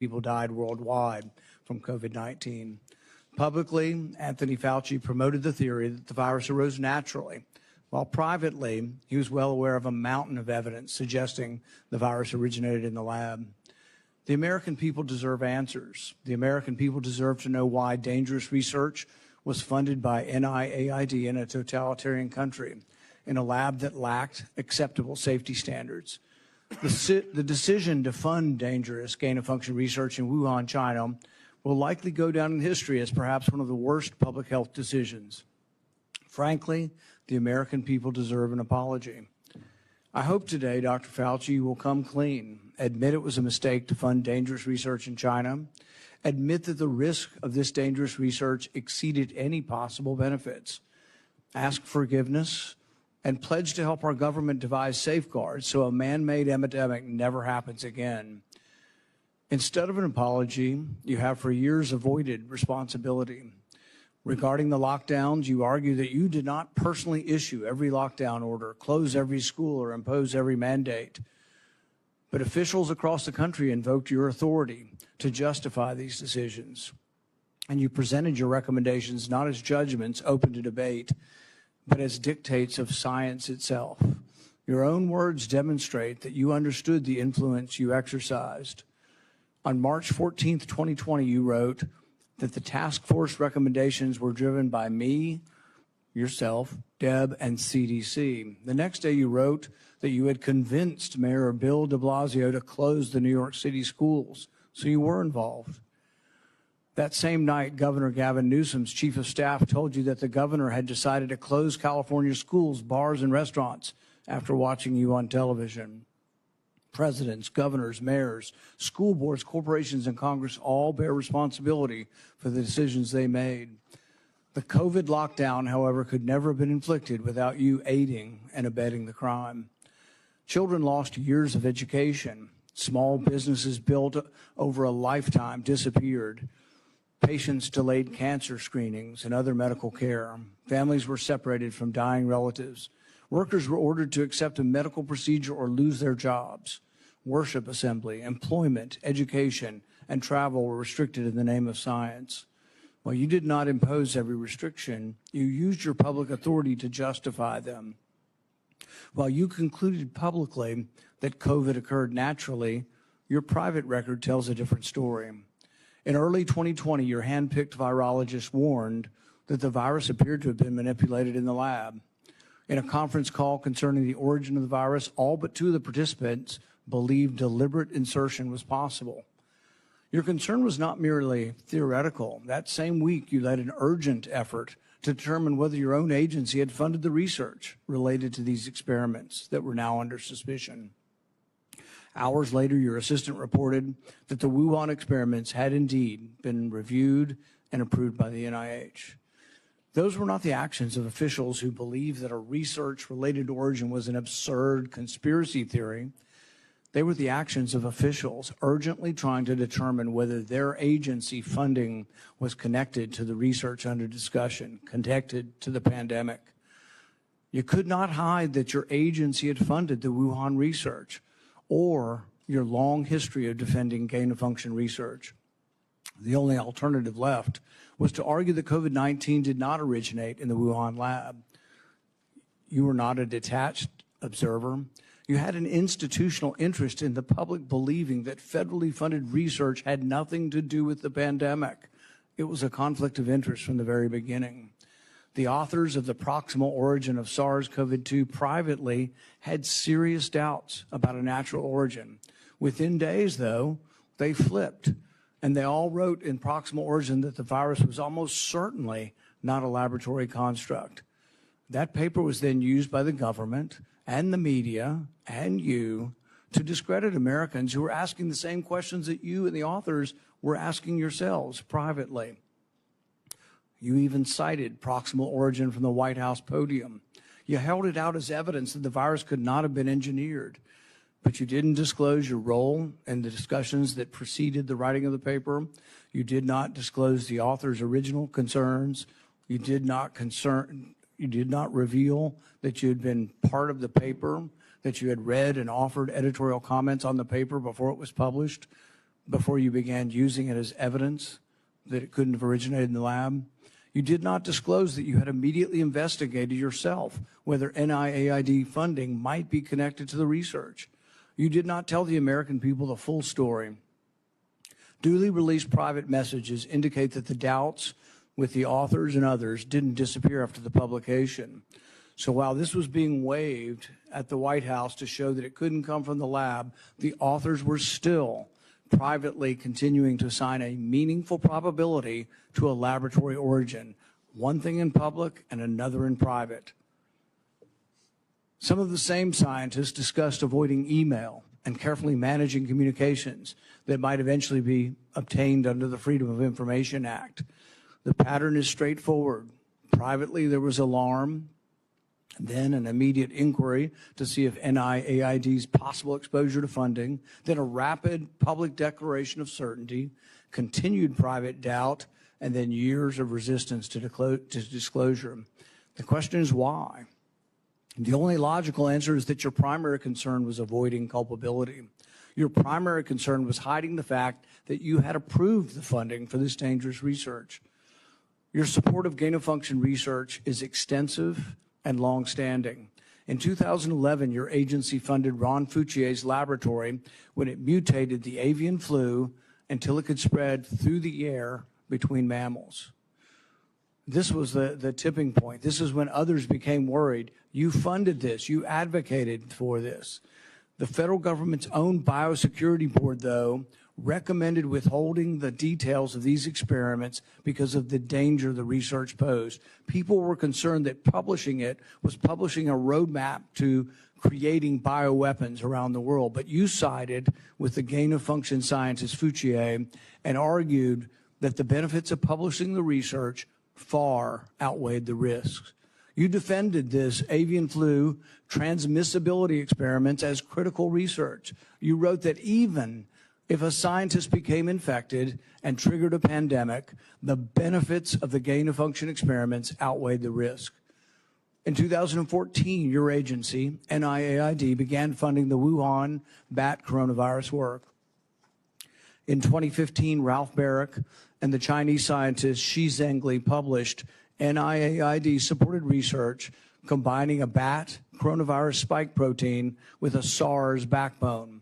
people died worldwide from COVID-19. Publicly, Anthony Fauci promoted the theory that the virus arose naturally, while privately, he was well aware of a mountain of evidence suggesting the virus originated in the lab. The American people deserve answers. The American people deserve to know why dangerous research was funded by NIAID in a totalitarian country, in a lab that lacked acceptable safety standards. The decision to fund dangerous gain-of-function research in Wuhan, China, will likely go down in history as perhaps one of the worst public health decisions. Frankly, the American people deserve an apology. I hope today, Dr. Fauci, will come clean, admit it was a mistake to fund dangerous research in China, admit that the risk of this dangerous research exceeded any possible benefits, ask forgiveness, and pledge to help our government devise safeguards so a man-made epidemic never happens again. Instead of an apology, you have for years avoided responsibility. Regarding the lockdowns, you argue that you did not personally issue every lockdown order, close every school, or impose every mandate. But officials across the country invoked your authority to justify these decisions. And you presented your recommendations not as judgments open to debate, but as dictates of science itself. Your own words demonstrate that you understood the influence you exercised. On March 14th, 2020, you wrote that the task force recommendations were driven by me, yourself, Deb, and CDC. The next day, you wrote that you had convinced Mayor Bill de Blasio to close the New York City schools, so you were involved. That same night, Governor Gavin Newsom's chief of staff told you that the governor had decided to close California schools, bars, and restaurants after watching you on television. Presidents, governors, mayors, school boards, corporations, and Congress all bear responsibility for the decisions they made. The COVID lockdown, however, could never have been inflicted without you aiding and abetting the crime. Children lost years of education. Small businesses built over a lifetime disappeared. Patients delayed cancer screenings and other medical care. Families were separated from dying relatives. Workers were ordered to accept a medical procedure or lose their jobs. Worship assembly, employment, education, and travel were restricted in the name of science. While you did not impose every restriction, you used your public authority to justify them. While you concluded publicly that COVID occurred naturally, your private record tells a different story. In early 2020, your hand-picked virologist warned that the virus appeared to have been manipulated in the lab. In a conference call concerning the origin of the virus, all but two of the participants believed deliberate insertion was possible. Your concern was not merely theoretical. That same week, you led an urgent effort to determine whether your own agency had funded the research related to these experiments that were now under suspicion. Hours later, your assistant reported that the Wuhan experiments had indeed been reviewed and approved by the NIH. Those were not the actions of officials who believed that a research-related origin was an absurd conspiracy theory. They were the actions of officials urgently trying to determine whether their agency funding was connected to the research under discussion, connected to the pandemic. You could not hide that your agency had funded the Wuhan research or your long history of defending gain-of-function research. The only alternative left was to argue that COVID-19 did not originate in the Wuhan lab. You were not a detached observer. You had an institutional interest in the public believing that federally funded research had nothing to do with the pandemic. It was a conflict of interest from the very beginning. The authors of the proximal origin of SARS-CoV-2 privately had serious doubts about a natural origin. Within days, though, they flipped. And they all wrote in proximal origin that the virus was almost certainly not a laboratory construct. That paper was then used by the government and the media and you to discredit Americans who were asking the same questions that you and the authors were asking yourselves privately. You even cited proximal origin from the White House podium. You held it out as evidence that the virus could not have been engineered. But you didn't disclose your role in the discussions that preceded the writing of the paper. You did not disclose the author's original concerns. You did not reveal that you had been part of the paper, that you had read and offered editorial comments on the paper before it was published. before you began using it as evidence that it couldn't have originated in the lab. You did not disclose that you had immediately investigated yourself whether NIAID funding might be connected to the research. You did not tell the American people the full story. Duly released private messages indicate that the doubts with the authors and others didn't disappear after the publication. So while this was being waived at the White House to show that it couldn't come from the lab, the authors were still privately continuing to assign a meaningful probability to a laboratory origin, one thing in public and another in private. Some of the same scientists discussed avoiding email and carefully managing communications that might eventually be obtained under the Freedom of Information Act. The pattern is straightforward. Privately, there was alarm, then an immediate inquiry to see if NIAID's possible exposure to funding, then a rapid public declaration of certainty, continued private doubt, and then years of resistance to disclosure. The question is why? The only logical answer is that your primary concern was avoiding culpability. Your primary concern was hiding the fact that you had approved the funding for this dangerous research. Your support of gain-of-function research is extensive and long-standing. In 2011, your agency funded Ron Fauci's laboratory when it mutated the avian flu until it could spread through the air between mammals. This was the tipping point. This is when others became worried. You funded this. You advocated for this. The federal government's own biosecurity board, though, recommended withholding the details of these experiments because of the danger the research posed. People were concerned that publishing it was publishing a roadmap to creating bioweapons around the world. But you sided with the gain-of-function scientist Fauci and argued that the benefits of publishing the research far outweighed the risks. You defended this avian flu transmissibility experiments as critical research. You wrote that even if a scientist became infected and triggered a pandemic, the benefits of the gain-of-function experiments outweighed the risk. In 2014, your agency, NIAID, began funding the Wuhan bat coronavirus work. In 2015, Ralph Barrick and the Chinese scientist Shi Zhengli published NIAID-supported research combining a bat coronavirus spike protein with a SARS backbone.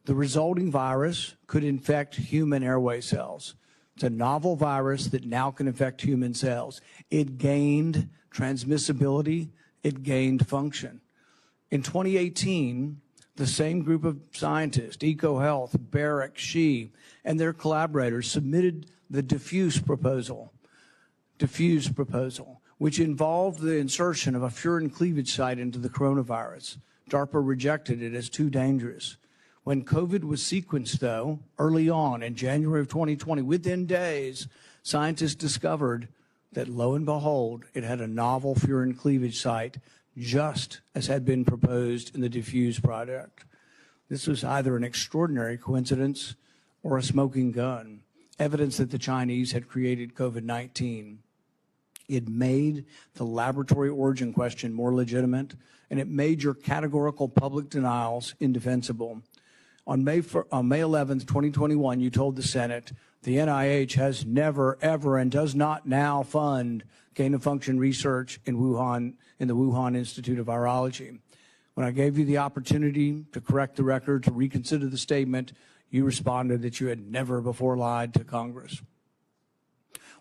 The resulting virus could infect human airway cells. It's a novel virus that now can infect human cells. It gained transmissibility. It gained function. In 2018, the same group of scientists, EcoHealth, Barrick, Shi, and their collaborators submitted the diffuse proposal, which involved the insertion of a furin cleavage site into the coronavirus. DARPA rejected it as too dangerous. When COVID was sequenced, though, early on in January of 2020, within days, scientists discovered that, lo and behold, it had a novel furin cleavage site, just as had been proposed in the diffuse project. This was either an extraordinary coincidence or a smoking gun, evidence that the Chinese had created COVID-19. It made the laboratory origin question more legitimate, and it made your categorical public denials indefensible. On May 11th, 2021, you told the Senate, the NIH has never, ever, and does not now fund gain-of-function research in Wuhan, in the Wuhan Institute of Virology. When I gave you the opportunity to correct the record, to reconsider the statement, you responded that you had never before lied to Congress.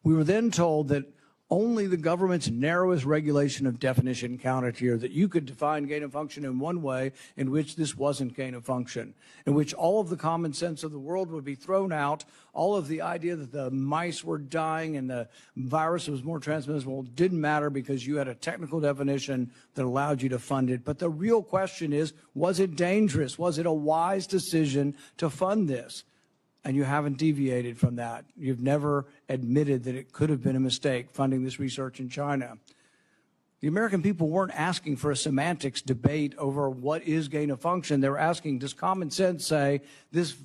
We were then told that only the government's narrowest regulation of definition counted here, that you could define gain of function in one way in which this wasn't gain of function, in which all of the common sense of the world would be thrown out, all of the idea that the mice were dying and the virus was more transmissible didn't matter because you had a technical definition that allowed you to fund it. But the real question is, was it dangerous? Was it a wise decision to fund this? And you haven't deviated from that. You've never admitted that it could have been a mistake funding this research in China. The American people weren't asking for a semantics debate over what is gain of function. They were asking, does common sense say this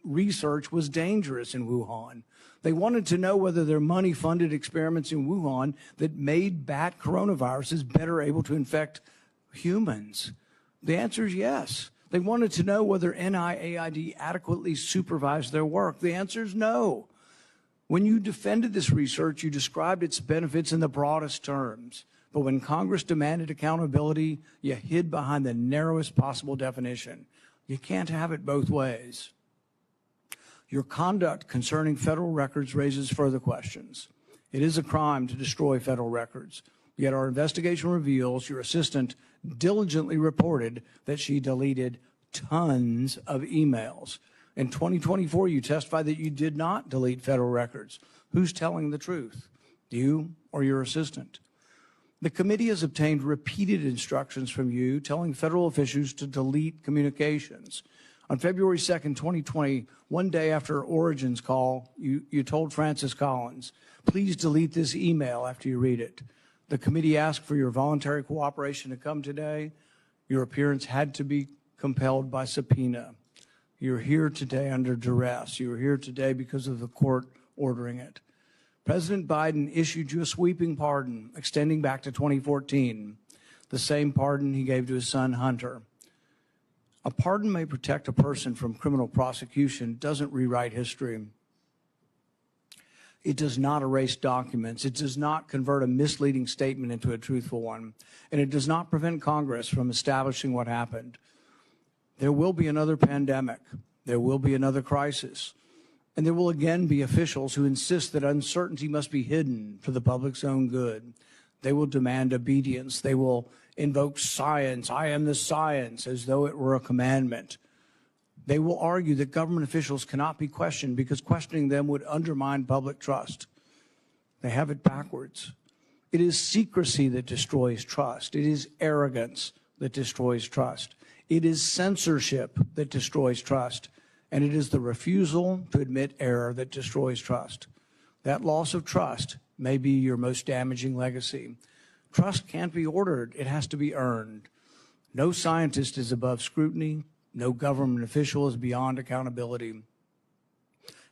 research was dangerous in Wuhan? They wanted to know whether their money-funded experiments in Wuhan that made bat coronaviruses better able to infect humans. The answer is yes. They wanted to know whether NIAID adequately supervised their work. The answer is no. When you defended this research, you described its benefits in the broadest terms. But when Congress demanded accountability, you hid behind the narrowest possible definition. You can't have it both ways. Your conduct concerning federal records raises further questions. It is a crime to destroy federal records. Yet our investigation reveals your assistant diligently reported that she deleted tons of emails. In 2024, you testified that you did not delete federal records. Who's telling the truth, you or your assistant? The committee has obtained repeated instructions from you telling federal officials to delete communications. On February 2nd, 2020, one day after Origin's call, you told Francis Collins, please delete this email after you read it. The committee asked for your voluntary cooperation to come today. Your appearance had to be compelled by subpoena. You're here today under duress. You're here today because of the court ordering it. President Biden issued you a sweeping pardon extending back to 2014, the same pardon he gave to his son Hunter. A pardon may protect a person from criminal prosecution, doesn't rewrite history. It does not erase documents. It does not convert a misleading statement into a truthful one. And it does not prevent Congress from establishing what happened. There will be another pandemic. There will be another crisis. And there will again be officials who insist that uncertainty must be hidden for the public's own good. They will demand obedience. They will invoke science. I am the science, as though it were a commandment. They will argue that government officials cannot be questioned because questioning them would undermine public trust. They have it backwards. It is secrecy that destroys trust. It is arrogance that destroys trust. It is censorship that destroys trust. And it is the refusal to admit error that destroys trust. That loss of trust may be your most damaging legacy. Trust can't be ordered. It has to be earned. No scientist is above scrutiny. No government official is beyond accountability.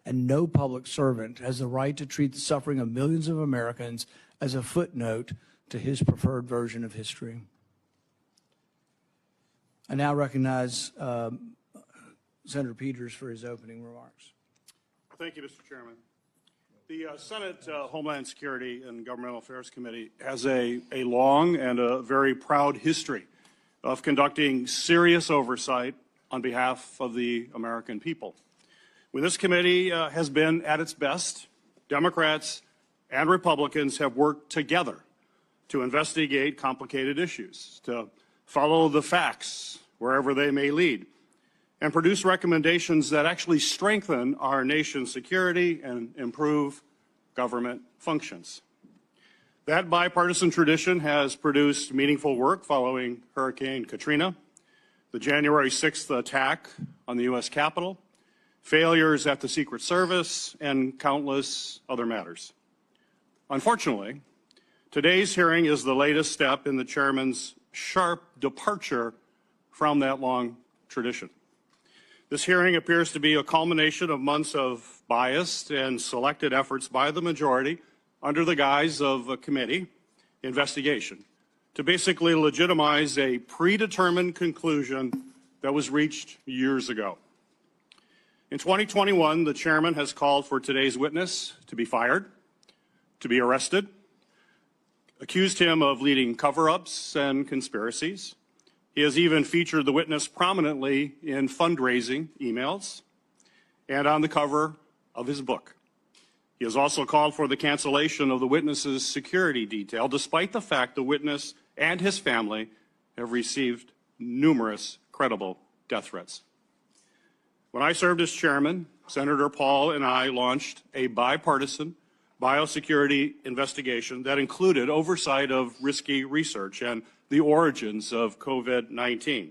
And no public servant has the right to treat the suffering of millions of Americans as a footnote to his preferred version of history. I now recognize Senator Peters for his opening remarks. Thank you, Mr. Chairman. The Senate Homeland Security and Governmental Affairs Committee has a long and a very proud history of conducting serious oversight on behalf of the American people. When this committee has been at its best, Democrats and Republicans have worked together to investigate complicated issues, to follow the facts wherever they may lead, and produce recommendations that actually strengthen our nation's security and improve government functions. That bipartisan tradition has produced meaningful work following Hurricane Katrina, the January 6th attack on the U.S. Capitol, failures at the Secret Service, and countless other matters. Unfortunately, today's hearing is the latest step in the chairman's sharp departure from that long tradition. This hearing appears to be a culmination of months of biased and selected efforts by the majority under the guise of a committee investigation to basically legitimize a predetermined conclusion that was reached years ago. In 2021, the chairman has called for today's witness to be fired, to be arrested, accused him of leading cover-ups and conspiracies. He has even featured the witness prominently in fundraising emails and on the cover of his book. He has also called for the cancellation of the witness's security detail, despite the fact the witness and his family have received numerous credible death threats. When I served as chairman, Senator Paul and I launched a bipartisan biosecurity investigation that included oversight of risky research and the origins of COVID-19,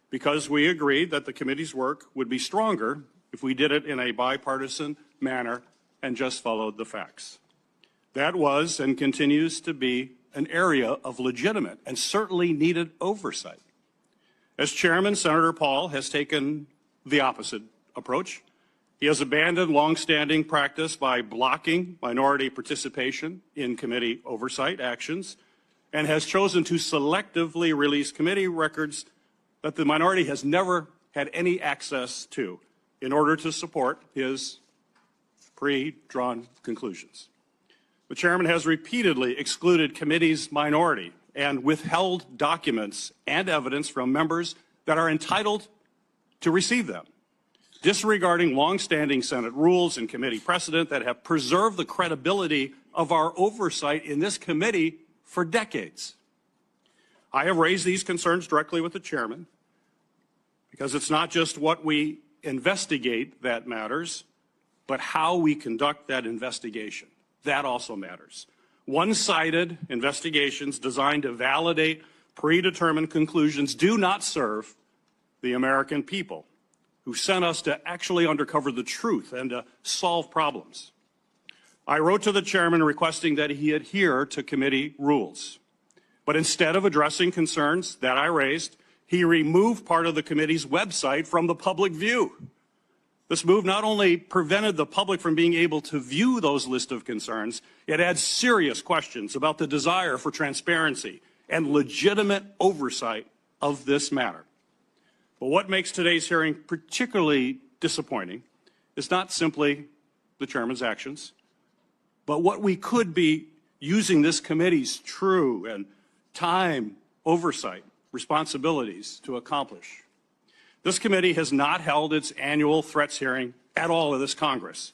because we agreed that the committee's work would be stronger if we did it in a bipartisan manner and just followed the facts. That was and continues to be an area of legitimate and certainly needed oversight. As chairman, Senator Paul has taken the opposite approach. He has abandoned longstanding practice by blocking minority participation in committee oversight actions and has chosen to selectively release committee records that the minority has never had any access to in order to support his pre-drawn conclusions. The chairman has repeatedly excluded committee's minority and withheld documents and evidence from members that are entitled to receive them, disregarding longstanding Senate rules and committee precedent that have preserved the credibility of our oversight in this committee for decades. I have raised these concerns directly with the chairman because it's not just what we investigate that matters, but how we conduct that investigation. That also matters. One-sided investigations designed to validate predetermined conclusions do not serve the American people who sent us to actually uncover the truth and to solve problems. I wrote to the chairman requesting that he adhere to committee rules. But instead of addressing concerns that I raised, he removed part of the committee's website from the public view. This move not only prevented the public from being able to view those lists of concerns, it adds serious questions about the desire for transparency and legitimate oversight of this matter. But what makes today's hearing particularly disappointing is not simply the chairman's actions, but what we could be using this committee's true and time, oversight, responsibilities to accomplish. This committee has not held its annual threats hearing at all in this Congress.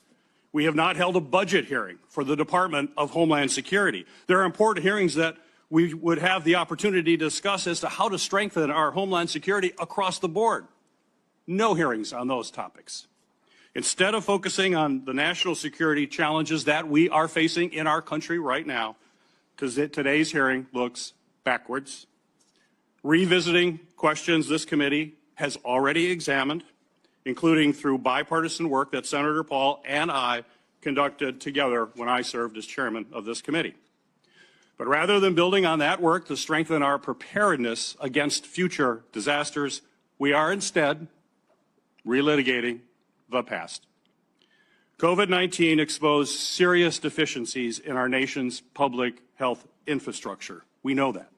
We have not held a budget hearing for the Department of Homeland Security. There are important hearings that we would have the opportunity to discuss as to how to strengthen our Homeland Security across the board. No hearings on those topics. Instead of focusing on the national security challenges that we are facing in our country right now, today's hearing looks backwards, revisiting questions this committee has already examined, including through bipartisan work that Senator Paul and I conducted together when I served as chairman of this committee. But rather than building on that work to strengthen our preparedness against future disasters, we are instead relitigating the past. COVID-19 exposed serious deficiencies in our nation's public health infrastructure. We know that.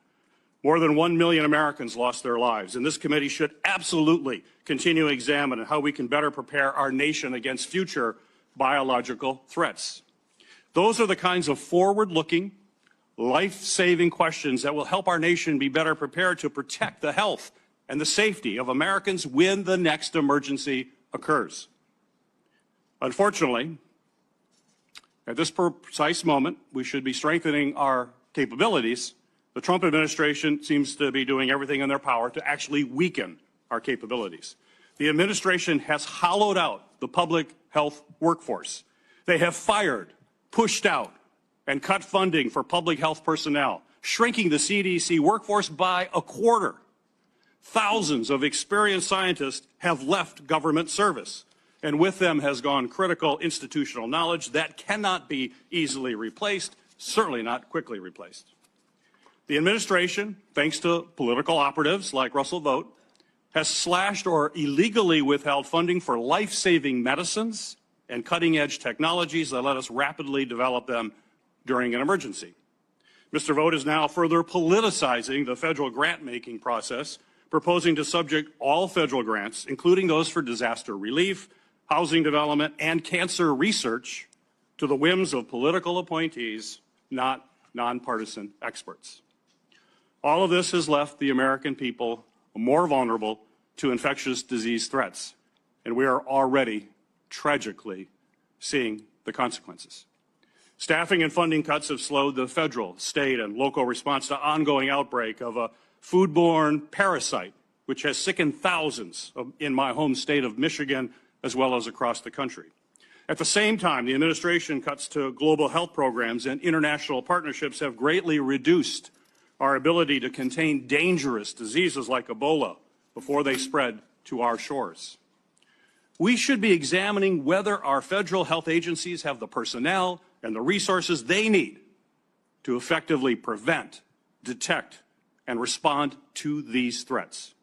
More than 1 million Americans lost their lives, and this committee should absolutely continue examining how we can better prepare our nation against future biological threats. Those are the kinds of forward-looking, life-saving questions that will help our nation be better prepared to protect the health and the safety of Americans when the next emergency occurs. Unfortunately, at this precise moment, we should be strengthening our capabilities. The Trump administration seems to be doing everything in their power to actually weaken our capabilities. The administration has hollowed out the public health workforce. They have fired, pushed out, and cut funding for public health personnel, shrinking the CDC workforce by a quarter. Thousands of experienced scientists have left government service, and with them has gone critical institutional knowledge that cannot be easily replaced, certainly not quickly replaced. The administration, thanks to political operatives like Russell Vought, has slashed or illegally withheld funding for life-saving medicines and cutting-edge technologies that let us rapidly develop them during an emergency. Mr. Vought is now further politicizing the federal grant-making process, proposing to subject all federal grants, including those for disaster relief, housing development, and cancer research, to the whims of political appointees, not nonpartisan experts. All of this has left the American people more vulnerable to infectious disease threats, and we are already tragically seeing the consequences. Staffing and funding cuts have slowed the federal, state, and local response to ongoing outbreak of a foodborne parasite, which has sickened thousands in my home state of Michigan, as well as across the country. At the same time, the administration cuts to global health programs and international partnerships have greatly reduced our ability to contain dangerous diseases like Ebola before they spread to our shores. We should be examining whether our federal health agencies have the personnel and the resources they need to effectively prevent, detect, and respond to these threats.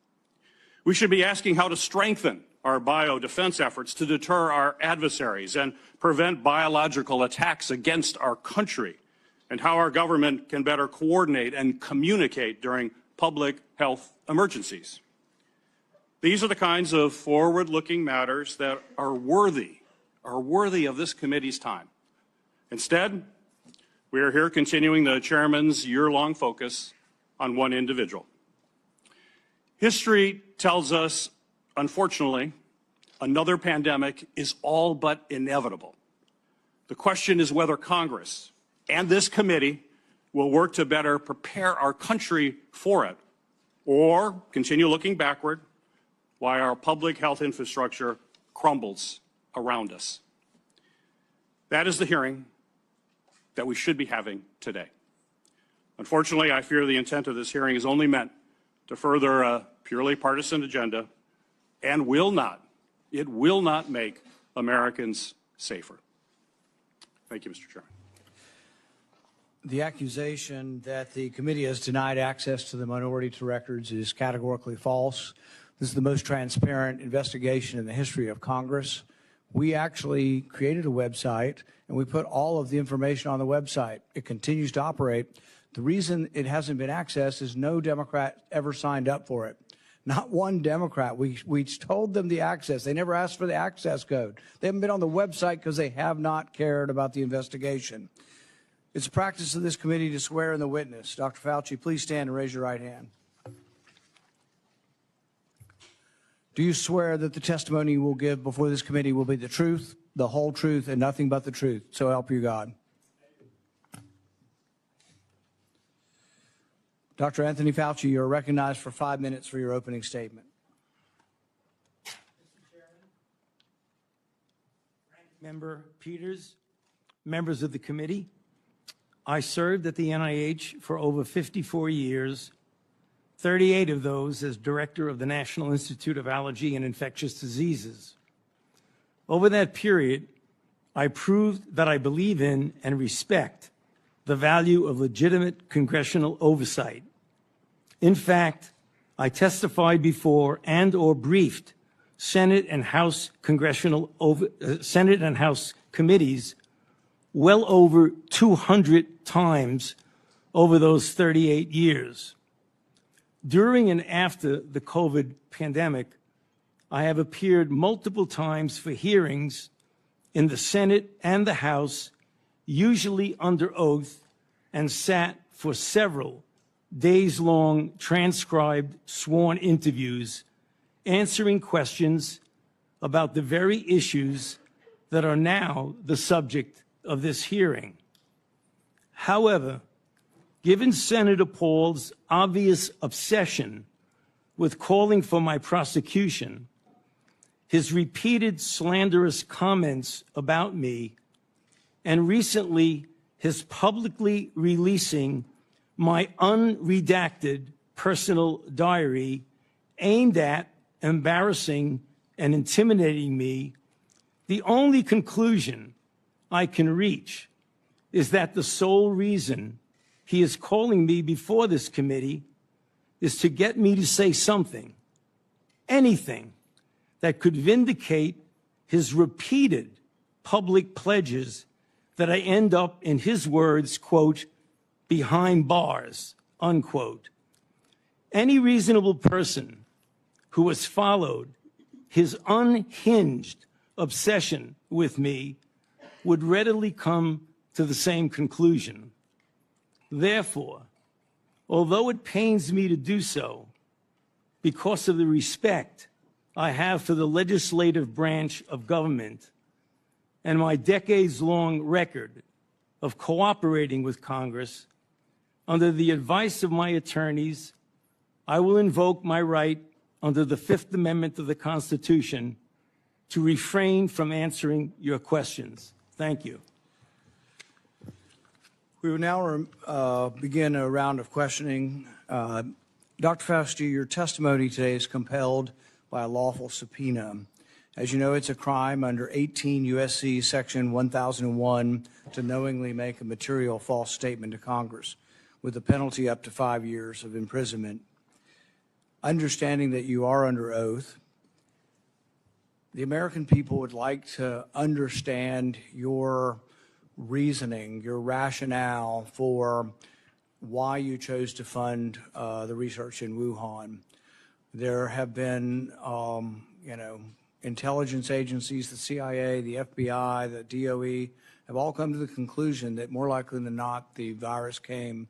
We should be asking how to strengthen our biodefense efforts to deter our adversaries and prevent biological attacks against our country, and how our government can better coordinate and communicate during public health emergencies. These are the kinds of forward-looking matters that are worthy of this committee's time. Instead, we are here continuing the chairman's year-long focus on one individual. History tells us, unfortunately, another pandemic is all but inevitable. The question is whether Congress and this committee will work to better prepare our country for it, or continue looking backward while our public health infrastructure crumbles around us. That is the hearing that we should be having today. Unfortunately, I fear the intent of this hearing is only meant to further a purely partisan agenda and it will not make Americans safer. Thank you, Mr. Chairman. The accusation that the committee has denied access to the minority to records is categorically false. This is the most transparent investigation in the history of Congress. We actually created a website, and we put all of the information on the website. It continues to operate. The reason it hasn't been accessed is no Democrat ever signed up for it. Not one Democrat. We told them the access. They never asked for the access code. They haven't been on the website because they have not cared about the investigation. It's a practice of this committee to swear in the witness. Dr. Fauci, please stand and raise your right hand. Do you swear that the testimony you will give before this committee will be the truth, the whole truth, and nothing but the truth? So help you God. Dr. Anthony Fauci, you are recognized for 5 minutes for your opening statement. Mr. Chairman, Ranking Member Peters, members of the committee, I served at the NIH for over 54 years, 38 of those as director of the National Institute of Allergy and Infectious Diseases. Over that period, I proved that I believe in and respect the value of legitimate congressional oversight. In fact, I testified before and/or briefed Senate and House Senate and House committees well over 200 times over those 38 years. During and after the COVID pandemic, I have appeared multiple times for hearings in the Senate and the House, usually under oath, and sat for several days-long transcribed sworn interviews answering questions about the very issues that are now the subject of this hearing. However, given Senator Paul's obvious obsession with calling for my prosecution, his repeated slanderous comments about me, and recently his publicly releasing my unredacted personal diary aimed at embarrassing and intimidating me, the only conclusion I can reach is that the sole reason he is calling me before this committee is to get me to say something, anything, that could vindicate his repeated public pledges that I end up, in his words, quote, behind bars, unquote. Any reasonable person who has followed his unhinged obsession with me would readily come to the same conclusion. Therefore, although it pains me to do so, because of the respect I have for the legislative branch of government and my decades-long record of cooperating with Congress, under the advice of my attorneys, I will invoke my right under the Fifth Amendment of the Constitution to refrain from answering your questions. Thank you. We will now begin a round of questioning. Dr. Fauci, your testimony today is compelled by a lawful subpoena. As you know, it's a crime under 18 U.S.C. Section 1001 to knowingly make a material false statement to Congress, with a penalty up to 5 years of imprisonment. Understanding that you are under oath, the American people would like to understand your reasoning, your rationale for why you chose to fund the research in Wuhan. There have been, intelligence agencies, the CIA, the FBI, the DOE, have all come to the conclusion that more likely than not, the virus came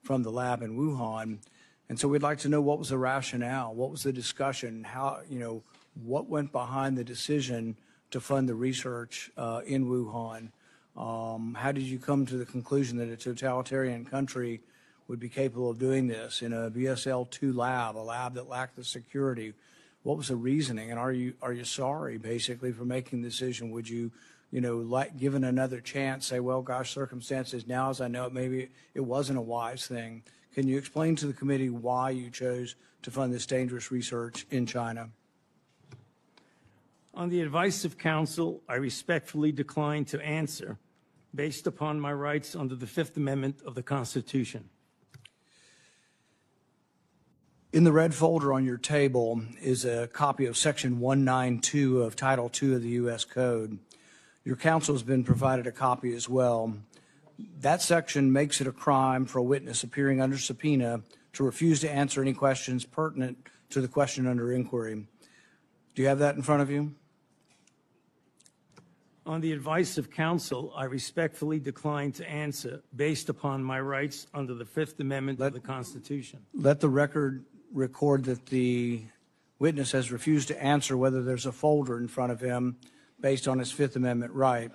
from the lab in Wuhan. And so we'd like to know what was the rationale, what was the discussion, how, what went behind the decision to fund the research in Wuhan. How did you come to the conclusion that a totalitarian country would be capable of doing this in a BSL-2 lab, a lab that lacked the security? What was the reasoning? And are you sorry, basically, for making the decision? Would you, given another chance, say, well, gosh, circumstances now, as I know it, maybe it wasn't a wise thing. Can you explain to the committee why you chose to fund this dangerous research in China? On the advice of counsel, I respectfully decline to answer based upon my rights under the Fifth Amendment of the Constitution. In the red folder on your table is a copy of Section 192 of Title II of the U.S. Code. Your counsel has been provided a copy as well. That section makes it a crime for a witness appearing under subpoena to refuse to answer any questions pertinent to the question under inquiry. Do you have that in front of you? On the advice of counsel, I respectfully decline to answer based upon my rights under the Fifth Amendment of the Constitution. Let the record record that the witness has refused to answer whether there's a folder in front of him based on his Fifth Amendment right.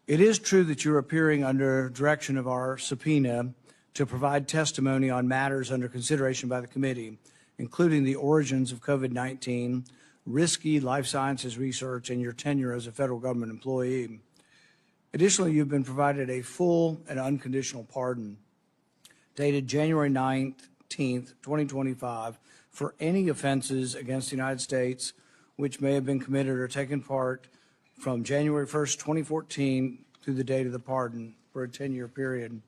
It is true that you're appearing under direction of our subpoena to provide testimony on matters under consideration by the committee, including the origins of COVID-19, risky life sciences research, and your tenure as a federal government employee. Additionally, you've been provided a full and unconditional pardon dated January 19th, 2025, for any offenses against the United States which may have been committed or taken part from January 1st, 2014 through the date of the pardon for a 10-year period,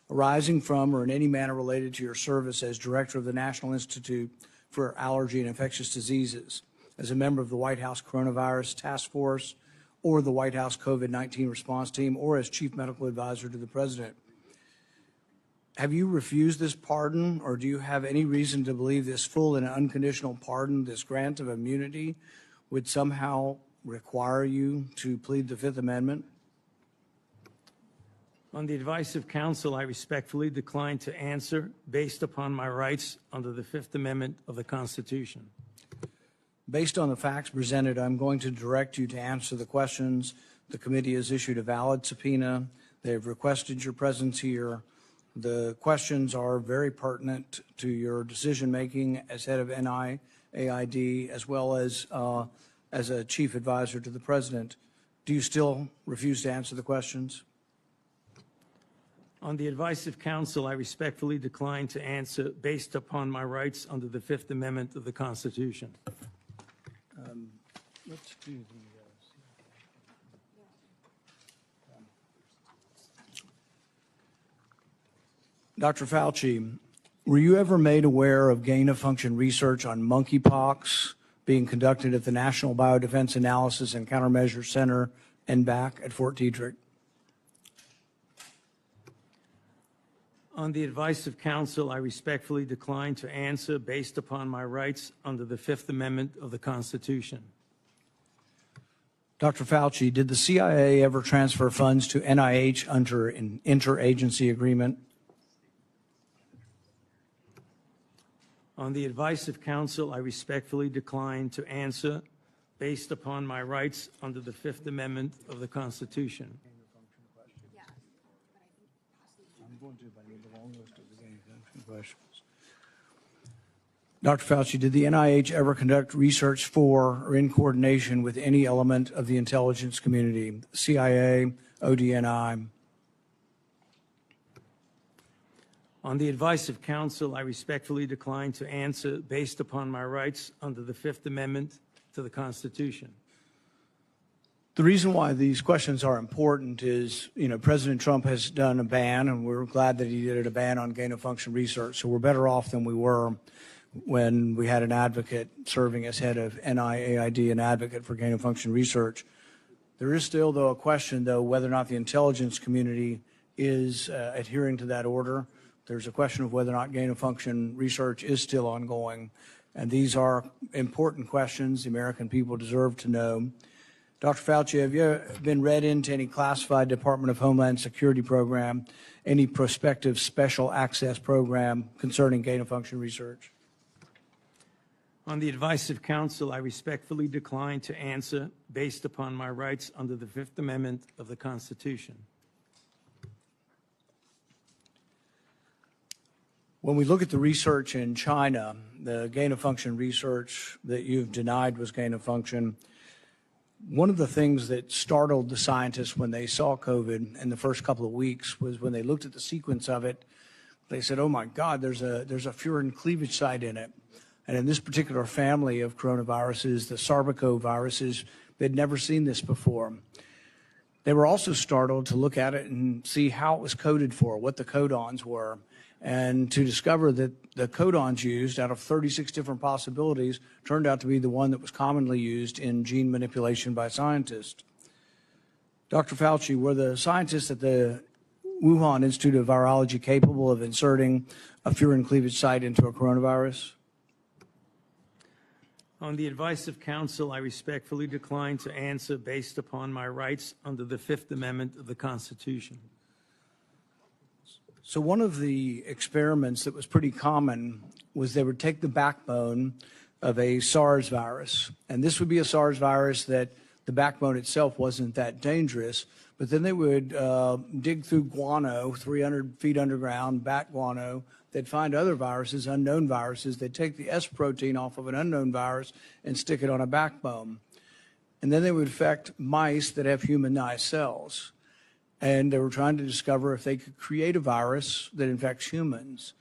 arising from or in any manner related to your service as director of the National Institute for Allergy and Infectious Diseases, as a member of the White House Coronavirus Task Force, or the White House COVID-19 response team, or as chief medical advisor to the president. Have you refused this pardon, or do you have any reason to believe this full and unconditional pardon, this grant of immunity, would somehow require you to plead the Fifth Amendment? On the advice of counsel, I respectfully decline to answer based upon my rights under the Fifth Amendment of the Constitution. Based on the facts presented, I'm going to direct you to answer the questions. The committee has issued a valid subpoena. They've requested your presence here. The questions are very pertinent to your decision-making as head of NIAID, as well as a chief advisor to the president. Do you still refuse to answer the questions? On the advice of counsel, I respectfully decline to answer based upon my rights under the Fifth Amendment of the Constitution. Let's do the Dr. Fauci, were you ever made aware of gain-of-function research on monkeypox being conducted at the National Biodefense Analysis and Countermeasure Center, NBAC, at Fort Detrick? On the advice of counsel, I respectfully decline to answer based upon my rights under the Fifth Amendment of the Constitution. Dr. Fauci, did the CIA ever transfer funds to NIH under an interagency agreement? On the advice of counsel, I respectfully decline to answer based upon my rights under the Fifth Amendment of the Constitution. Dr. Fauci, did the NIH ever conduct research for or in coordination with any element of the intelligence community, CIA, ODNI? On the advice of counsel, I respectfully decline to answer based upon my rights under the Fifth Amendment to the Constitution. The reason why these questions are important is, President Trump has done a ban, and we're glad that he did a ban on gain-of-function research. So we're better off than we were when we had an advocate serving as head of NIAID, an advocate for gain-of-function research. There is still, though, a question, though, whether or not the intelligence community is adhering to that order. There's a question of whether or not gain-of-function research is still ongoing. And these are important questions the American people deserve to know. Dr. Fauci, have you been read into any classified Department of Homeland Security program, any prospective special access program concerning gain-of-function research? On the advice of counsel, I respectfully decline to answer based upon my rights under the Fifth Amendment of the Constitution. When we look at the research in China, the gain-of-function research that you've denied was gain-of-function, one of the things that startled the scientists when they saw COVID in the first couple of weeks was when they looked at the sequence of it, they said, oh my God, there's a furin cleavage site in it. And in this particular family of coronaviruses, the sarbecoviruses, they'd never seen this before. They were also startled to look at it and see how it was coded for, what the codons were, and to discover that the codons used out of 36 different possibilities turned out to be the one that was commonly used in gene manipulation by scientists. Dr. Fauci, were the scientists at the Wuhan Institute of Virology capable of inserting a furin cleavage site into a coronavirus? On the advice of counsel, I respectfully decline to answer based upon my rights under the Fifth Amendment of the Constitution. So one of the experiments that was pretty common was they would take the backbone of a SARS virus, and this would be a SARS virus that the backbone itself wasn't that dangerous, but then they would dig through guano, 300 feet underground, bat guano. They'd find other viruses, unknown viruses. They'd take the S protein off of an unknown virus and stick it on a backbone. And then they would infect mice that have humanized cells. And they were trying to discover if they could create a virus that infects humans.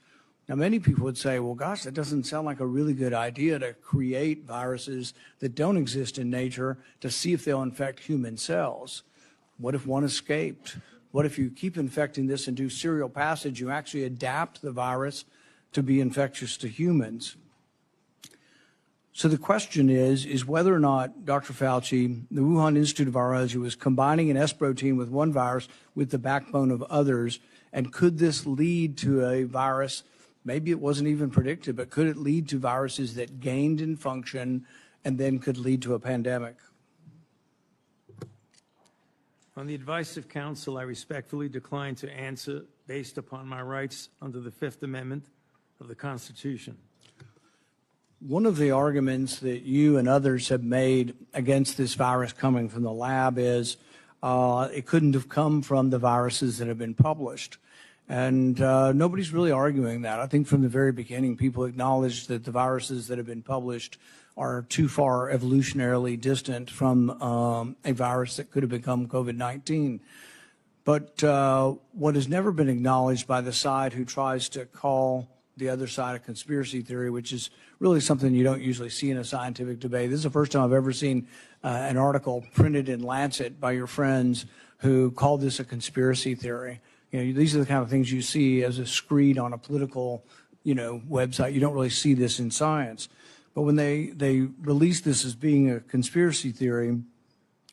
Now, many people would say, well, gosh, that doesn't sound like a really good idea to create viruses that don't exist in nature to see if they'll infect human cells. What if one escaped? What if you keep infecting this and do serial passage, you actually adapt the virus to be infectious to humans? So the question is whether or not, Dr. Fauci, the Wuhan Institute of Virology was combining an S protein with one virus with the backbone of others, and could this lead to a virus, maybe it wasn't even predicted, but could it lead to viruses that gained in function and then could lead to a pandemic? On the advice of counsel, I respectfully decline to answer based upon my rights under the Fifth Amendment of the Constitution. One of the arguments that you and others have made against this virus coming from the lab is it couldn't have come from the viruses that have been published. And nobody's really arguing that. I think from the very beginning, people acknowledged that the viruses that have been published are too far evolutionarily distant from a virus that could have become COVID-19. But what has never been acknowledged by the side who tries to call the other side a conspiracy theory, which is really something you don't usually see in a scientific debate. This is the first time I've ever seen an article printed in Lancet by your friends who called this a conspiracy theory. You know, these are the kind of things you see as a screed on a political, website. You don't really see this in science. But when they release this as being a conspiracy theory,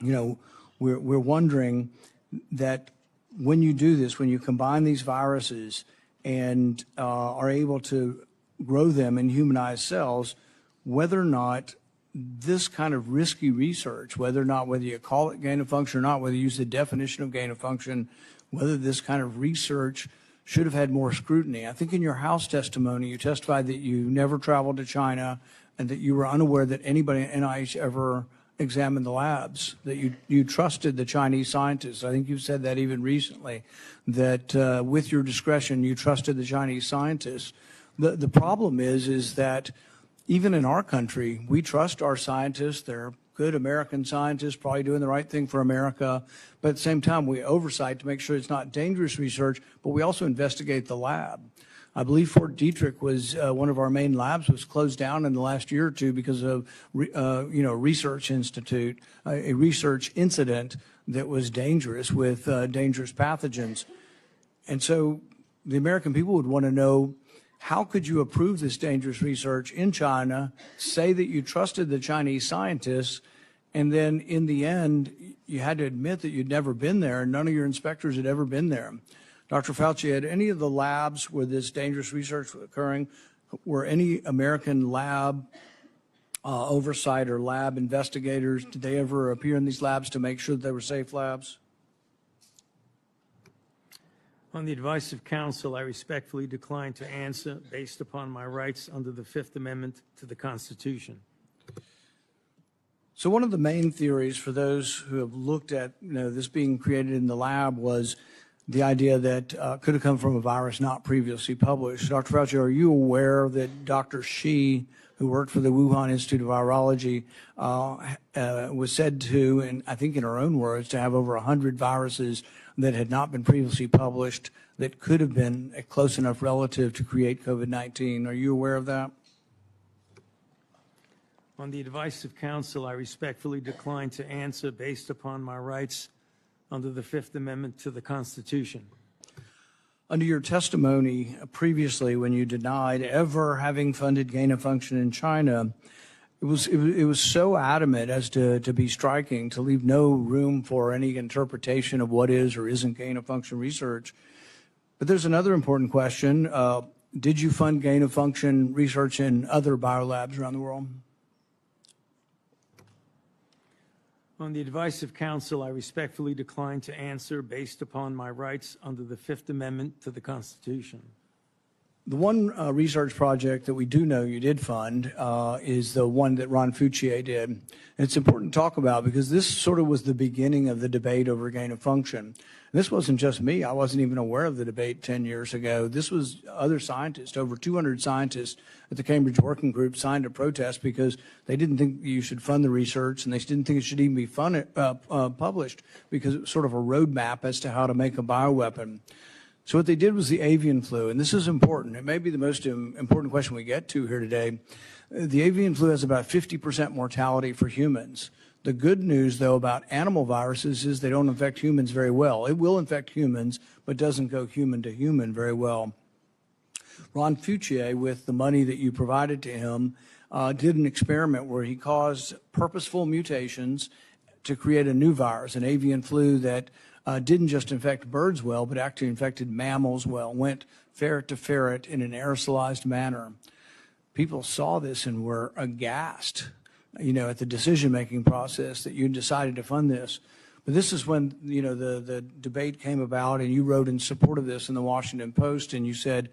we're wondering that when you do this, when you combine these viruses and are able to grow them in humanized cells, whether or not this kind of risky research, whether you call it gain of function or not, whether you use the definition of gain of function, whether this kind of research should have had more scrutiny. I think in your House testimony, you testified that you never traveled to China and that you were unaware that anybody at NIH ever examined the labs, that you trusted the Chinese scientists. I think you've said that even recently, that with your discretion, you trusted the Chinese scientists. The problem is that even in our country, we trust our scientists. They're good American scientists, probably doing the right thing for America. But at the same time, we oversight to make sure it's not dangerous research, but we also investigate the lab. I believe Fort Detrick was one of our main labs, was closed down in the last year or two because of, research institute, a research incident that was dangerous with dangerous pathogens. And so the American people would want to know, how could you approve this dangerous research in China, say that you trusted the Chinese scientists, and then in the end, you had to admit that you'd never been there and none of your inspectors had ever been there? Dr. Fauci, had any of the labs where this dangerous research was occurring, were any American lab oversight or lab investigators, did they ever appear in these labs to make sure that they were safe labs? On the advice of counsel, I respectfully decline to answer based upon my rights under the Fifth Amendment to the Constitution. So one of the main theories for those who have looked at this being created in the lab was the idea that could have come from a virus not previously published. Dr. Fauci, are you aware that Dr. Shi, who worked for the Wuhan Institute of Virology, was said to, and I think in her own words, to have over 100 viruses that had not been previously published that could have been a close enough relative to create COVID-19? Are you aware of that? On the advice of counsel, I respectfully decline to answer based upon my rights under the Fifth Amendment to the Constitution. Under your testimony previously, when you denied ever having funded gain of function in China, it was so adamant as to be striking, to leave no room for any interpretation of what is or isn't gain of function research. But there's another important question. Did you fund gain of function research in other biolabs around the world? On the advice of counsel, I respectfully decline to answer based upon my rights under the Fifth Amendment to the Constitution. The one research project that we do know you did fund is the one that Ron Fauci did. And it's important to talk about because this sort of was the beginning of the debate over gain of function. And this wasn't just me. I wasn't even aware of the debate 10 years ago. This was other scientists. Over 200 scientists at the Cambridge Working Group signed a protest because they didn't think you should fund the research, and they didn't think it should even be published because it was sort of a roadmap as to how to make a bioweapon. So what they did was the avian flu, and this is important. It may be the most important question we get to here today. The avian flu has about 50% mortality for humans. The good news, though, about animal viruses is they don't infect humans very well. It will infect humans, but doesn't go human to human very well. Ron Fauci, with the money that you provided to him, did an experiment where he caused purposeful mutations to create a new virus, an avian flu that didn't just infect birds well, but actually infected mammals well, went ferret to ferret in an aerosolized manner. People saw this and were aghast, at the decision-making process that you decided to fund this. But this is when, the debate came about, and you wrote in support of this in the Washington Post, and you said,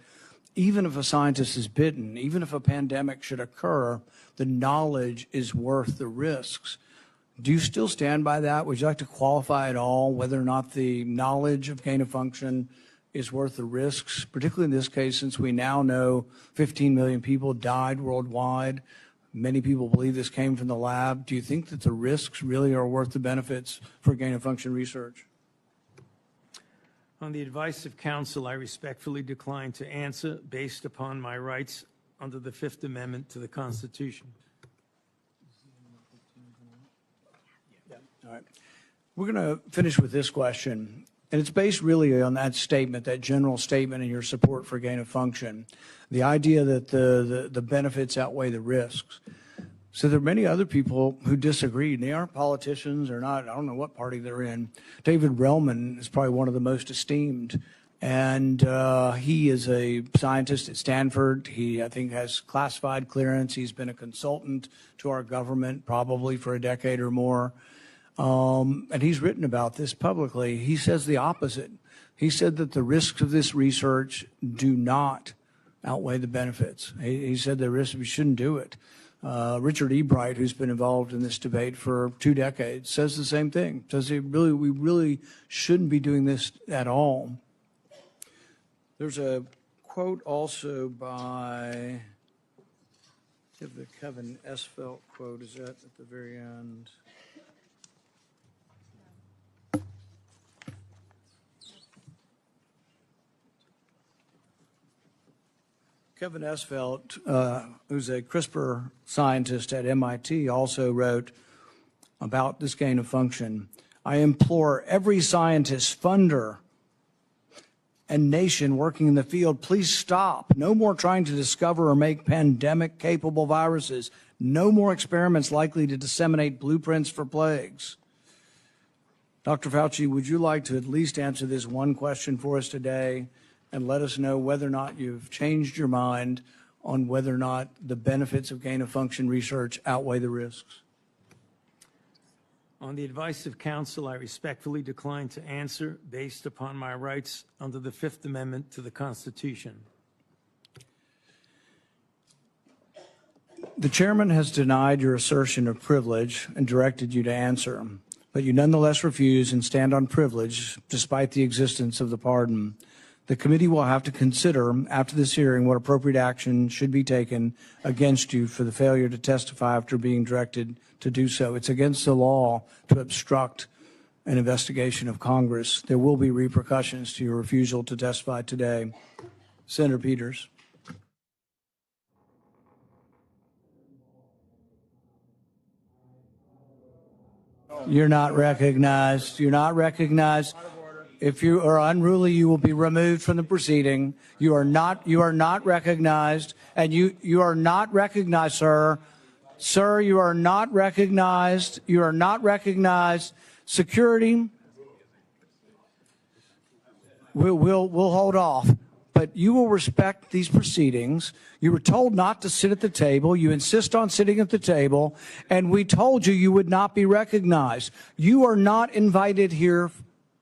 even if a scientist is bitten, even if a pandemic should occur, the knowledge is worth the risks. Do you still stand by that? Would you like to qualify at all whether or not the knowledge of gain of function is worth the risks, particularly in this case, since we now know 15 million people died worldwide? Many people believe this came from the lab. Do you think that the risks really are worth the benefits for gain of function research? On the advice of counsel, I respectfully decline to answer based upon my rights under the Fifth Amendment to the Constitution. All right. We're going to finish with this question, and it's based really on that statement, that general statement in your support for gain of function, the idea that the benefits outweigh the risks. So there are many other people who disagree, and they aren't politicians or not. I don't know what party they're in. David Relman is probably one of the most esteemed, and he is a scientist at Stanford. He, I think, has classified clearance. He's been a consultant to our government probably for a decade or more. And he's written about this publicly. He says the opposite. He said that the risks of this research do not outweigh the benefits. He said the risks, we shouldn't do it. Richard Ebright, who's been involved in this debate for 2 decades, says the same thing. Says we really shouldn't be doing this at all. There's a quote also by, the Kevin Esfelt quote, is that at the very end? Kevin Esfelt, who's a CRISPR scientist at MIT, also wrote about this gain of function. I implore every scientist, funder, and nation working in the field, please stop. No more trying to discover or make pandemic-capable viruses. No more experiments likely to disseminate blueprints for plagues. Dr. Fauci, would you like to at least answer this one question for us today and let us know whether or not you've changed your mind on whether or not the benefits of gain-of-function research outweigh the risks? On the advice of counsel, I respectfully decline to answer based upon my rights under the Fifth Amendment to the Constitution. The chairman has denied your assertion of privilege and directed you to answer, but you nonetheless refuse and stand on privilege despite the existence of the pardon. The committee will have to consider after this hearing what appropriate action should be taken against you for the failure to testify after being directed to do so. It's against the law to obstruct an investigation of Congress. There will be repercussions to your refusal to testify today. Senator Peters. You're not recognized. You're not recognized. If you are unruly, you will be removed from the proceeding. You are not recognized, and you are not recognized, sir. Sir, you are not recognized. You are not recognized. Security, we'll hold off. But you will respect these proceedings. You were told not to sit at the table. You insist on sitting at the table, and we told you you would not be recognized. You are not invited here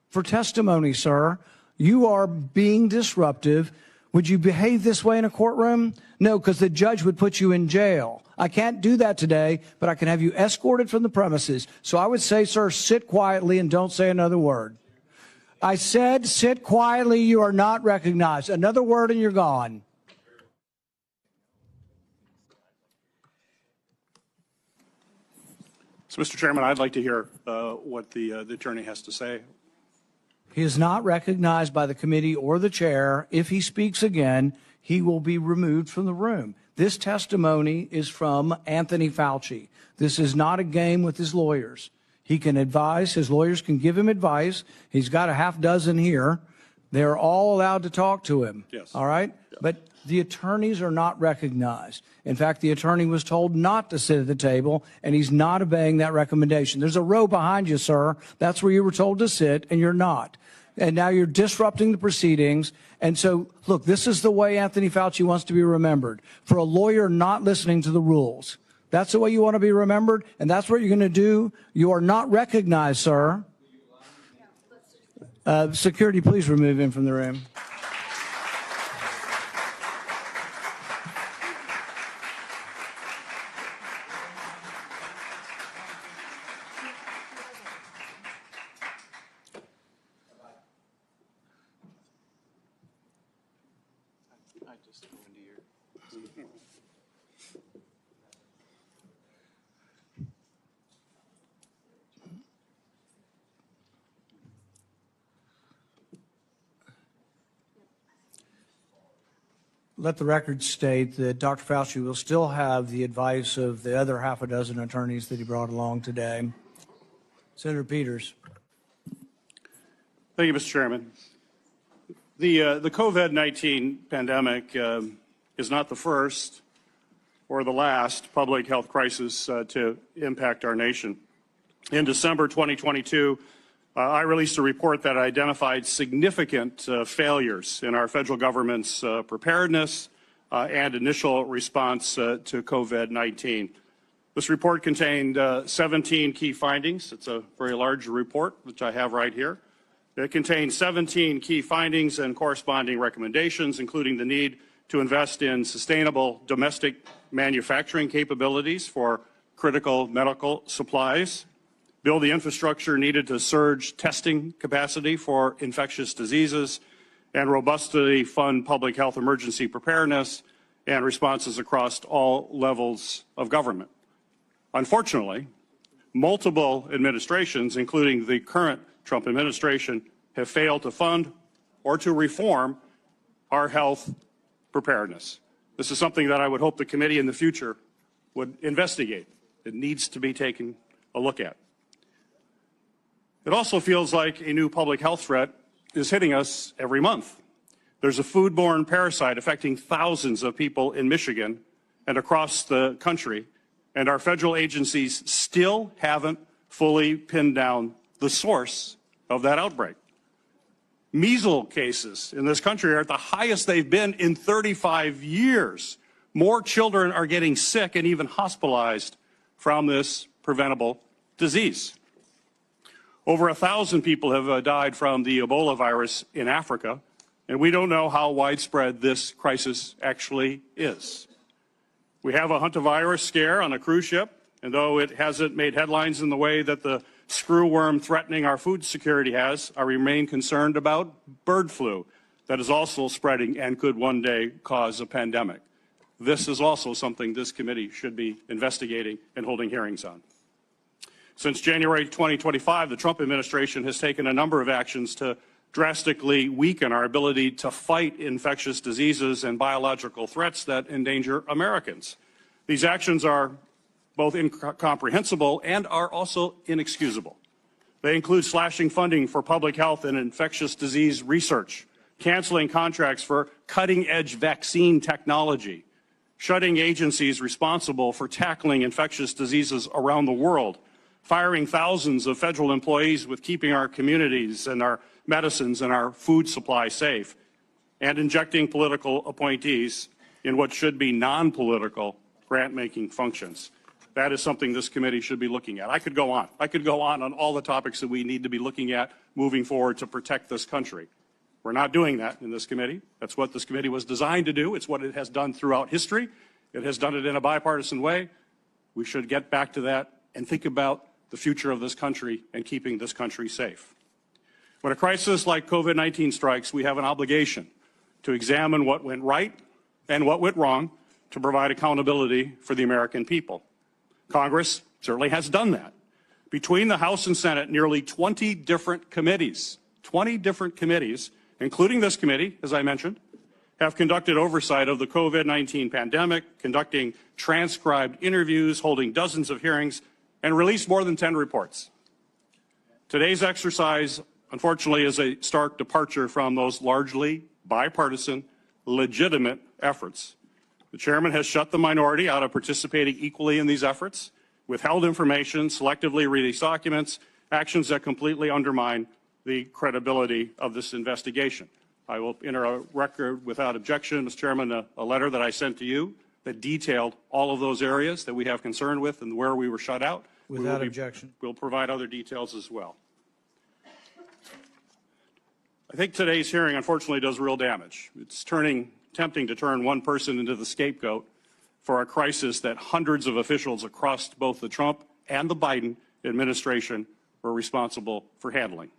for testimony, sir. You are being disruptive. Would you behave this way in a courtroom? No, because the judge would put you in jail. I can't do that today, but I can have you escorted from the premises. So I would say, sir, sit quietly and don't say another word. I said, sit quietly. You are not recognized. Another word and you're gone. So, Mr. Chairman, I'd like to hear what the attorney has to say. He is not recognized by the committee or the chair. If he speaks again, he will be removed from the room. This testimony is from Anthony Fauci. This is not a game with his lawyers. He can advise. His lawyers can give him advice. He's got a half dozen here. They're all allowed to talk to him. Yes. All right? Yeah. But the attorneys are not recognized. In fact, the attorney was told not to sit at the table, and he's not obeying that recommendation. There's a row behind you, sir. That's where you were told to sit, and you're not. And now you're disrupting the proceedings. And so, look, this is the way Anthony Fauci wants to be remembered, for a lawyer not listening to the rules. That's the way you want to be remembered, and that's what you're going to do. You are not recognized, sir. Security, please remove him from the room. Let the record state that Dr. Fauci will still have the advice of the other half a dozen attorneys that he brought along today. Senator Peters. Thank you, Mr. Chairman. The COVID-19 pandemic is not the first or the last public health crisis to impact our nation. In December 2022, I released a report that identified significant failures in our federal government's preparedness and initial response to COVID-19. This report contained 17 key findings. It's a very large report, which I have right here. It contains 17 key findings and corresponding recommendations, including the need to invest in sustainable domestic manufacturing capabilities for critical medical supplies, build the infrastructure needed to surge testing capacity for infectious diseases, and robustly fund public health emergency preparedness and responses across all levels of government. Unfortunately, multiple administrations, including the current Trump administration, have failed to fund or to reform our health preparedness. This is something that I would hope the committee in the future would investigate. It needs to be taken a look at. It also feels like a new public health threat is hitting us every month. There's a foodborne parasite affecting thousands of people in Michigan and across the country, and our federal agencies still haven't fully pinned down the source of that outbreak. Measles cases in this country are at the highest they've been in 35 years. More children are getting sick and even hospitalized from this preventable disease. Over 1,000 people have died from the Ebola virus in Africa, and we don't know how widespread this crisis actually is. We have a hantavirus scare on a cruise ship, and though it hasn't made headlines in the way that the screwworm threatening our food security has, I remain concerned about bird flu that is also spreading and could one day cause a pandemic. This is also something this committee should be investigating and holding hearings on. Since January 2025, the Trump administration has taken a number of actions to drastically weaken our ability to fight infectious diseases and biological threats that endanger Americans. These actions are both incomprehensible and are also inexcusable. They include slashing funding for public health and infectious disease research, canceling contracts for cutting-edge vaccine technology, shutting agencies responsible for tackling infectious diseases around the world, firing thousands of federal employees with keeping our communities and our medicines and our food supply safe, and injecting political appointees in what should be non-political grant-making functions. That is something this committee should be looking at. I could go on. I could go on all the topics that we need to be looking at moving forward to protect this country. We're not doing that in this committee. That's what this committee was designed to do. It's what it has done throughout history. It has done it in a bipartisan way. We should get back to that and think about the future of this country and keeping this country safe. When a crisis like COVID-19 strikes, we have an obligation to examine what went right and what went wrong to provide accountability for the American people. Congress certainly has done that. Between the House and Senate, nearly 20 different committees, including this committee, as I mentioned, have conducted oversight of the COVID-19 pandemic, conducting transcribed interviews, holding dozens of hearings, and released more than 10 reports. Today's exercise, unfortunately, is a stark departure from those largely bipartisan, legitimate efforts. The chairman has shut the minority out of participating equally in these efforts, withheld information, selectively released documents, actions that completely undermine the credibility of this investigation. I will enter a record without objection, Mr. Chairman, a letter that I sent to you that detailed all of those areas that we have concern with and where we were shut out. Without objection. We'll provide other details as well. I think today's hearing, unfortunately, does real damage. It's tempting to turn one person into the scapegoat for a crisis that hundreds of officials across both the Trump and the Biden administration were responsible for handling.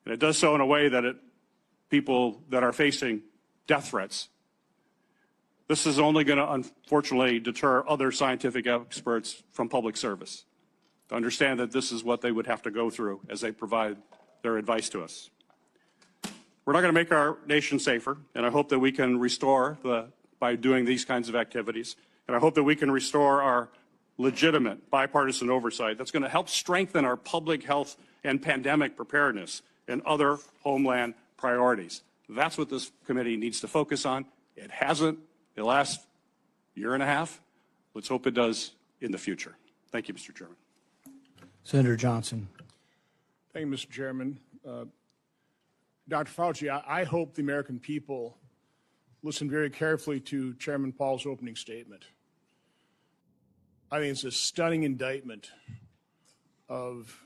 And it does so in a way that people that are facing death threats. This is only going to, unfortunately, deter other scientific experts from public service to understand that this is what they would have to go through as they provide their advice to us. We're not going to make our nation safer, and I hope that we can restore by doing these kinds of activities, and I hope that we can restore our legitimate bipartisan oversight that's going to help strengthen our public health and pandemic preparedness and other homeland priorities. That's what this committee needs to focus on. It hasn't the last year and a half. Let's hope it does in the future. Thank you, Mr. Chairman. Senator Johnson. Thank you, Mr. Chairman. Dr. Fauci, I hope the American people listen very carefully to Chairman Paul's opening statement. I think it's a stunning indictment of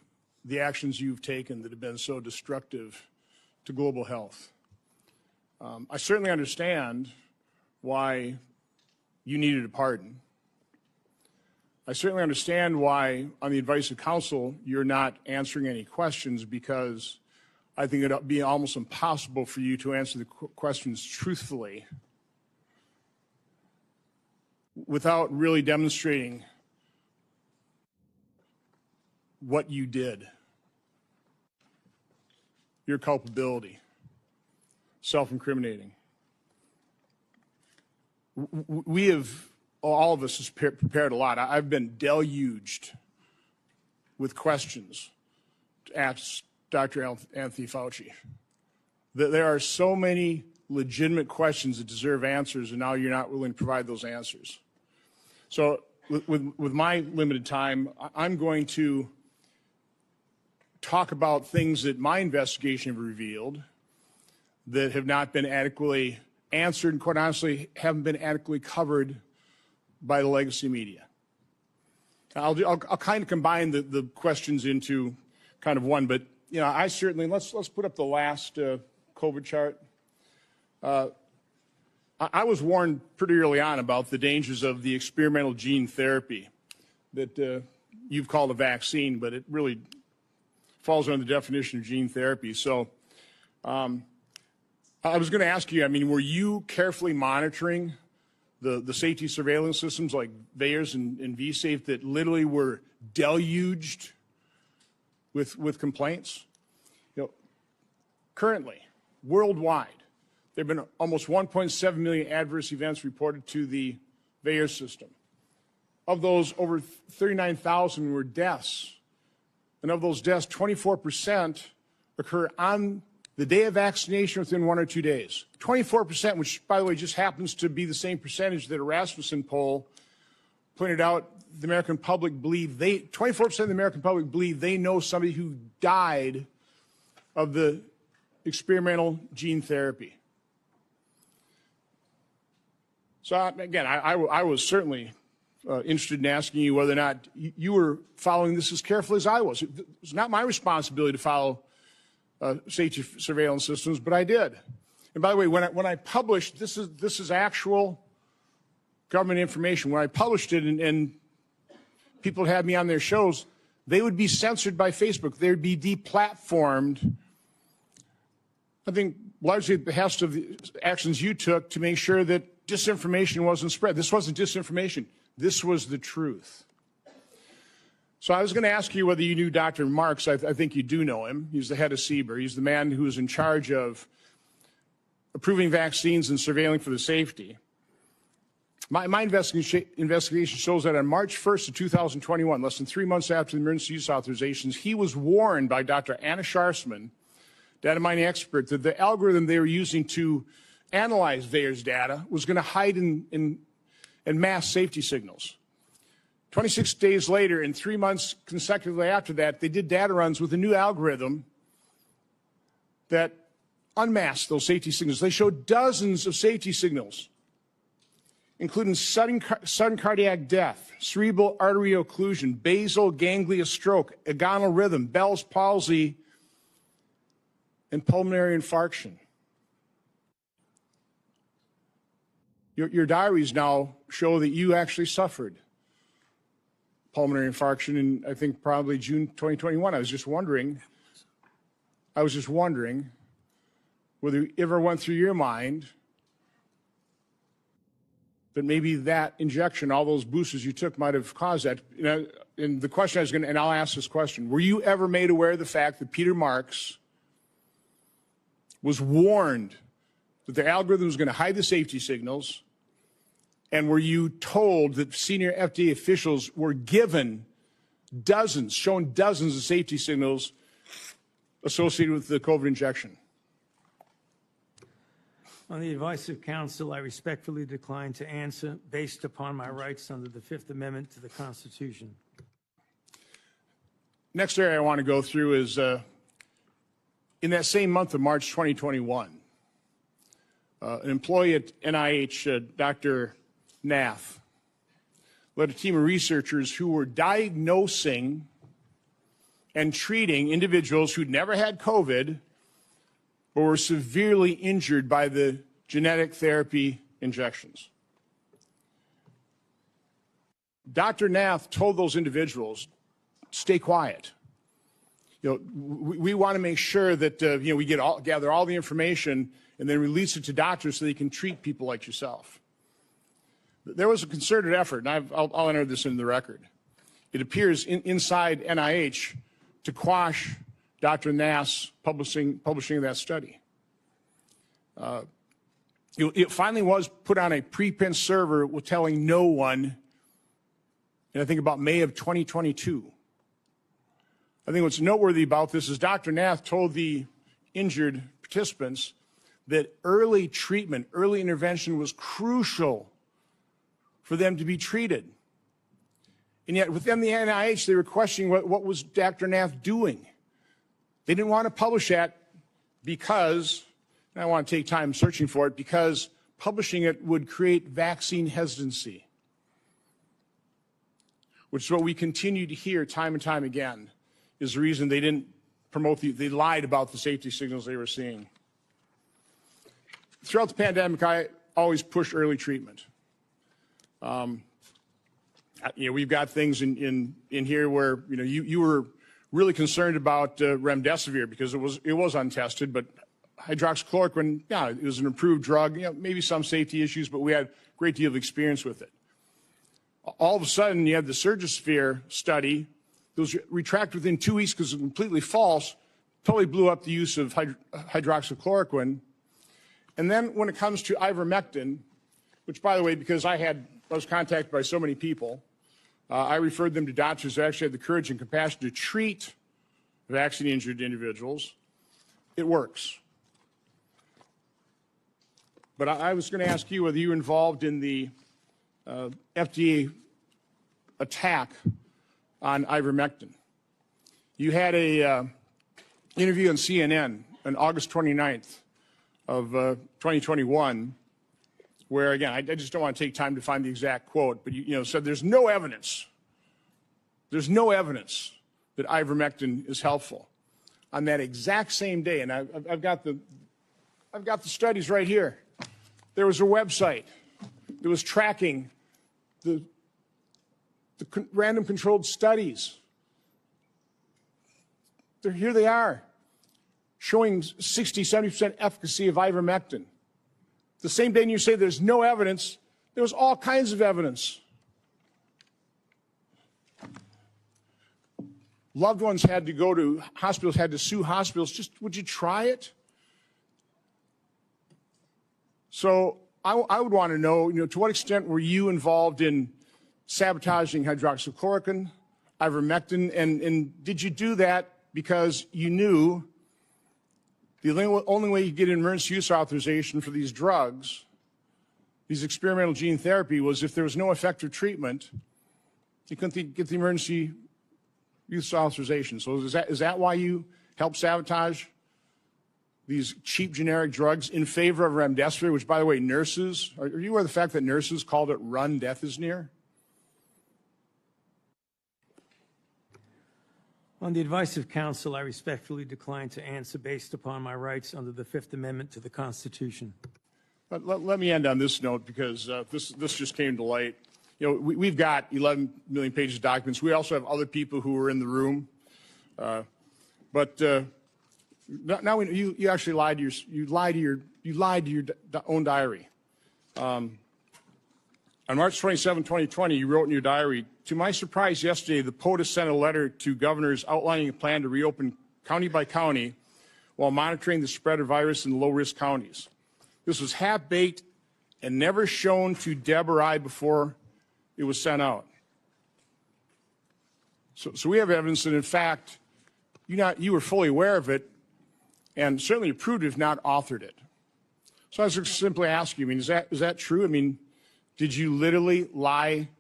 the actions you've taken that have been so destructive to global health. I certainly understand why you needed a pardon. I certainly understand why, on the advice of counsel, you're not answering any questions, because I think it would be almost impossible for you to answer the questions truthfully without really demonstrating what you did, your culpability, self-incriminating. We have, all of us, has prepared a lot. I've been deluged with questions to ask Dr. Anthony Fauci. There are so many legitimate questions that deserve answers, and now you're not willing to provide those answers. So with my limited time, I'm going to talk about things that my investigation have revealed that have not been adequately answered and, quite honestly, haven't been adequately covered by the legacy media. I'll kind of combine the questions into kind of one, but I certainly let's put up the last COVID chart. I was warned pretty early on about the dangers of the experimental gene therapy that you've called a vaccine, but it really falls under the definition of gene therapy. So I was going to ask you, were you carefully monitoring the safety surveillance systems like VAERS and vSafe that literally were deluged with complaints? Currently, worldwide, there have been almost 1.7 million adverse events reported to the VAERS system. Of those, over 39,000 were deaths. And of those deaths, 24% occur on the day of vaccination within 1 or 2 days. 24%, which, by the way, just happens to be the same percentage that a Rasmussen poll pointed out the American public believe 24% of the American public believe they know somebody who died of the experimental gene therapy. So, again, I was certainly interested in asking you whether or not you were following this as carefully as I was. It's not my responsibility to follow safety surveillance systems, but I did. And by the way, when I published, this is actual government information. When I published it and people had me on their shows, they would be censored by Facebook. They would be deplatformed. I think largely at the behest of the actions you took to make sure that disinformation wasn't spread. This wasn't disinformation. This was the truth. So I was going to ask you whether you knew Dr. Marks. I think you do know him. He's the head of CBER. He's the man who is in charge of approving vaccines and surveilling for the safety. My investigation shows that on March 1st of 2021, less than 3 months after the emergency use authorizations, he was warned by Dr. Anna Scharsman, data mining expert, that the algorithm they were using to analyze VAERS data was going to hide in mass safety signals. 26 days later, and 3 months consecutively after that, they did data runs with a new algorithm that unmasked those safety signals. They showed dozens of safety signals, including sudden cardiac death, cerebral artery occlusion, basal ganglia stroke, agonal rhythm, Bell's palsy, and pulmonary infarction. Your diaries now show that you actually suffered pulmonary infarction in, I think, probably June 2021. I was just wondering whether it ever went through your mind that maybe that injection, all those boosters you took, might have caused that. And the question I was going to, and I'll ask this question, were you ever made aware of the fact that Peter Marks was warned that the algorithm was going to hide the safety signals? And were you told that senior FDA officials were given shown dozens of safety signals associated with the COVID injection? On the advice of counsel, I respectfully decline to answer based upon my rights under the Fifth Amendment to the Constitution. Next area I want to go through is in that same month of March 2021, an employee at NIH, Dr. Nath, led a team of researchers who were diagnosing and treating individuals who'd never had COVID but were severely injured by the genetic therapy injections. Dr. Nath told those individuals, stay quiet. We want to make sure that we gather all the information and then release it to doctors so they can treat people like yourself. There was a concerted effort, and I'll enter this into the record. It appears inside NIH to quash Dr. Nath's publishing of that study. It finally was put on a preprint server with telling no one, and I think about May of 2022. I think what's noteworthy about this is Dr. Nath told the injured participants that early treatment, early intervention was crucial for them to be treated. And yet within the NIH, they were questioning what was Dr. Nath doing. They didn't want to publish that because, and I want to take time searching for it, because publishing it would create vaccine hesitancy, which is what we continue to hear time and time again, is the reason they didn't promote they lied about the safety signals they were seeing. Throughout the pandemic, I always push early treatment. We've got things in here where you were really concerned about remdesivir because it was untested, but hydroxychloroquine, yeah, it was an approved drug. Maybe some safety issues, but we had a great deal of experience with it. All of a sudden, you had the Surgisphere study that was retracted within 2 weeks because it was completely false, totally blew up the use of hydroxychloroquine. And then when it comes to ivermectin, which, by the way, because I was contacted by so many people, I referred them to doctors who actually had the courage and compassion to treat vaccine-injured individuals. It works. But I was going to ask you whether you were involved in the FDA attack on ivermectin. You had a interview on CNN on August 29th of 2021, where, again, I just don't want to take time to find the exact quote, but you said there's no evidence that ivermectin is helpful. On that exact same day, and I've got the studies right here. There was a website that was tracking the random controlled studies. Here they are, showing 60, 70% efficacy of ivermectin. The same day you say there's no evidence, there was all kinds of evidence. Loved ones had to go to hospitals, had to sue hospitals. Just, would you try it? So I would want to know, to what extent were you involved in sabotaging hydroxychloroquine, ivermectin, and did you do that because you knew the only way you get an emergency use authorization for these drugs, these experimental gene therapy, was if there was no effective treatment, you couldn't get the emergency use authorization. So is that why you helped sabotage these cheap generic drugs in favor of remdesivir, which, by the way, nurses, are you aware of the fact that nurses called it run, death is near? On the advice of counsel, I respectfully decline to answer based upon my rights under the Fifth Amendment to the Constitution. But let me end on this note, because this just came to light. We've got 11 million pages of documents. We also have other people who were in the room. But now you actually lied to your own diary. On March 27, 2020, you wrote in your diary, "To my surprise yesterday, the POTUS sent a letter to governors outlining a plan to reopen county by county while monitoring the spread of virus in low-risk counties. This was half-baked and never shown to Deb or I before it was sent out." So we have evidence that, in fact, you were fully aware of it and certainly approved, if not authored it. So I was just simply asking you, is that true? Did you literally lie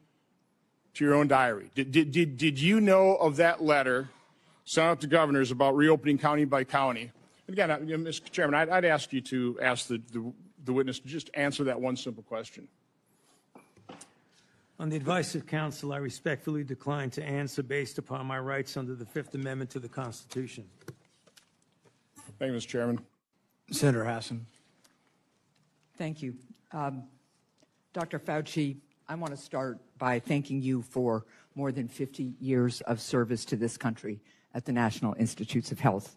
to your own diary? Did you know of that letter sent out to governors about reopening county by county? And again, Mr. Chairman, I'd ask you to ask the witness to just answer that one simple question. On the advice of counsel, I respectfully decline to answer based upon my rights under the Fifth Amendment to the Constitution. Thank you, Mr. Chairman. Senator Hassan. Thank you. Dr. Fauci, I want to start by thanking you for more than 50 years of service to this country at the National Institutes of Health.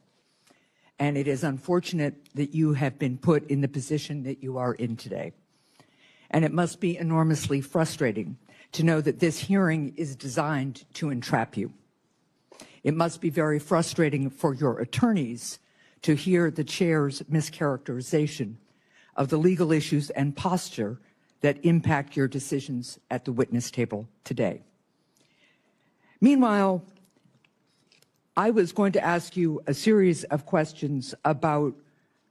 And it is unfortunate that you have been put in the position that you are in today. And it must be enormously frustrating to know that this hearing is designed to entrap you. It must be very frustrating for your attorneys to hear the chair's mischaracterization of the legal issues and posture that impact your decisions at the witness table today. Meanwhile, I was going to ask you a series of questions about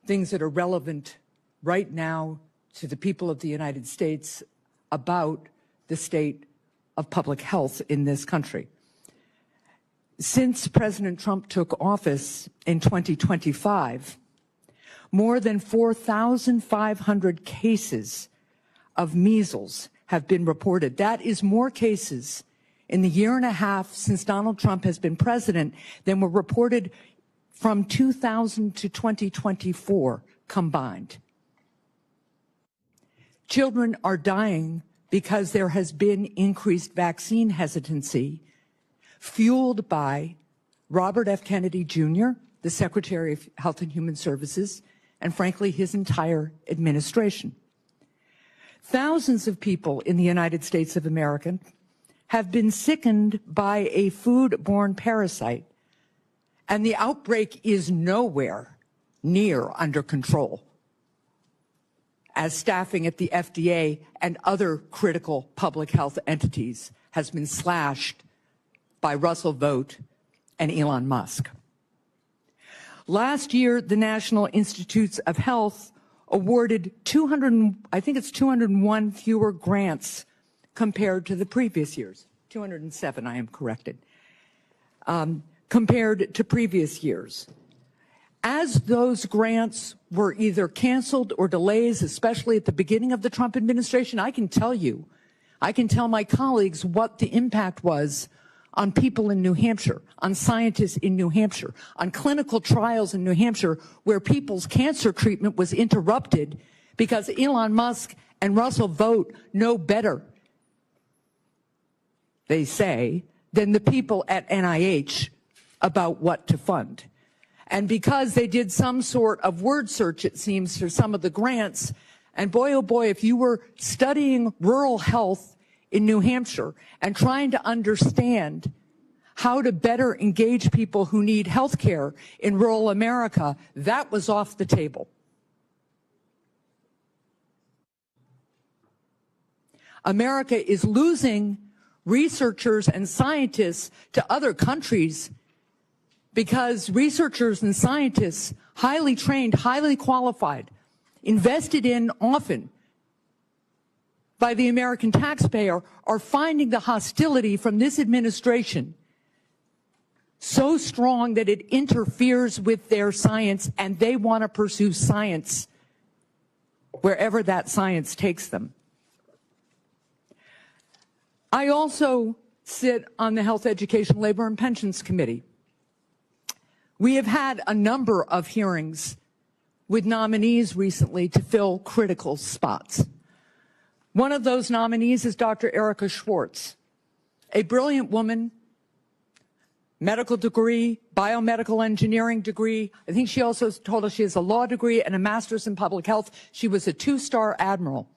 things that are relevant right now to the people of the United States about the state of public health in this country. Since President Trump took office in 2025, more than 4,500 cases of measles have been reported. That is more cases in the year and a half since Donald Trump has been president than were reported from 2000 to 2024 combined. Children are dying because there has been increased vaccine hesitancy, fueled by Robert F. Kennedy Jr., the Secretary of Health and Human Services, and frankly, his entire administration. Thousands of people in the United States of America have been sickened by a foodborne parasite, and the outbreak is nowhere near under control, as staffing at the FDA and other critical public health entities has been slashed by Russell Vought and Elon Musk. Last year, the National Institutes of Health awarded 201 fewer grants compared to the previous years. 207, I am corrected, compared to previous years. As those grants were either canceled or delays, especially at the beginning of the Trump administration, I can tell my colleagues what the impact was on people in New Hampshire, on scientists in New Hampshire, on clinical trials in New Hampshire, where people's cancer treatment was interrupted because Elon Musk and Russell Vought know better, they say, than the people at NIH about what to fund. And because they did some sort of word search, it seems, for some of the grants, and boy, oh boy, if you were studying rural health in New Hampshire and trying to understand how to better engage people who need health care in rural America, that was off the table. America is losing researchers and scientists to other countries because researchers and scientists, highly trained, highly qualified, invested in often by the American taxpayer, are finding the hostility from this administration so strong that it interferes with their science, and they want to pursue science wherever that science takes them. I also sit on the Health, Education, Labor, and Pensions Committee. We have had a number of hearings with nominees recently to fill critical spots. One of those nominees is Dr. Erica Schwartz, a brilliant woman, medical degree, biomedical engineering degree. I think she also told us she has a law degree and a master's in public health. She was a 2-star admiral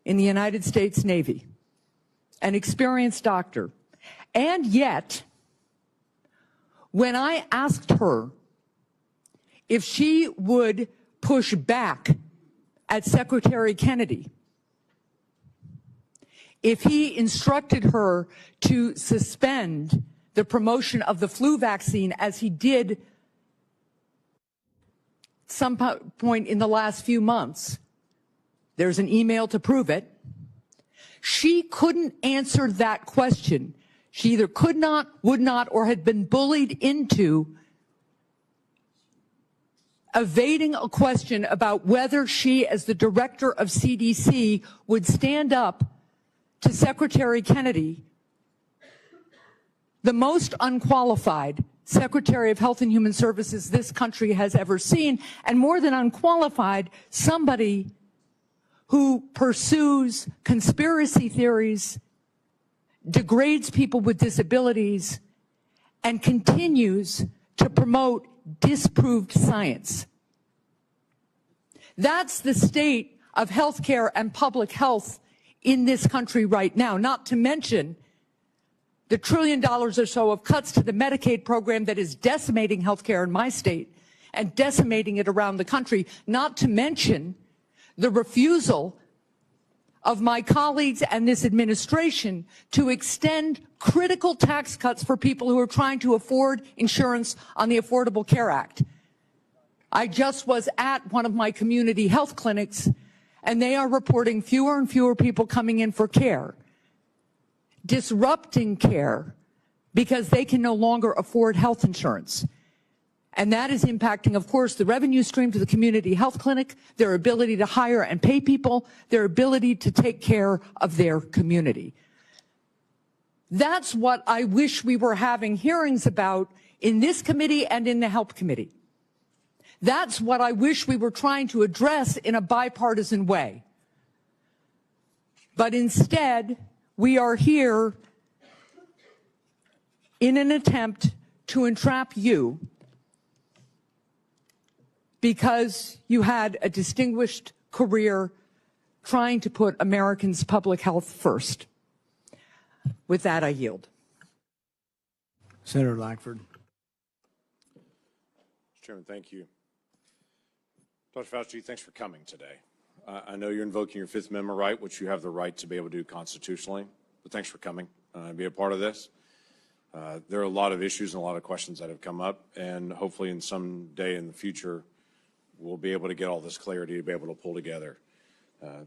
in the United States Navy, an experienced doctor. And yet, when I asked her if she would push back at Secretary Kennedy, if he instructed her to suspend the promotion of the flu vaccine, as he did some point in the last few months, there's an email to prove it, she couldn't answer that question. She either could not, would not, or had been bullied into evading a question about whether she, as the director of CDC, would stand up to Secretary Kennedy, the most unqualified Secretary of Health and Human Services this country has ever seen, and more than unqualified, somebody who pursues conspiracy theories, degrades people with disabilities, and continues to promote disproved science. That's the state of healthcare and public health in this country right now, not to mention the $1 trillion or so of cuts to the Medicaid program that is decimating healthcare in my state and decimating it around the country, not to mention the refusal of my colleagues and this administration to extend critical tax cuts for people who are trying to afford insurance on the Affordable Care Act. I just was at one of my community health clinics, and they are reporting fewer and fewer people coming in for care, disrupting care because they can no longer afford health insurance. And that is impacting, of course, the revenue stream to the community health clinic, their ability to hire and pay people, their ability to take care of their community. That's what I wish we were having hearings about in this committee and in the Health Committee. That's what I wish we were trying to address in a bipartisan way. But instead, we are here in an attempt to entrap you because you had a distinguished career trying to put Americans' public health first. With that, I yield. Senator Lankford. Mr. Chairman, thank you. Dr. Fauci, thanks for coming today. I know you're invoking your Fifth Amendment right, which you have the right to be able to do constitutionally, but thanks for coming and be a part of this. There are a lot of issues and a lot of questions that have come up, and hopefully in some day in the future, we'll be able to get all this clarity to be able to pull together.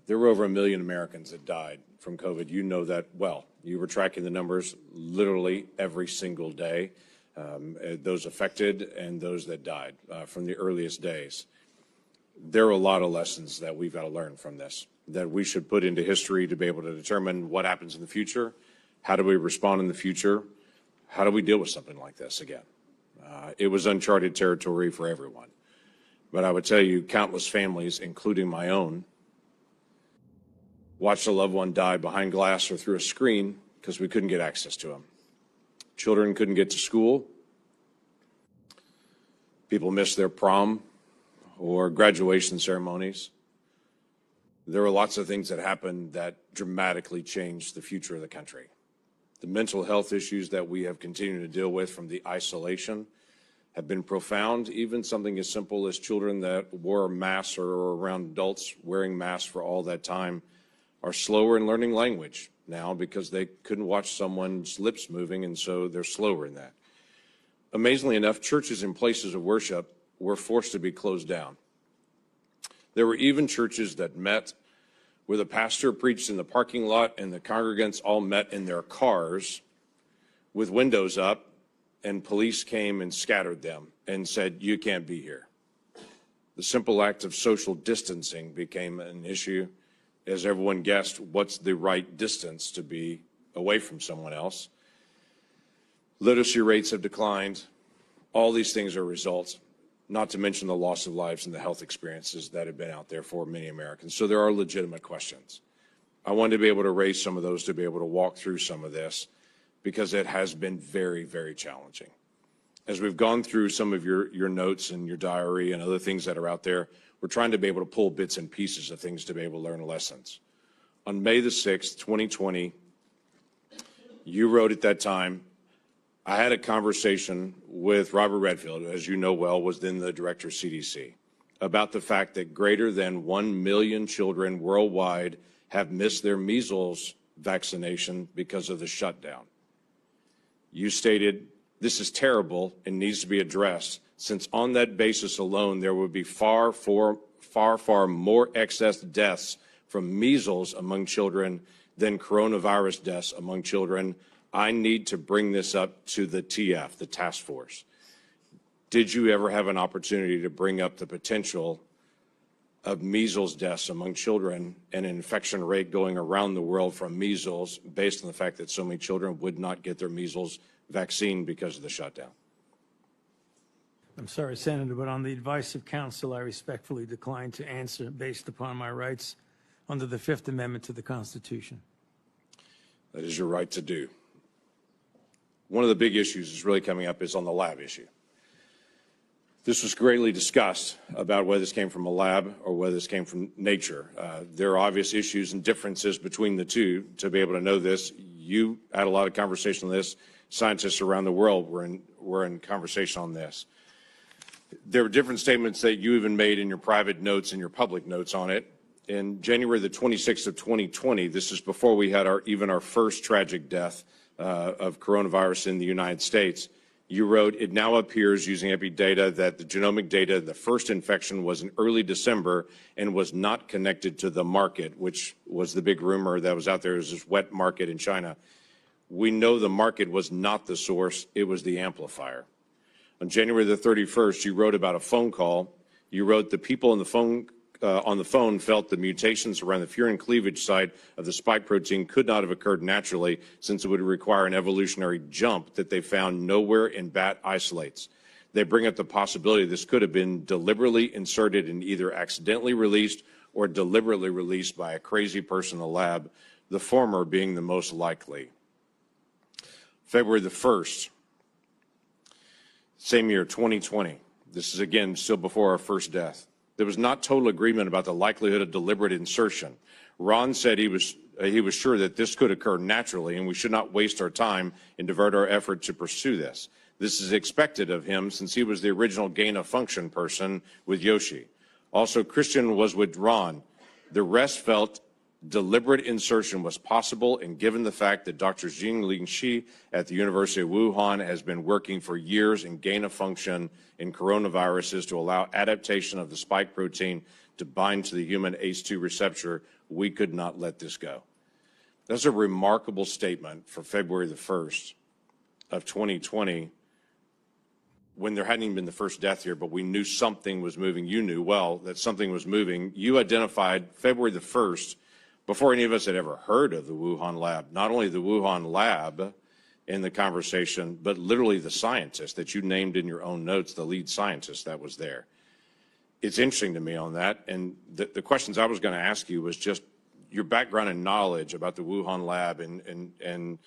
There were over 1 million Americans that died from COVID. You know that well. You were tracking the numbers literally every single day, those affected and those that died from the earliest days. There are a lot of lessons that we've got to learn from this, that we should put into history to be able to determine what happens in the future. How do we respond in the future? How do we deal with something like this again? It was uncharted territory for everyone. But I would tell you, countless families, including my own, watched a loved one die behind glass or through a screen because we couldn't get access to them. Children couldn't get to school. People missed their prom or graduation ceremonies. There were lots of things that happened that dramatically changed the future of the country. The mental health issues that we have continued to deal with from the isolation have been profound. Even something as simple as children that wore masks or around adults wearing masks for all that time are slower in learning language now because they couldn't watch someone's lips moving, and so they're slower in that. Amazingly enough, churches and places of worship were forced to be closed down. There were even churches that met where the pastor preached in the parking lot and the congregants all met in their cars with windows up, and police came and scattered them and said, "You can't be here." The simple act of social distancing became an issue. As everyone guessed, what's the right distance to be away from someone else? Literacy rates have declined. All these things are results, not to mention the loss of lives and the health experiences that have been out there for many Americans. So there are legitimate questions. I wanted to be able to raise some of those, to be able to walk through some of this, because it has been very, very challenging. As we've gone through some of your notes and your diary and other things that are out there, we're trying to be able to pull bits and pieces of things to be able to learn lessons. On May the 6th, 2020, you wrote at that time, I had a conversation with Robert Redfield, who, as you know well, was then the director of CDC, about the fact that greater than 1 million children worldwide have missed their measles vaccination because of the shutdown. You stated, this is terrible and needs to be addressed, since on that basis alone, there would be far more excess deaths from measles among children than coronavirus deaths among children. I need to bring this up to the TF, the task force. Did you ever have an opportunity to bring up the potential of measles deaths among children and an infection rate going around the world from measles based on the fact that so many children would not get their measles vaccine because of the shutdown? I'm sorry, Senator, but on the advice of counsel, I respectfully decline to answer based upon my rights under the Fifth Amendment to the Constitution. That is your right to do. One of the big issues that's really coming up is on the lab issue. This was greatly discussed about whether this came from a lab or whether this came from nature. There are obvious issues and differences between the two to be able to know this. You had a lot of conversation on this. Scientists around the world were in conversation on this. There were different statements that you even made in your private notes and your public notes on it. In January the 26th of 2020, this is before we had our first tragic death of coronavirus in the United States, you wrote, it now appears using epi data that the genomic data, the first infection was in early December and was not connected to the market, which was the big rumor that was out there, is this wet market in China. we know the market was not the source, it was the amplifier. On January the 31st, you wrote about a phone call. You wrote the people on the phone felt the mutations around the furin cleavage site of the spike protein could not have occurred naturally since it would require an evolutionary jump that they found nowhere in bat isolates. They bring up the possibility this could have been deliberately inserted and either accidentally released or deliberately released by a crazy person in the lab, the former being the most likely. February the 1st, same year, 2020. This is again still before our first death. There was not total agreement about the likelihood of deliberate insertion. Ron said he was sure that this could occur naturally and we should not waste our time and divert our effort to pursue this. This is expected of him since he was the original gain-of-function person with Yoshi. Also, Christian was with Ron. The rest felt deliberate insertion was possible, and given the fact that Dr. Jingling Shi at the University of Wuhan has been working for years in gain-of-function in coronaviruses to allow adaptation of the spike protein to bind to the human ACE2 receptor, we could not let this go. That's a remarkable statement for February the 1st of 2020, when there hadn't even been the first death here, but we knew something was moving. You knew well that something was moving. You identified February the 1st before any of us had ever heard of the Wuhan lab, not only the Wuhan lab in the conversation, but literally the scientist that you named in your own notes, the lead scientist that was there. It's interesting to me on that. And the questions I was going to ask you was just your background and knowledge about the Wuhan lab and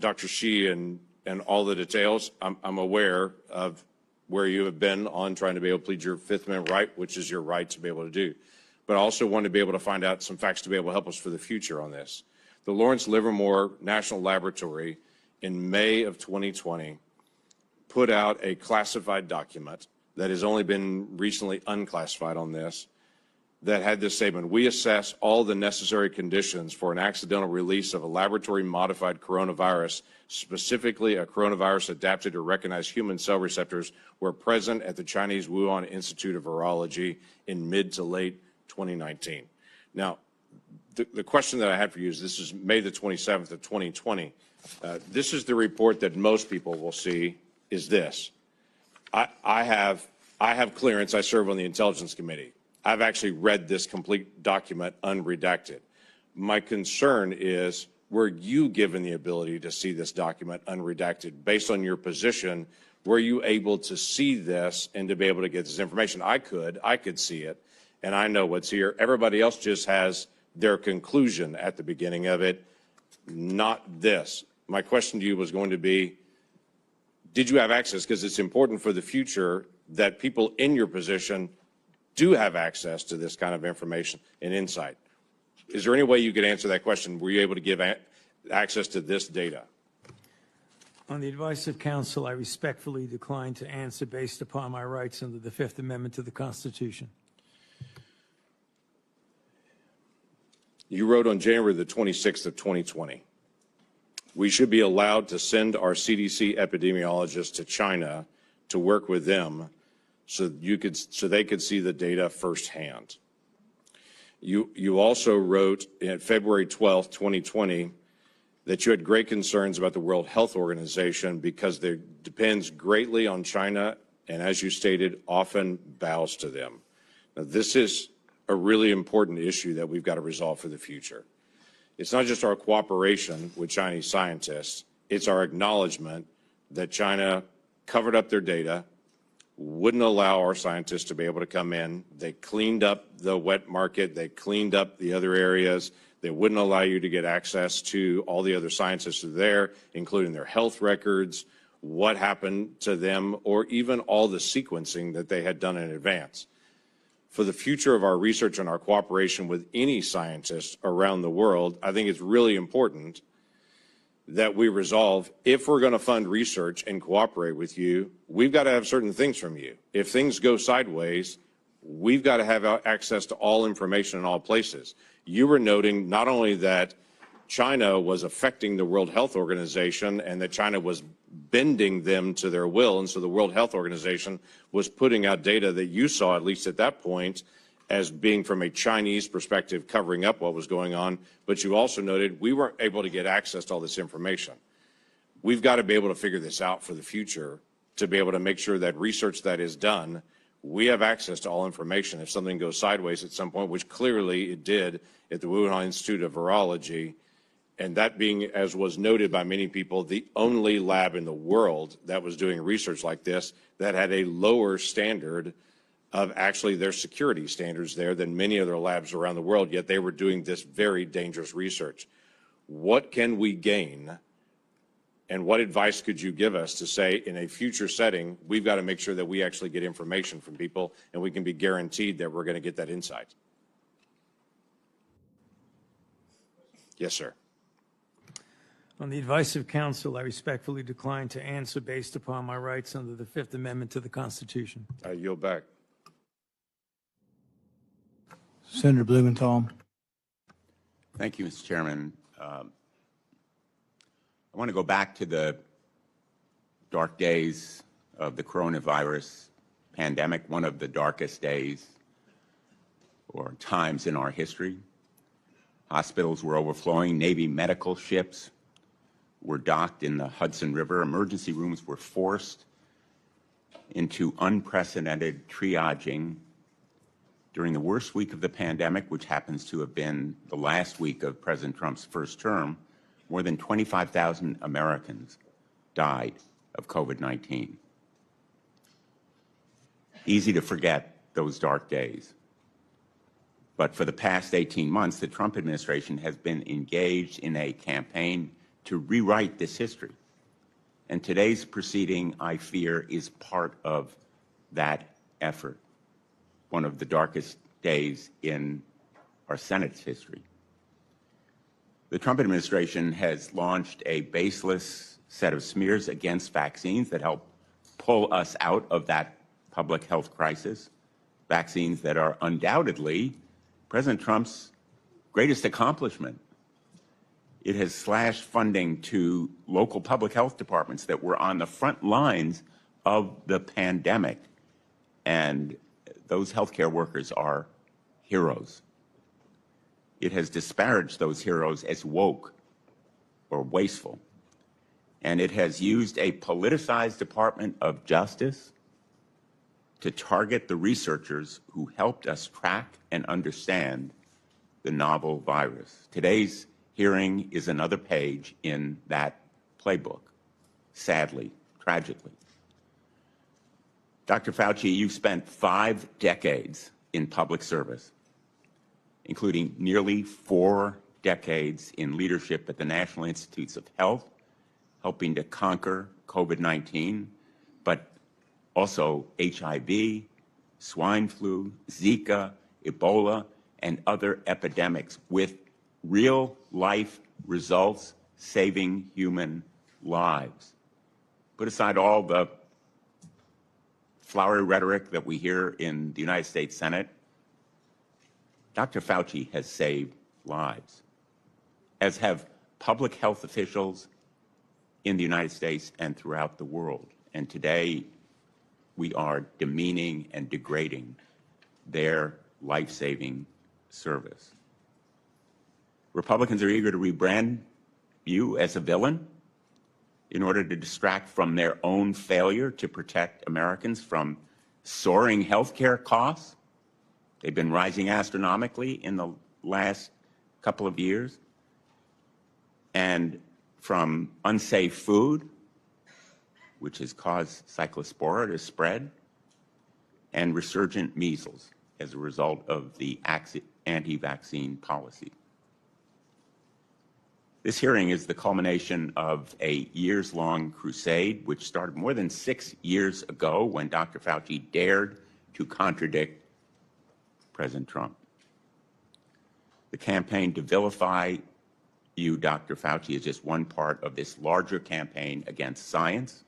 Dr. Shi and all the details. I'm aware of where you have been on trying to be able to plead your Fifth Amendment right, which is your right to be able to do. But I also want to be able to find out some facts to be able to help us for the future on this. The Lawrence Livermore National Laboratory in May of 2020 put out a classified document that has only been recently unclassified on this, that had this statement: we assess all the necessary conditions for an accidental release of a laboratory-modified coronavirus, specifically a coronavirus adapted to recognize human cell receptors, were present at the Chinese Wuhan Institute of Virology in mid to late 2019. Now, the question that I had for you is, this is May the 27th of 2020. This is the report that most people will see, is this. I have clearance. I serve on the Intelligence Committee. I've actually read this complete document unredacted. My concern is, were you given the ability to see this document unredacted? Based on your position, were you able to see this and to be able to get this information? I could see it, and I know what's here. Everybody else just has their conclusion at the beginning of it, not this. My question to you was going to be, did you have access? Because it's important for the future that people in your position do have access to this kind of information and insight. Is there any way you could answer that question? Were you able to give access to this data? On the advice of counsel, I respectfully decline to answer based upon my rights under the Fifth Amendment to the Constitution. You wrote on January the 26th of 2020, we should be allowed to send our CDC epidemiologists to China to work with them so they could see the data firsthand. You also wrote in February 12th, 2020, that you had great concerns about the World Health Organization because it depends greatly on China and, as you stated, often bows to them. Now, this is a really important issue that we've got to resolve for the future. It's not just our cooperation with Chinese scientists, it's our acknowledgement that China covered up their data, wouldn't allow our scientists to be able to come in. They cleaned up the wet market. They cleaned up the other areas. They wouldn't allow you to get access to all the other scientists who are there, including their health records, what happened to them, or even all the sequencing that they had done in advance. For the future of our research and our cooperation with any scientist around the world, I think it's really important that we resolve, if we're going to fund research and cooperate with you, we've got to have certain things from you. If things go sideways, we've got to have access to all information in all places. You were noting not only that China was affecting the World Health Organization and that China was bending them to their will, and so the World Health Organization was putting out data that you saw, at least at that point, as being from a Chinese perspective, covering up what was going on, but you also noted we weren't able to get access to all this information. we've got to be able to figure this out for the future to be able to make sure that research that is done, we have access to all information. If something goes sideways at some point, which clearly it did at the Wuhan Institute of Virology, and that being, as was noted by many people, the only lab in the world that was doing research like this that had a lower standard of actually their security standards there than many other labs around the world, yet they were doing this very dangerous research. What can we gain, and what advice could you give us to say in a future setting, we've got to make sure that we actually get information from people and we can be guaranteed that we're going to get that insight? Yes, sir. On the advice of counsel, I respectfully decline to answer based upon my rights under the Fifth Amendment to the Constitution. I yield back. Senator Blumenthal. Thank you, Mr. Chairman. I want to go back to the dark days of the coronavirus pandemic, one of the darkest days or times in our history. Hospitals were overflowing. Navy medical ships were docked in the Hudson River. Emergency rooms were forced into unprecedented triaging during the worst week of the pandemic, which happens to have been the last week of President Trump's first term. More than 25,000 Americans died of COVID-19. Easy to forget those dark days. But for the past 18 months, the Trump administration has been engaged in a campaign to rewrite this history. And today's proceeding, I fear, is part of that effort, one of the darkest days in our Senate's history. The Trump administration has launched a baseless set of smears against vaccines that help pull us out of that public health crisis, vaccines that are undoubtedly President Trump's greatest accomplishment. It has slashed funding to local public health departments that were on the front lines of the pandemic, and those healthcare workers are heroes. It has disparaged those heroes as woke or wasteful, and it has used a politicized Department of Justice to target the researchers who helped us track and understand the novel virus. Today's hearing is another page in that playbook, sadly, tragically. Dr. Fauci, you've spent 5 decades in public service, including nearly 4 decades in leadership at the National Institutes of Health, helping to conquer COVID-19, but also HIV, swine flu, Zika, Ebola, and other epidemics with real-life results saving human lives. Put aside all the flowery rhetoric that we hear in the United States Senate. Dr. Fauci has saved lives, as have public health officials in the United States and throughout the world. And today, we are demeaning and degrading their life-saving service. Republicans are eager to rebrand you as a villain in order to distract from their own failure to protect Americans from soaring health care costs. They've been rising astronomically in the last couple of years, and from unsafe food, which has caused cyclospora to spread, and resurgent measles as a result of the anti-vaccine policy. This hearing is the culmination of a years-long crusade, which started more than 6 years ago when Dr. Fauci dared to contradict President Trump. The campaign to vilify you, Dr. Fauci, is just one part of this larger campaign against science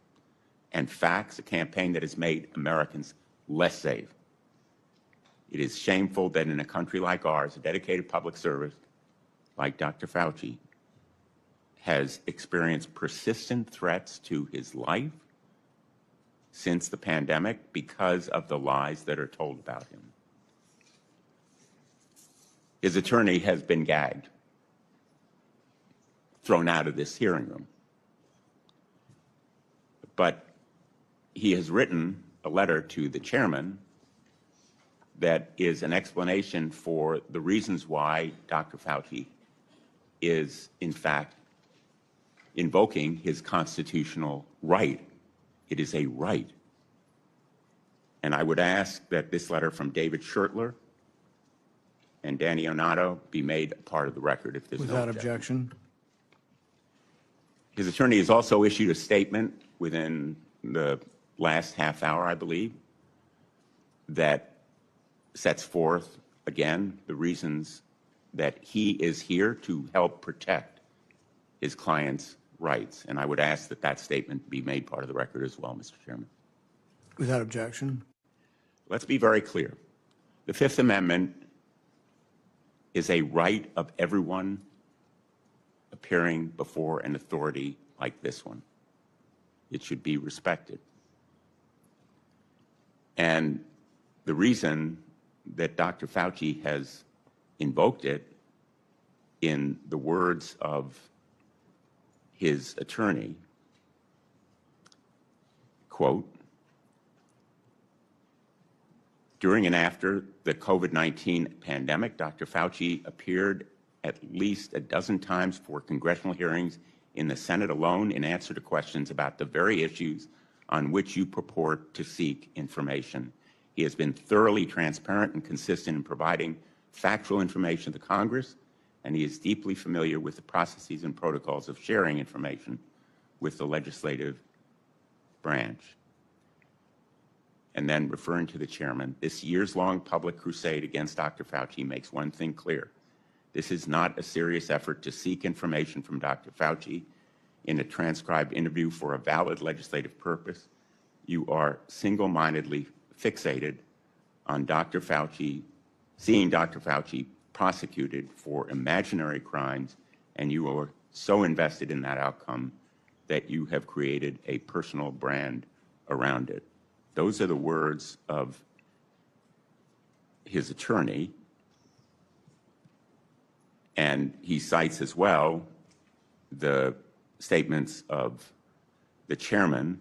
and facts, a campaign that has made Americans less safe. It is shameful that in a country like ours, a dedicated public service like Dr. Fauci has experienced persistent threats to his life since the pandemic because of the lies that are told about him. His attorney has been gagged, thrown out of this hearing room. But he has written a letter to the chairman that is an explanation for the reasons why Dr. Fauci is, in fact, invoking his constitutional right. It is a right. And I would ask that this letter from David Schertler and Danny Onato be made a part of the record if there's no Without objection. objection. His attorney has also issued a statement within the last half hour, I believe, that sets forth, again, the reasons that he is here to help protect his client's rights. And I would ask that that statement be made part of the record as well, Mr. Chairman. Without objection. Let's be very clear. The Fifth Amendment is a right of everyone appearing before an authority like this one. It should be respected. And the reason that Dr. Fauci has invoked it, in the words of his attorney, quote, during and after the COVID-19 pandemic, Dr. Fauci appeared at least a dozen times for congressional hearings in the Senate alone in answer to questions about the very issues on which you purport to seek information. He has been thoroughly transparent and consistent in providing factual information to Congress, and he is deeply familiar with the processes and protocols of sharing information with the legislative branch. And then, referring to the chairman, this years-long public crusade against Dr. Fauci makes one thing clear. This is not a serious effort to seek information from Dr. Fauci in a transcribed interview for a valid legislative purpose. You are single-mindedly fixated on Dr. Fauci, seeing Dr. Fauci prosecuted for imaginary crimes, and you are so invested in that outcome that you have created a personal brand around it. Those are the words of his attorney, and he cites as well the statements of the chairman,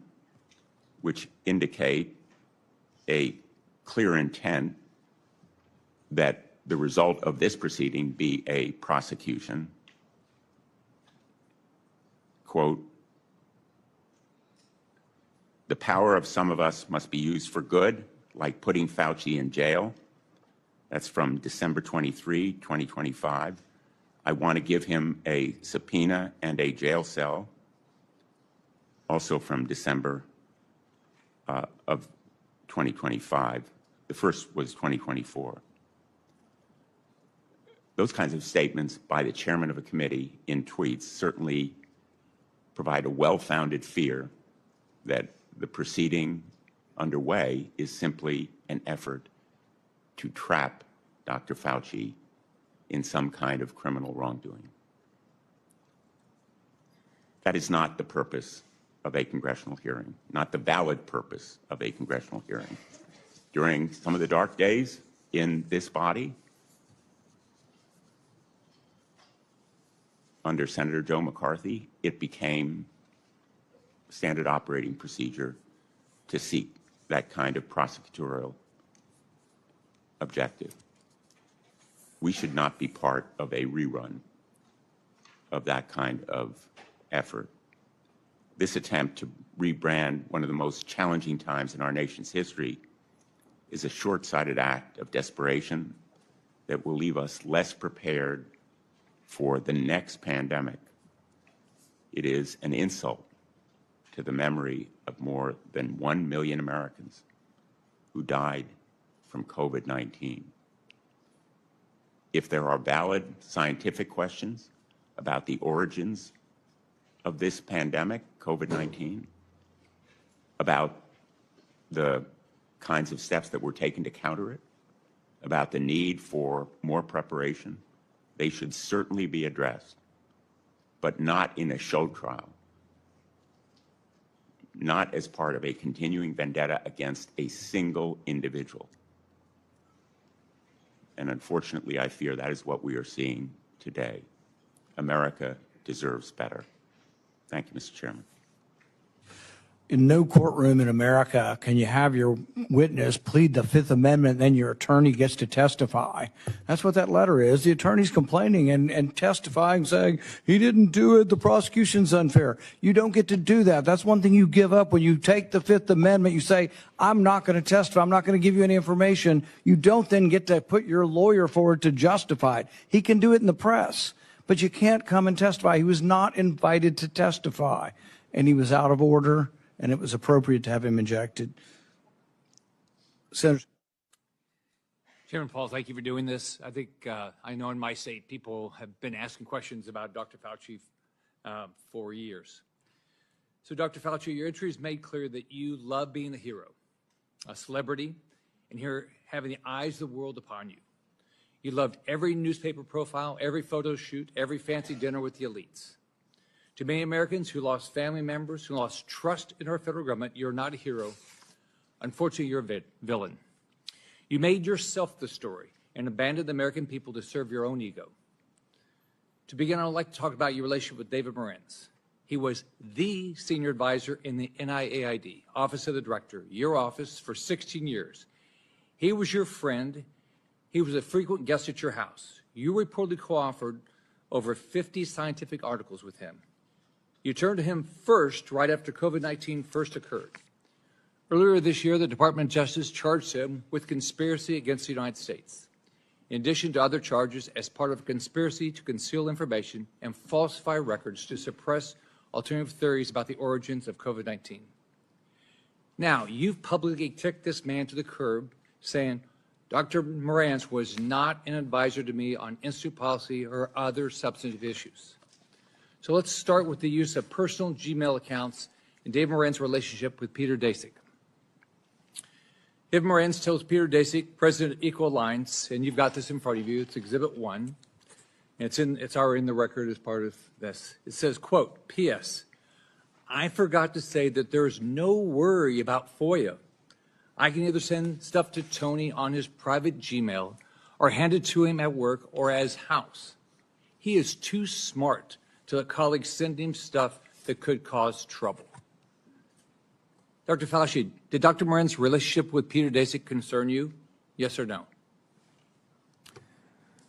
which indicate a clear intent that the result of this proceeding be a prosecution. Quote, the power of some of us must be used for good, like putting Fauci in jail. That's from December 23, 2025. I want to give him a subpoena and a jail cell, also from December of 2025. The first was 2024. Those kinds of statements by the chairman of a committee in tweets certainly provide a well-founded fear that the proceeding underway is simply an effort to trap Dr. Fauci in some kind of criminal wrongdoing. That is not the purpose of a congressional hearing, not the valid purpose of a congressional hearing. During some of the dark days in this body, under Senator Joe McCarthy, it became standard operating procedure to seek that kind of prosecutorial objective. We should not be part of a rerun of that kind of effort. This attempt to rebrand one of the most challenging times in our nation's history is a short-sighted act of desperation that will leave us less prepared for the next pandemic. It is an insult to the memory of more than 1 million Americans who died from COVID-19. If there are valid scientific questions about the origins of this pandemic, COVID-19, about the kinds of steps that were taken to counter it, about the need for more preparation, they should certainly be addressed, but not in a show trial, not as part of a continuing vendetta against a single individual. And unfortunately, I fear that is what we are seeing today. America deserves better. Thank you, Mr. Chairman. In no courtroom in America can you have your witness plead the Fifth Amendment, then your attorney gets to testify. That's what that letter is. The attorney's complaining and testifying, saying, he didn't do it, the prosecution's unfair. You don't get to do that. That's one thing you give up when you take the Fifth Amendment. You say, I'm not going to testify. I'm not going to give you any information. You don't then get to put your lawyer forward to justify it. He can do it in the press, but you can't come and testify. He was not invited to testify, and he was out of order, and it was appropriate to have him ejected. Senator. Chairman Paul, thank you for doing this. I think I know in my state people have been asking questions about Dr. Fauci for years. So, Dr. Fauci, your entry has made clear that you love being a hero, a celebrity, and here having the eyes of the world upon you. You loved every newspaper profile, every photo shoot, every fancy dinner with the elites. To many Americans who lost family members, who lost trust in our federal government, you're not a hero. Unfortunately, you're a villain. You made yourself the story and abandoned the American people to serve your own ego. To begin, I would like to talk about your relationship with David Morenz. He was the senior advisor in the NIAID, Office of the Director, your office, for 16 years. He was your friend. He was a frequent guest at your house. You reportedly co-authored over 50 scientific articles with him. You turned to him first right after COVID-19 first occurred. Earlier this year, the Department of Justice charged him with conspiracy against the United States, in addition to other charges as part of a conspiracy to conceal information and falsify records to suppress alternative theories about the origins of COVID-19. Now, you've publicly kicked this man to the curb, saying, Dr. Morenz was not an advisor to me on institute policy or other substantive issues. So let's start with the use of personal Gmail accounts and Dave Morenz's relationship with Peter Daszak. Dave Morenz tells Peter Daszak, president of Equal Alliance, and you've got this in front of you, it's Exhibit 1, and it's already in the record as part of this. It says, quote, P.S. I forgot to say that there's no worry about FOIA. I can either send stuff to Tony on his private Gmail or hand it to him at work or at his house. He is too smart to let colleagues send him stuff that could cause trouble. Dr. Fauci, did Dr. Morenz's relationship with Peter Daszak concern you? Yes or no?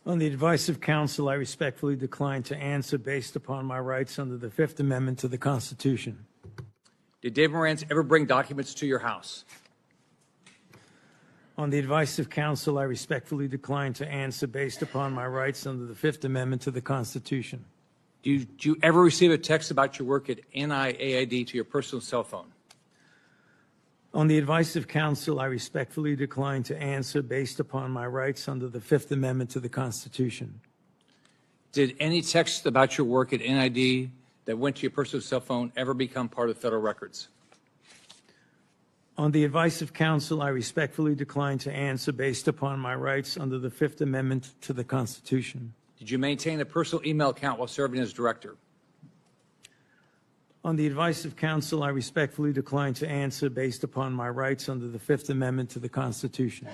On the advice of counsel, I respectfully decline to answer based upon my rights under the Fifth Amendment to the Constitution. Did Dave Morenz ever bring documents to your house? On the advice of counsel, I respectfully decline to answer based upon my rights under the Fifth Amendment to the Constitution. Did you ever receive a text about your work at NIAID to your personal cell phone? On the advice of counsel, I respectfully decline to answer based upon my rights under the Fifth Amendment to the Constitution. Did any text about your work at NIAID that went to your personal cell phone ever become part of federal records? On the advice of counsel, I respectfully decline to answer based upon my rights under the Fifth Amendment to the Constitution. Did you maintain a personal email account while serving as director? On the advice of counsel, I respectfully decline to answer based upon my rights under the Fifth Amendment to the Constitution.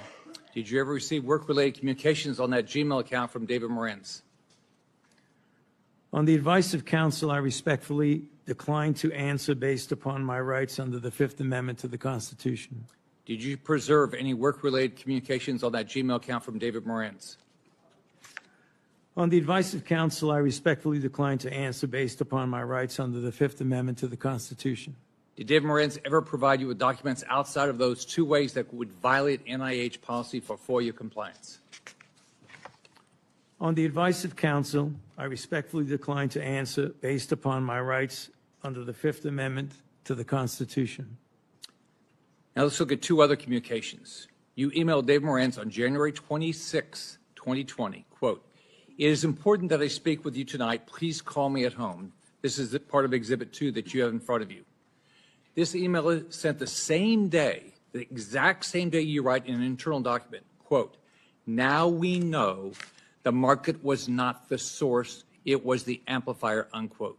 Did you ever receive work-related communications on that Gmail account from David Morenz? On the advice of counsel, I respectfully decline to answer based upon my rights under the Fifth Amendment to the Constitution. Did you preserve any work-related communications on that Gmail account from David Morenz? On the advice of counsel, I respectfully decline to answer based upon my rights under the Fifth Amendment to the Constitution. Did David Morenz ever provide you with documents outside of those two ways that would violate NIH policy for FOIA compliance? On the advice of counsel, I respectfully decline to answer based upon my rights under the Fifth Amendment to the Constitution. Now let's look at two other communications. You emailed Dave Morenz on January 26, 2020, quote, it is important that I speak with you tonight. Please call me at home. This is part of Exhibit 2 that you have in front of you. This email is sent the same day, the exact same day you write in an internal document, quote, now we know the market was not the source, it was the amplifier, unquote.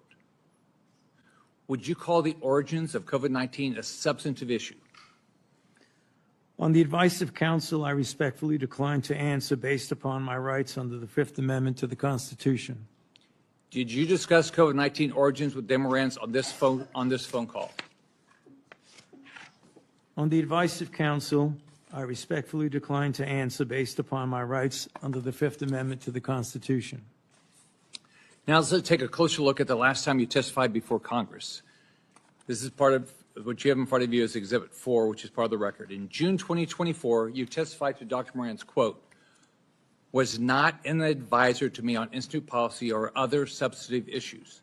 Would you call the origins of COVID-19 a substantive issue? On the advice of counsel, I respectfully decline to answer based upon my rights under the Fifth Amendment to the Constitution. Did you discuss COVID-19 origins with Dave Morenz on this phone call? On the advice of counsel, I respectfully decline to answer based upon my rights under the Fifth Amendment to the Constitution. Now let's take a closer look at the last time you testified before Congress. This is part of what you have in front of you as Exhibit 4, which is part of the record. In June 2024, you testified to Dr. Moran's, quote, was not an advisor to me on institute policy or other substantive issues.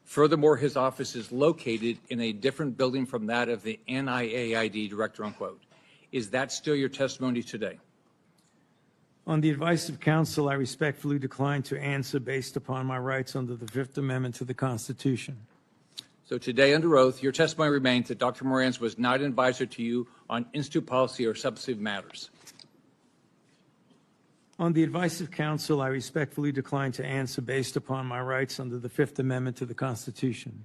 Furthermore, his office is located in a different building from that of the NIAID director, unquote. Is that still your testimony today? On the advice of counsel, I respectfully decline to answer based upon my rights under the Fifth Amendment to the Constitution. So today, under oath, your testimony remains that Dr. Moran's was not an advisor to you on institute policy or substantive matters. On the advice of counsel, I respectfully decline to answer based upon my rights under the Fifth Amendment to the Constitution.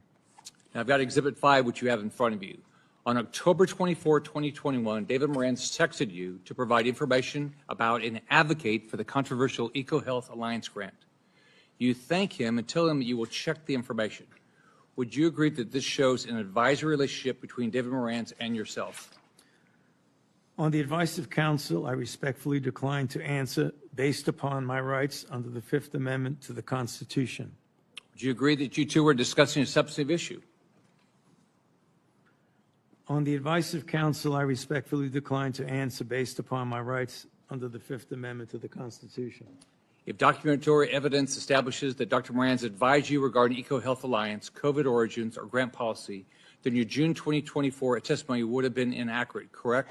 Now, I've got Exhibit 5, which you have in front of you. On October 24, 2021, David Moran's texted you to provide information about and advocate for the controversial EcoHealth Alliance grant. You thank him and tell him that you will check the information. Would you agree that this shows an advisory relationship between David Moran's and yourself? On the advice of counsel, I respectfully decline to answer based upon my rights under the Fifth Amendment to the Constitution. Would you agree that you two were discussing a substantive issue? On the advice of counsel, I respectfully decline to answer based upon my rights under the Fifth Amendment to the Constitution. If documentary evidence establishes that Dr. Moran's advised you regarding EcoHealth Alliance, COVID origins, or grant policy, then your June 2024 testimony would have been inaccurate, correct?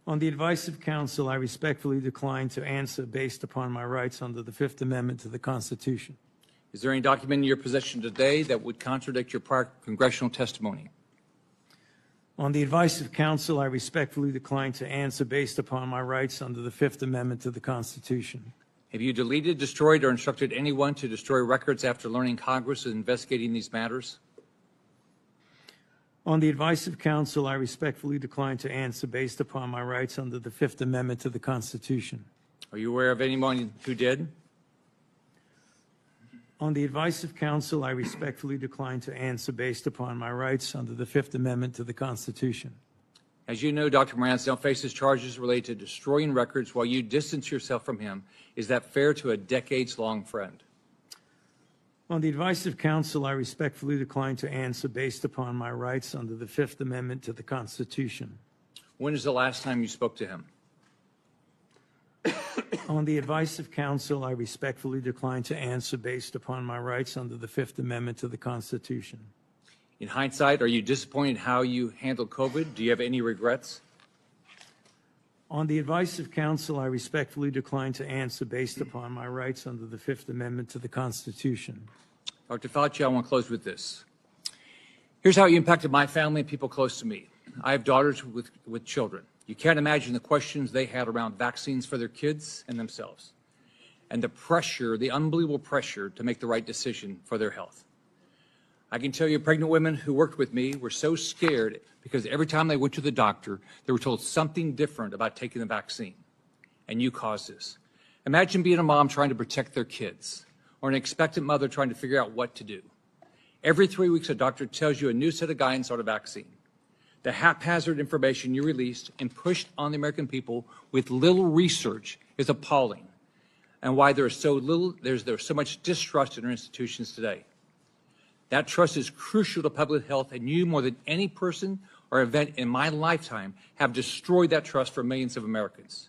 On the advice of counsel, I respectfully decline to answer based upon my rights under the Fifth Amendment to the Constitution. Is there any document in your possession today that would contradict your prior congressional testimony? On the advice of counsel, I respectfully decline to answer based upon my rights under the Fifth Amendment to the Constitution. Have you deleted, destroyed, or instructed anyone to destroy records after learning Congress is investigating these matters? On the advice of counsel, I respectfully decline to answer based upon my rights under the Fifth Amendment to the Constitution. Are you aware of anyone who did? On the advice of counsel, I respectfully decline to answer based upon my rights under the Fifth Amendment to the Constitution. As you know, Dr. Moran now faces charges related to destroying records while you distance yourself from him. Is that fair to a decades-long friend? On the advice of counsel, I respectfully decline to answer based upon my rights under the Fifth Amendment to the Constitution. When is the last time you spoke to him? On the advice of counsel, I respectfully decline to answer based upon my rights under the Fifth Amendment to the Constitution. In hindsight, are you disappointed how you handled COVID? Do you have any regrets? On the advice of counsel, I respectfully decline to answer based upon my rights under the Fifth Amendment to the Constitution. Dr. Fauci, I want to close with this. Here's how it impacted my family and people close to me. I have daughters with children. You can't imagine the questions they had around vaccines for their kids and themselves, and the pressure, the unbelievable pressure to make the right decision for their health. I can tell you pregnant women who worked with me were so scared because every time they went to the doctor, they were told something different about taking the vaccine, and you caused this. Imagine being a mom trying to protect their kids, or an expectant mother trying to figure out what to do. Every 3 weeks, a doctor tells you a new set of guidance on a vaccine. The haphazard information you released and pushed on the American people with little research is appalling, and why there's so much distrust in our institutions today. That trust is crucial to public health, and you, more than any person or event in my lifetime, have destroyed that trust for millions of Americans.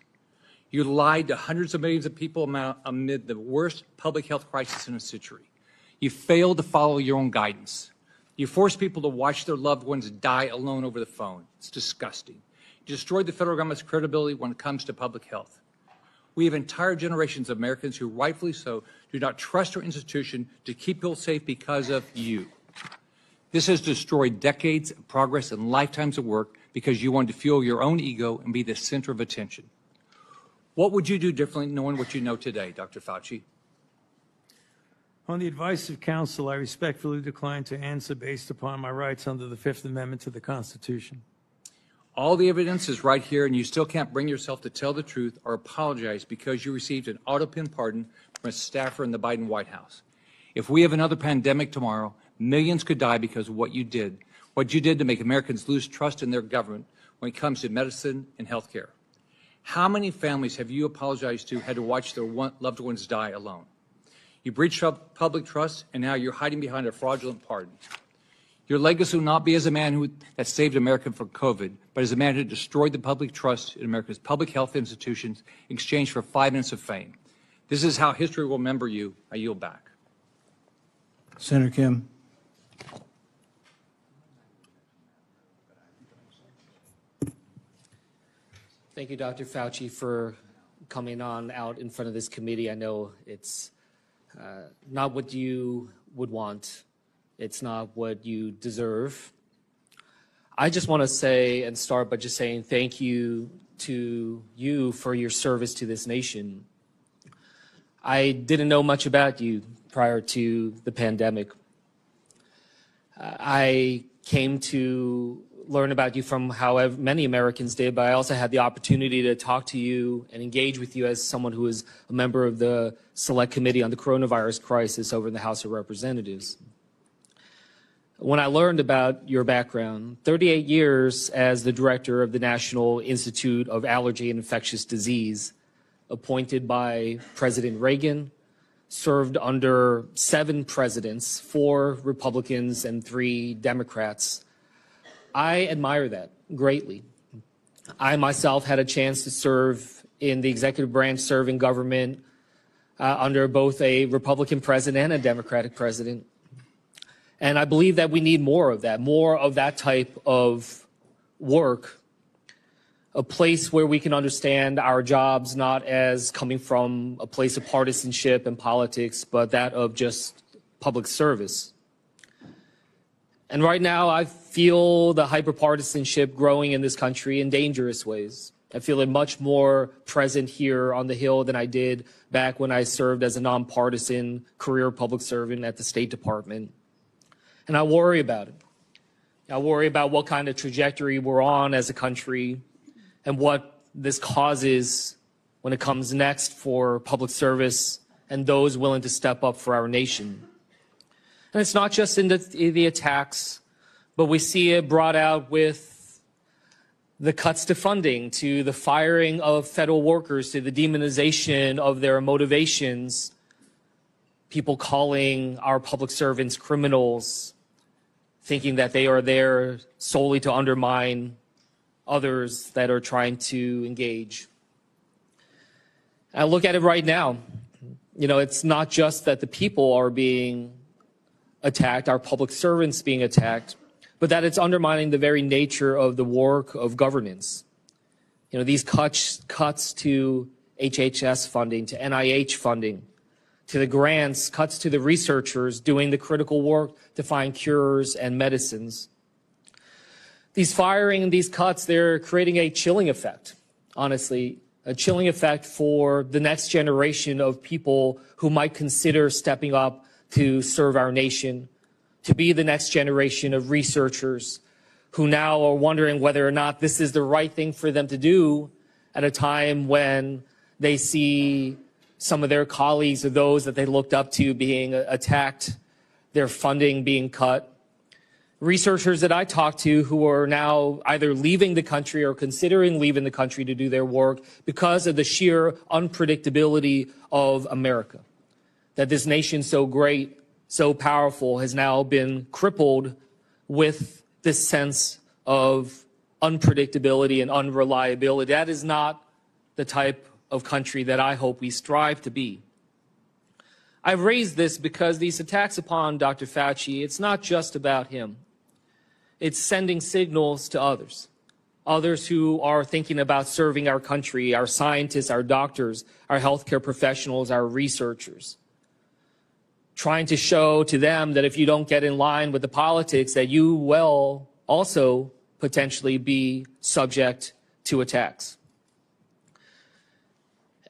You lied to hundreds of millions of people amid the worst public health crisis in a century. You failed to follow your own guidance. You forced people to watch their loved ones die alone over the phone. It's disgusting. You destroyed the federal government's credibility when it comes to public health. We have entire generations of Americans who, rightfully so, do not trust our institution to keep people safe because of you. This has destroyed decades of progress and lifetimes of work because you wanted to fuel your own ego and be the center of attention. What would you do differently knowing what you know today, Dr. Fauci? On the advice of counsel, I respectfully decline to answer based upon my rights under the Fifth Amendment to the Constitution. All the evidence is right here, and you still can't bring yourself to tell the truth or apologize because you received an auto-pin pardon from a staffer in the Biden White House. If we have another pandemic tomorrow, millions could die because of what you did to make Americans lose trust in their government when it comes to medicine and healthcare. How many families have you apologized to had to watch their loved ones die alone? You breached public trust, and now you're hiding behind a fraudulent pardon. Your legacy will not be as a man that saved America from COVID, but as a man who destroyed the public trust in America's public health institutions in exchange for 5 minutes of fame. This is how history will remember you. I yield back. Senator Kim. Thank you, Dr. Fauci, for coming on out in front of this committee. I know it's not what you would want. It's not what you deserve. I just want to say and start by just saying thank you to you for your service to this nation. I didn't know much about you prior to the pandemic. I came to learn about you from however many Americans did, but I also had the opportunity to talk to you and engage with you as someone who is a member of the Select Committee on the Coronavirus Crisis over in the House of Representatives. When I learned about your background, 38 years as the director of the National Institute of Allergy and Infectious Disease, appointed by President Reagan, served under 7 presidents, 4 Republicans and 3 Democrats. I admire that greatly. I myself had a chance to serve in the executive branch, serve in government under both a Republican president and a Democratic president. And I believe that we need more of that type of work, a place where we can understand our jobs not as coming from a place of partisanship and politics, but that of just public service. And right now, I feel the hyperpartisanship growing in this country in dangerous ways. I feel it much more present here on the Hill than I did back when I served as a nonpartisan career public servant at the State Department. And I worry about it. I worry about what kind of trajectory we're on as a country and what this causes when it comes next for public service and those willing to step up for our nation. And it's not just in the attacks, but we see it brought out with the cuts to funding, to the firing of federal workers, to the demonization of their motivations, people calling our public servants criminals, thinking that they are there solely to undermine others that are trying to engage. I look at it right now. You know, it's not just that the people are being attacked, our public servants being attacked, but that it's undermining the very nature of the work of governance. You know, these cuts to HHS funding, to NIH funding, to the grants, cuts to the researchers doing the critical work to find cures and medicines. These firing and these cuts, they're creating a chilling effect, honestly, a chilling effect for the next generation of people who might consider stepping up to serve our nation, to be the next generation of researchers who now are wondering whether or not this is the right thing for them to do at a time when they see some of their colleagues or those that they looked up to being attacked, their funding being cut. Researchers that I talk to who are now either leaving the country or considering leaving the country to do their work because of the sheer unpredictability of America. That this nation so great, so powerful, has now been crippled with this sense of unpredictability and unreliability. That is not the type of country that I hope we strive to be. I've raised this because these attacks upon Dr. Fauci, it's not just about him. It's sending signals to others who are thinking about serving our country, our scientists, our doctors, our healthcare professionals, our researchers, trying to show to them that if you don't get in line with the politics, that you will also potentially be subject to attacks.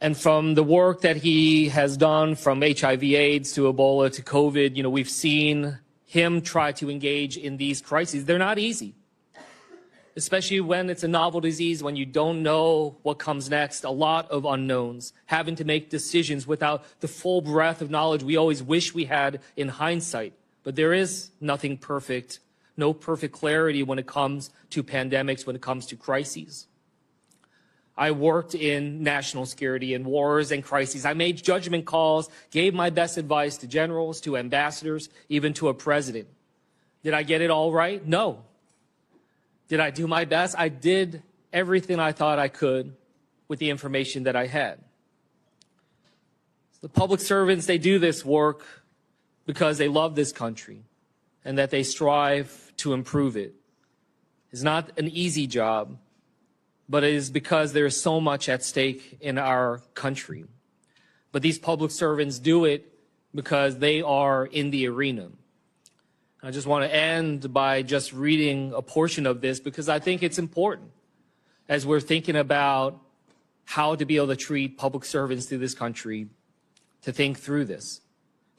And from the work that he has done, from HIV/AIDS to Ebola to COVID, you know, we've seen him try to engage in these crises. They're not easy, especially when it's a novel disease, when you don't know what comes next, a lot of unknowns, having to make decisions without the full breadth of knowledge we always wish we had in hindsight. But there is nothing perfect no perfect clarity when it comes to pandemics, when it comes to crises. I worked in national security and wars and crises. I made judgment calls, gave my best advice to generals, to ambassadors, even to a president. Did I get it all right? No. Did I do my best? I did everything I thought I could with the information that I had. The public servants, they do this work because they love this country and that they strive to improve it. It's not an easy job, but it is because there is so much at stake in our country. But these public servants do it because they are in the arena. I just want to end by just reading a portion of this because I think it's important as we're thinking about how to be able to treat public servants through this country, to think through this.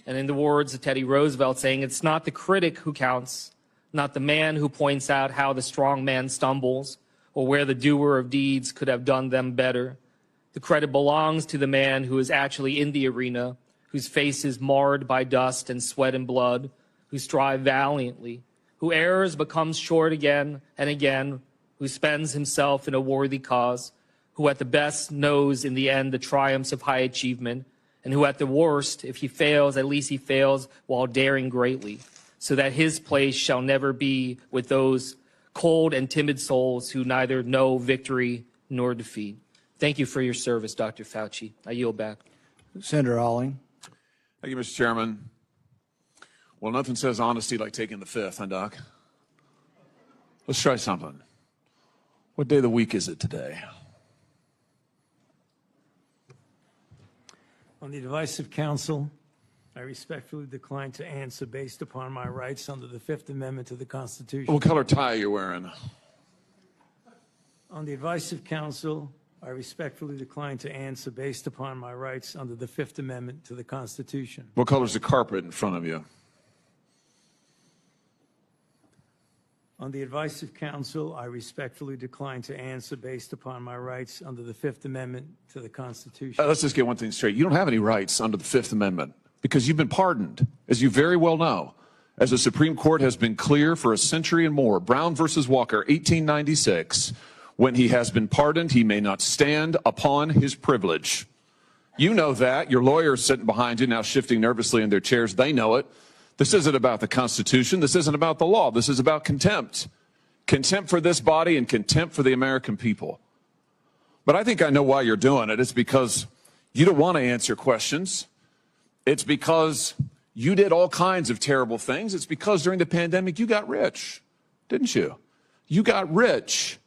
And in the words of Teddy Roosevelt saying, it's not the critic who counts, not the man who points out how the strong man stumbles or where the doer of deeds could have done them better. The credit belongs to the man who is actually in the arena, whose face is marred by dust and sweat and blood, who strive valiantly, who errs but comes short again and again, who spends himself in a worthy cause, who at the best knows in the end the triumphs of high achievement, and who at the worst, if he fails, at least he fails while daring greatly, so that his place shall never be with those cold and timid souls who neither know victory nor defeat. Thank you for your service, Dr. Fauci. I yield back. Senator Alling. Thank you, Mr. Chairman. Well, nothing says honesty like taking the fifth, huh, Doc? Let's try something. What day of the week is it today? On the advice of counsel, I respectfully decline to answer based upon my rights under the Fifth Amendment to the Constitution. What color tie are you wearing? On the advice of counsel, I respectfully decline to answer based upon my rights under the Fifth Amendment to the Constitution. What color's the carpet in front of you? On the advice of counsel, I respectfully decline to answer based upon my rights under the Fifth Amendment to the Constitution. Let's just get one thing straight. You don't have any rights under the Fifth Amendment because you've been pardoned, as you very well know. As the Supreme Court has been clear for a century and more, Brown versus Walker, 1896, when he has been pardoned, he may not stand upon his privilege. You know that. Your lawyers sitting behind you now shifting nervously in their chairs. They know it. This isn't about the Constitution. This isn't about the law. This is about contempt. Contempt for this body and contempt for the American people. But I think I know why you're doing it. It's because you don't want to answer questions. It's because you did all kinds of terrible things. It's because during the pandemic you got rich, didn't you? You got rich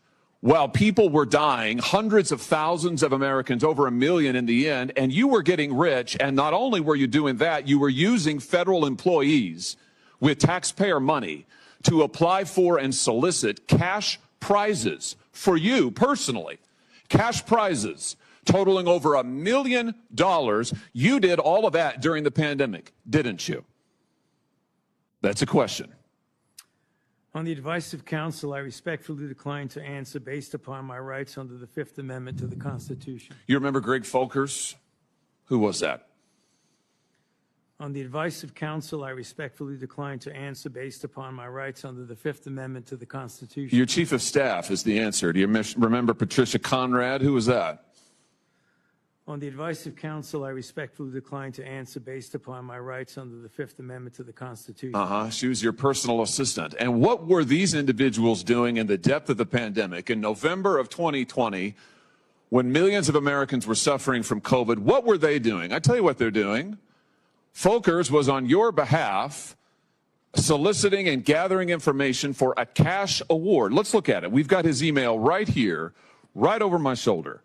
while people were dying, hundreds of thousands of Americans, over 1 million in the end, and you were getting rich. And not only were you doing that, you were using federal employees with taxpayer money to apply for and solicit cash prizes for you personally, cash prizes totaling over $1 million. You did all of that during the pandemic, didn't you? That's a question. On the advice of counsel, I respectfully decline to answer based upon my rights under the Fifth Amendment to the Constitution. You remember Greg Folkers? Who was that? On the advice of counsel, I respectfully decline to answer based upon my rights under the Fifth Amendment to the Constitution. Your chief of staff is the answer. Do you remember Patricia Conrad? Who was that? On the advice of counsel, I respectfully decline to answer based upon my rights under the Fifth Amendment to the Constitution. She was your personal assistant. And what were these individuals doing in the depth of the pandemic in November of 2020 when millions of Americans were suffering from COVID? What were they doing? I tell you what they're doing. Folkers was on your behalf soliciting and gathering information for a cash award. Let's look at it. We've got his email right here, right over my shoulder.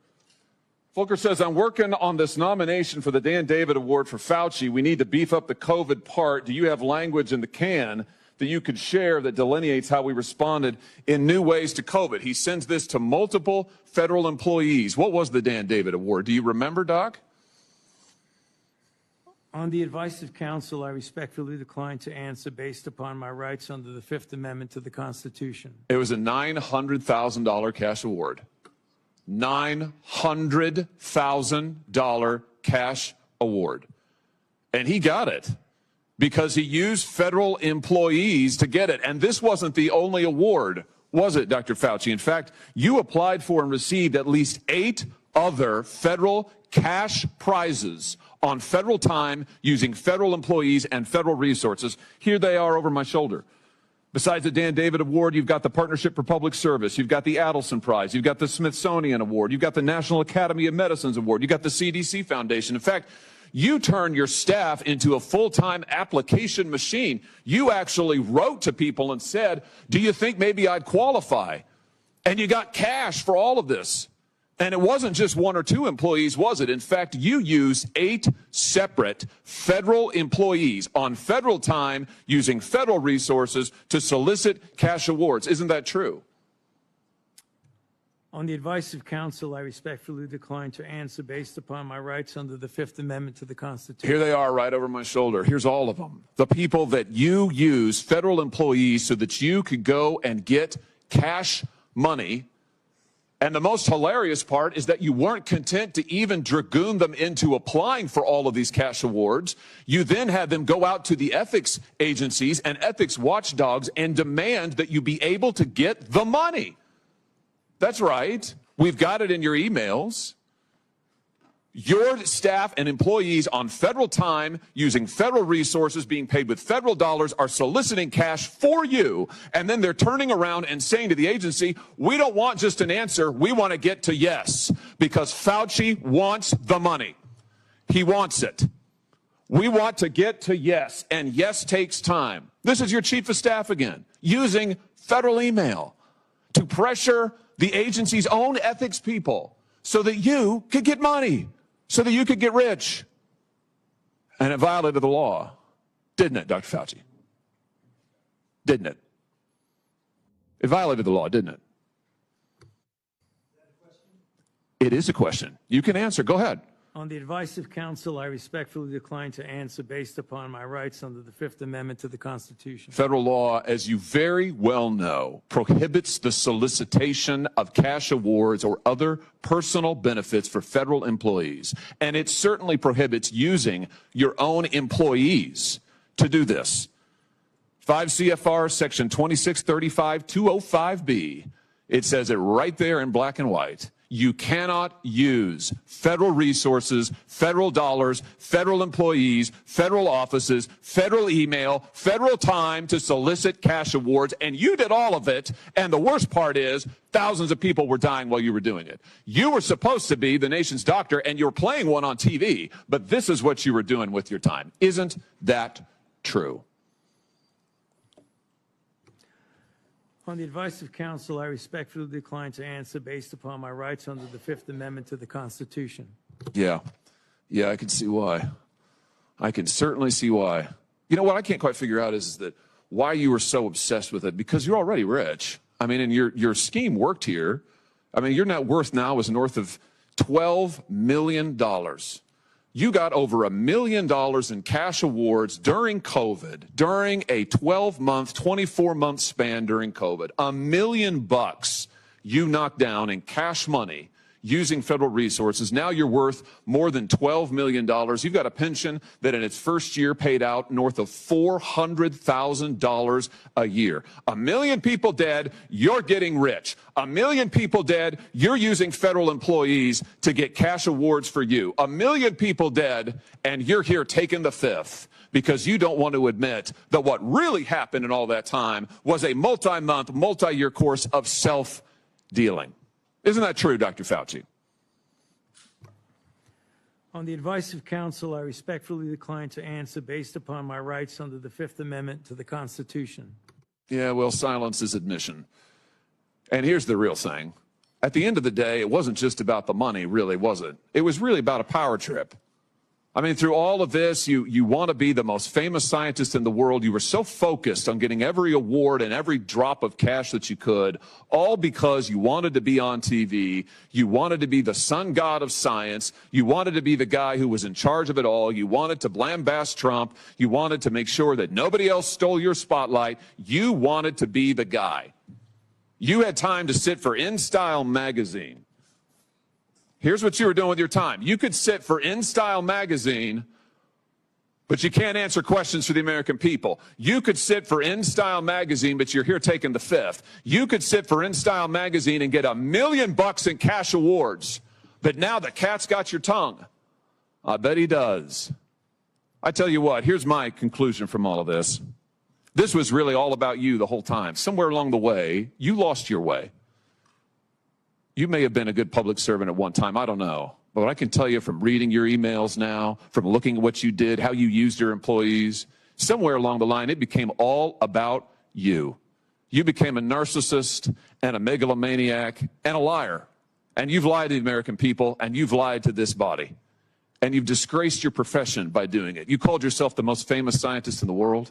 Folkers says, I'm working on this nomination for the Dan David Award for Fauci. We need to beef up the COVID part. Do you have language in the can that you could share that delineates how we responded in new ways to COVID? He sends this to multiple federal employees. What was the Dan David Award? Do you remember, Doc? On the advice of counsel, I respectfully decline to answer based upon my rights under the Fifth Amendment to the Constitution. It was a $900,000 cash award. $900,000 cash award. And he got it because he used federal employees to get it. And this wasn't the only award, was it, Dr. Fauci? In fact, you applied for and received at least 8 other federal cash prizes on federal time using federal employees and federal resources. Here they are over my shoulder. Besides the Dan David Award, you've got the Partnership for Public Service, you've got the Adelson Prize, you've got the Smithsonian Award, you've got the National Academy of Medicine's Award, you've got the CDC Foundation. In fact, you turned your staff into a full-time application machine. You actually wrote to people and said, do you think maybe I'd qualify? And you got cash for all of this. And it wasn't just 1 or 2 employees, was it? In fact, you used 8 separate federal employees on federal time using federal resources to solicit cash awards. Isn't that true? On the advice of counsel, I respectfully decline to answer based upon my rights under the Fifth Amendment to the Constitution. Here they are right over my shoulder. Here's all of them. The people that you use, federal employees, so that you could go and get cash money. And the most hilarious part is that you weren't content to even dragoon them into applying for all of these cash awards. You then had them go out to the ethics agencies and ethics watchdogs and demand that you be able to get the money. That's right. We've got it in your emails. Your staff and employees on federal time, using federal resources, being paid with federal dollars, are soliciting cash for you. And then they're turning around and saying to the agency, we don't want just an answer. We want to get to yes, because Fauci wants the money. He wants it. We want to get to yes, and yes takes time. This is your chief of staff again, using federal email to pressure the agency's own ethics people so that you could get money, so that you could get rich. And it violated the law, didn't it, Dr. Fauci? Didn't it? It violated the law, didn't it? It is a question. You can answer. Go ahead. On the advice of counsel, I respectfully decline to answer based upon my rights under the Fifth Amendment to the Constitution. Federal law, as you very well know, prohibits the solicitation of cash awards or other personal benefits for federal employees. And it certainly prohibits using your own employees to do this. 5 CFR section 2635-205B, it says it right there in black and white. You cannot use federal resources, federal dollars, federal employees, federal offices, federal email, federal time to solicit cash awards. And you did all of it. And the worst part is thousands of people were dying while you were doing it. You were supposed to be the nation's doctor, and you were playing one on TV. But this is what you were doing with your time. Isn't that true? On the advice of counsel, I respectfully decline to answer based upon my rights under the Fifth Amendment to the Constitution. Yeah, I can see why. I can certainly see why. You know what I can't quite figure out is that why you were so obsessed with it, because you're already rich. I mean, and your scheme worked here. I mean, your net worth now is north of $12 million. You got over $1 million in cash awards during COVID, during a 12-month, 24-month span during COVID. $1 million you knocked down in cash money using federal resources. Now you're worth more than $12 million. You've got a pension that in its first year paid out north of $400,000 a year. 1 million people dead, you're getting rich. 1 million people dead, you're using federal employees to get cash awards for you. 1 million people dead, and you're here taking the fifth because you don't want to admit that what really happened in all that time was a multi-month, multi-year course of self-dealing. Isn't that true, Dr. Fauci? On the advice of counsel, I respectfully decline to answer based upon my rights under the Fifth Amendment to the Constitution. Yeah, well, silence is admission. And here's the real thing. At the end of the day, it wasn't just about the money, really, was it? It was really about a power trip. I mean, through all of this, you want to be the most famous scientist in the world. You were so focused on getting every award and every drop of cash that you could, all because you wanted to be on TV. You wanted to be the sun god of science. You wanted to be the guy who was in charge of it all. You wanted to lambast Trump. You wanted to make sure that nobody else stole your spotlight. You wanted to be the guy. You had time to sit for InStyle magazine. Here's what you were doing with your time. You could sit for InStyle magazine But you can't answer questions for the American people. You could sit for In Style magazine, but you're here taking the fifth. You could sit for In Style magazine and get $1 million in cash awards. But now the cat's got your tongue. I bet he does. I tell you what, here's my conclusion from all of this. This was really all about you the whole time. Somewhere along the way, you lost your way. You may have been a good public servant at one time, I don't know. But I can tell you from reading your emails now, from looking at what you did, how you used your employees, somewhere along the line, it became all about you. You became a narcissist and a megalomaniac and a liar. And you've lied to the American people, and you've lied to this body. And you've disgraced your profession by doing it. You called yourself the most famous scientist in the world.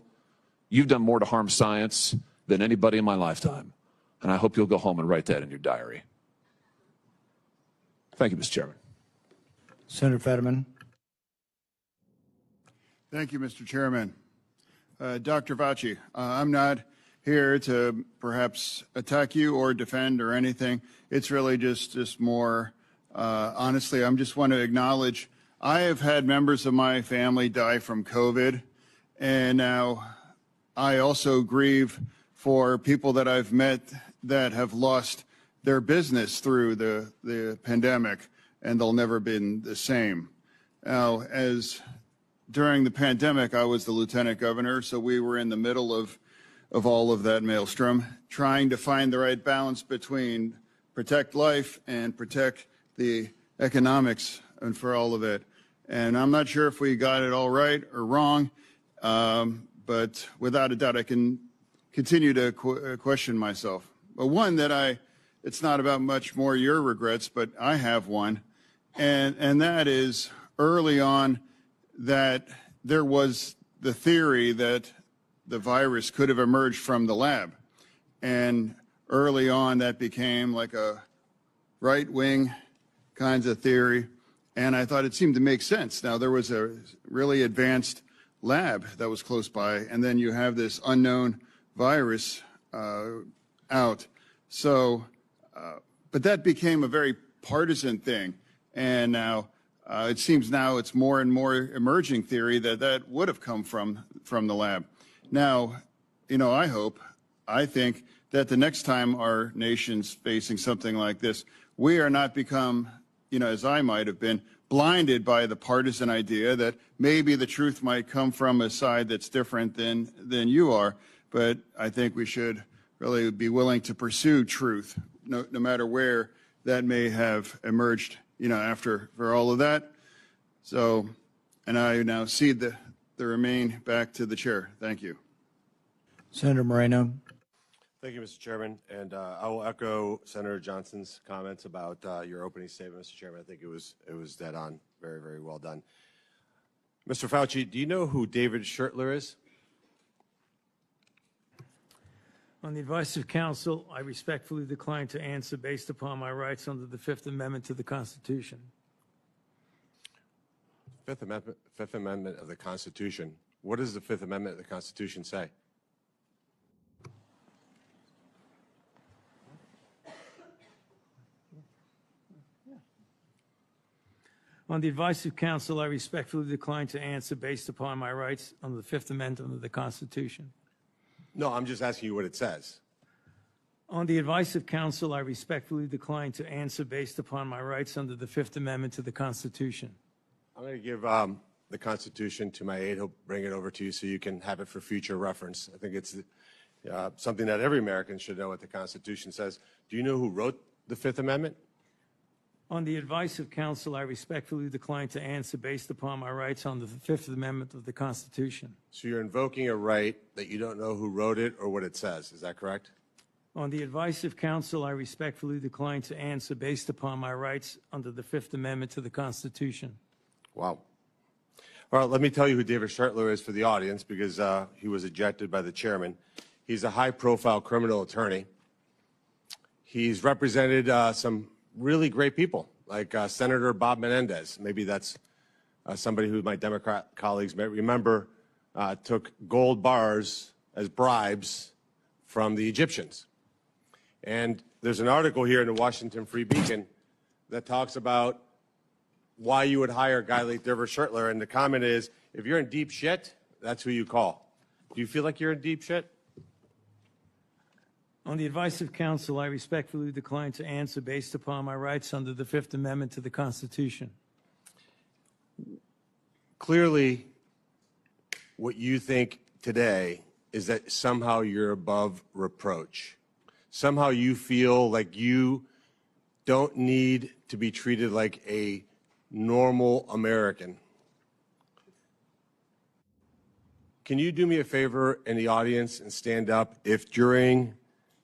You've done more to harm science than anybody in my lifetime. And I hope you'll go home and write that in your diary. Thank you, Mr. Chairman. Senator Fetterman. Thank you, Mr. Chairman. Dr. Fauci, I'm not here to perhaps attack you or defend or anything. It's really just more, honestly, I just want to acknowledge I have had members of my family die from COVID, and now I also grieve for people that I've met that have lost their business through the pandemic, and they'll never been the same. Now, during the pandemic, I was the lieutenant governor, so we were in the middle of all of that maelstrom, trying to find the right balance between protect life and protect the economics and for all of it. And I'm not sure if we got it all right or wrong, but without a doubt, I can continue to question myself. But one that it's not about much more your regrets, but I have one. And that is early on that there was the theory that the virus could have emerged from the lab. And early on that became like a right-wing kinds of theory. And I thought it seemed to make sense. Now, there was a really advanced lab that was close by, and then you have this unknown virus out. So, but that became a very partisan thing. And now it seems now it's more and more emerging theory that would have come from the lab. Now, I think that the next time our nation's facing something like this, we are not become, as I might have been, blinded by the partisan idea that maybe the truth might come from a side that's different than you are. But I think we should really be willing to pursue truth, no matter where that may have emerged, after for all of that. So, and I now cede the remain back to the chair. Thank you. Senator Moreno. Thank you, Mr. Chairman. And I will echo Senator Johnson's comments about your opening statement, Mr. Chairman. I think it was dead on. Very, very well done. Mr. Fauci, do you know who David Schertler is? On the advice of counsel, I respectfully decline to answer based upon my rights under the Fifth Amendment to the Constitution. Fifth Amendment of the Constitution. What does the Fifth Amendment of the Constitution say? On the advice of counsel, I respectfully decline to answer based upon my rights under the Fifth Amendment of the Constitution. No, I'm just asking you what it says. On the advice of counsel, I respectfully decline to answer based upon my rights under the Fifth Amendment to the Constitution. I'm going to give the Constitution to my aide. He'll bring it over to you so you can have it for future reference. I think it's something that every American should know what the Constitution says. Do you know who wrote the Fifth Amendment? On the advice of counsel, I respectfully decline to answer based upon my rights under the Fifth Amendment of the Constitution. So you're invoking a right that you don't know who wrote it or what it says. Is that correct? On the advice of counsel, I respectfully decline to answer based upon my rights under the Fifth Amendment to the Constitution. Wow. All right, let me tell you who David Schertler is for the audience because he was ejected by the chairman. He's a high-profile criminal attorney. He's represented some really great people, like Senator Bob Menendez. Maybe that's somebody who my Democrat colleagues may remember took gold bars as bribes from the Egyptians. And there's an article here in the Washington Free Beacon that talks about why you would hire a guy like Derver Schertler, and the comment is, if you're in deep shit, that's who you call. Do you feel like you're in deep shit? On the advice of counsel, I respectfully decline to answer based upon my rights under the Fifth Amendment to the Constitution. Clearly, what you think today is that somehow you're above reproach. Somehow you feel like you don't need to be treated like a normal American. Can you do me a favor in the audience and stand up if during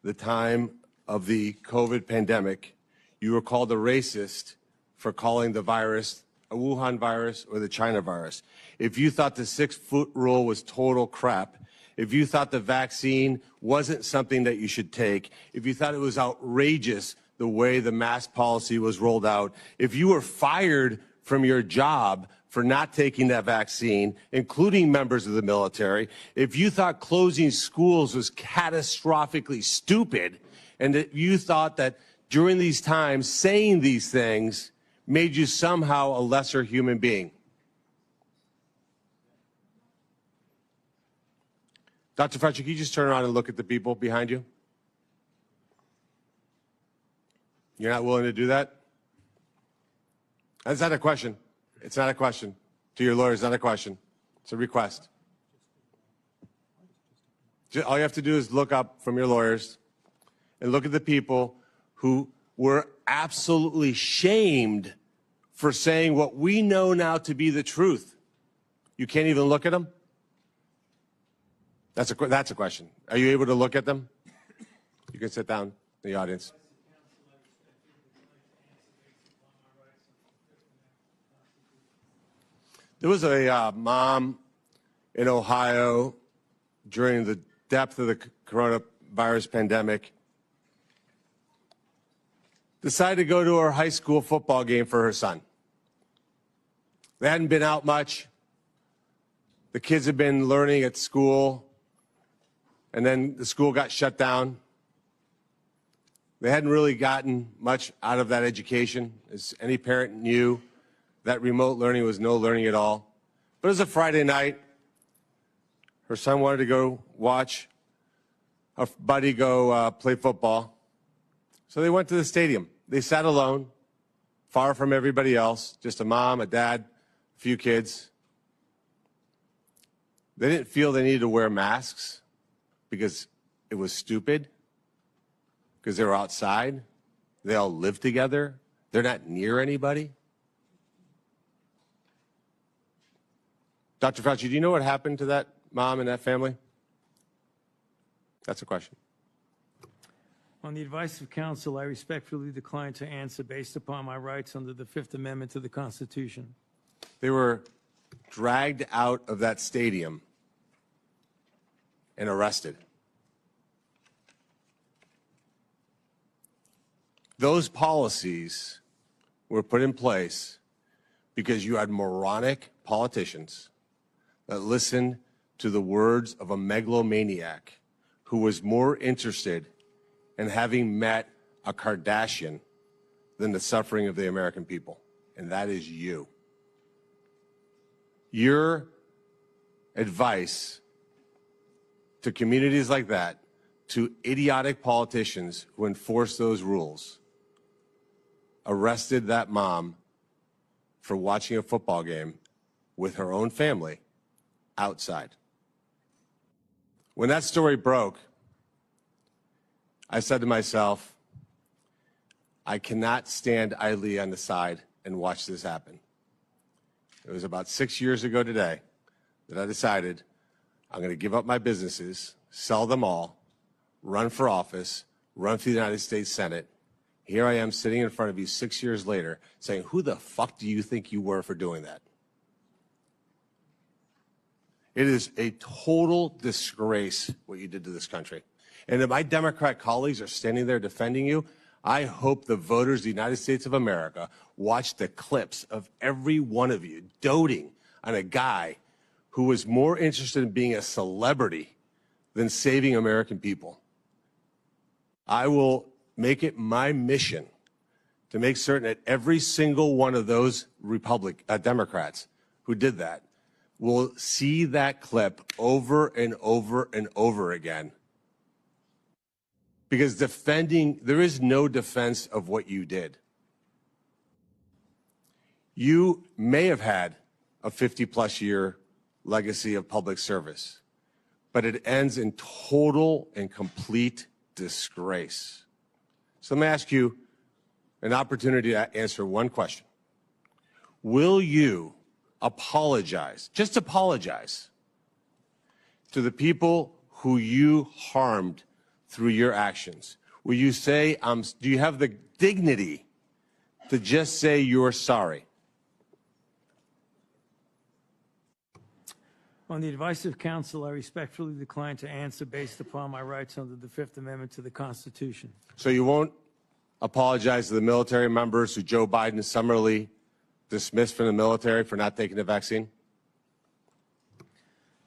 the time of the COVID pandemic you were called a racist for calling the virus a Wuhan virus or the China virus? If you thought the 6-foot rule was total crap, if you thought the vaccine wasn't something that you should take, if you thought it was outrageous the way the mask policy was rolled out, if you were fired from your job for not taking that vaccine, including members of the military, if you thought closing schools was catastrophically stupid, and that you thought that during these times saying these things made you somehow a lesser human being. Dr. Fauci, can you just turn around and look at the people behind you? You're not willing to do that? That's not a question. It's not a question. To your lawyers, not a question. It's a request. All you have to do is look up from your lawyers and look at the people who were absolutely shamed for saying what we know now to be the truth. You can't even look at them? That's a question. Are you able to look at them? You can sit down in the audience. There was a mom in Ohio during the depth of the coronavirus pandemic, decided to go to her high school football game for her son. They hadn't been out much. The kids had been learning at school, and then the school got shut down. They hadn't really gotten much out of that education. As any parent knew, that remote learning was no learning at all. But it was a Friday night. Her son wanted to go watch a buddy go play football. So they went to the stadium. They sat alone, far from everybody else, just a mom, a dad, a few kids. They didn't feel they needed to wear masks because it was stupid, because they were outside. They all live together. They're not near anybody. Dr. Fauci, do you know what happened to that mom and that family? That's a question. On the advice of counsel, I respectfully decline to answer based upon my rights under the Fifth Amendment to the Constitution. They were dragged out of that stadium and arrested. Those policies were put in place because you had moronic politicians that listened to the words of a megalomaniac who was more interested in having met a Kardashian than the suffering of the American people, and that is you. Your advice to communities like that, to idiotic politicians who enforce those rules, arrested that mom for watching a football game with her own family outside. When that story broke, I said to myself, I cannot stand idly on the side and watch this happen. It was about 6 years ago today that I decided I'm going to give up my businesses, sell them all, run for office, run for the United States Senate. Here I am sitting in front of you 6 years later saying, who the fuck do you think you were for doing that? It is a total disgrace what you did to this country. And if my Democrat colleagues are standing there defending you, I hope the voters of the United States of America watch the clips of every one of you doting on a guy who was more interested in being a celebrity than saving American people. I will make it my mission to make certain that every single one of those Democrats who did that will see that clip over and over and over again. Because there is no defense of what you did. You may have had a 50-plus year legacy of public service, but it ends in total and complete disgrace. So let me ask you an opportunity to answer one question. Will you apologize, just apologize, to the people who you harmed through your actions? Will you say, do you have the dignity to just say you're sorry? On the advice of counsel, I respectfully decline to answer based upon my rights under the Fifth Amendment to the Constitution. So you won't apologize to the military members who Joe Biden summarily dismissed from the military for not taking the vaccine?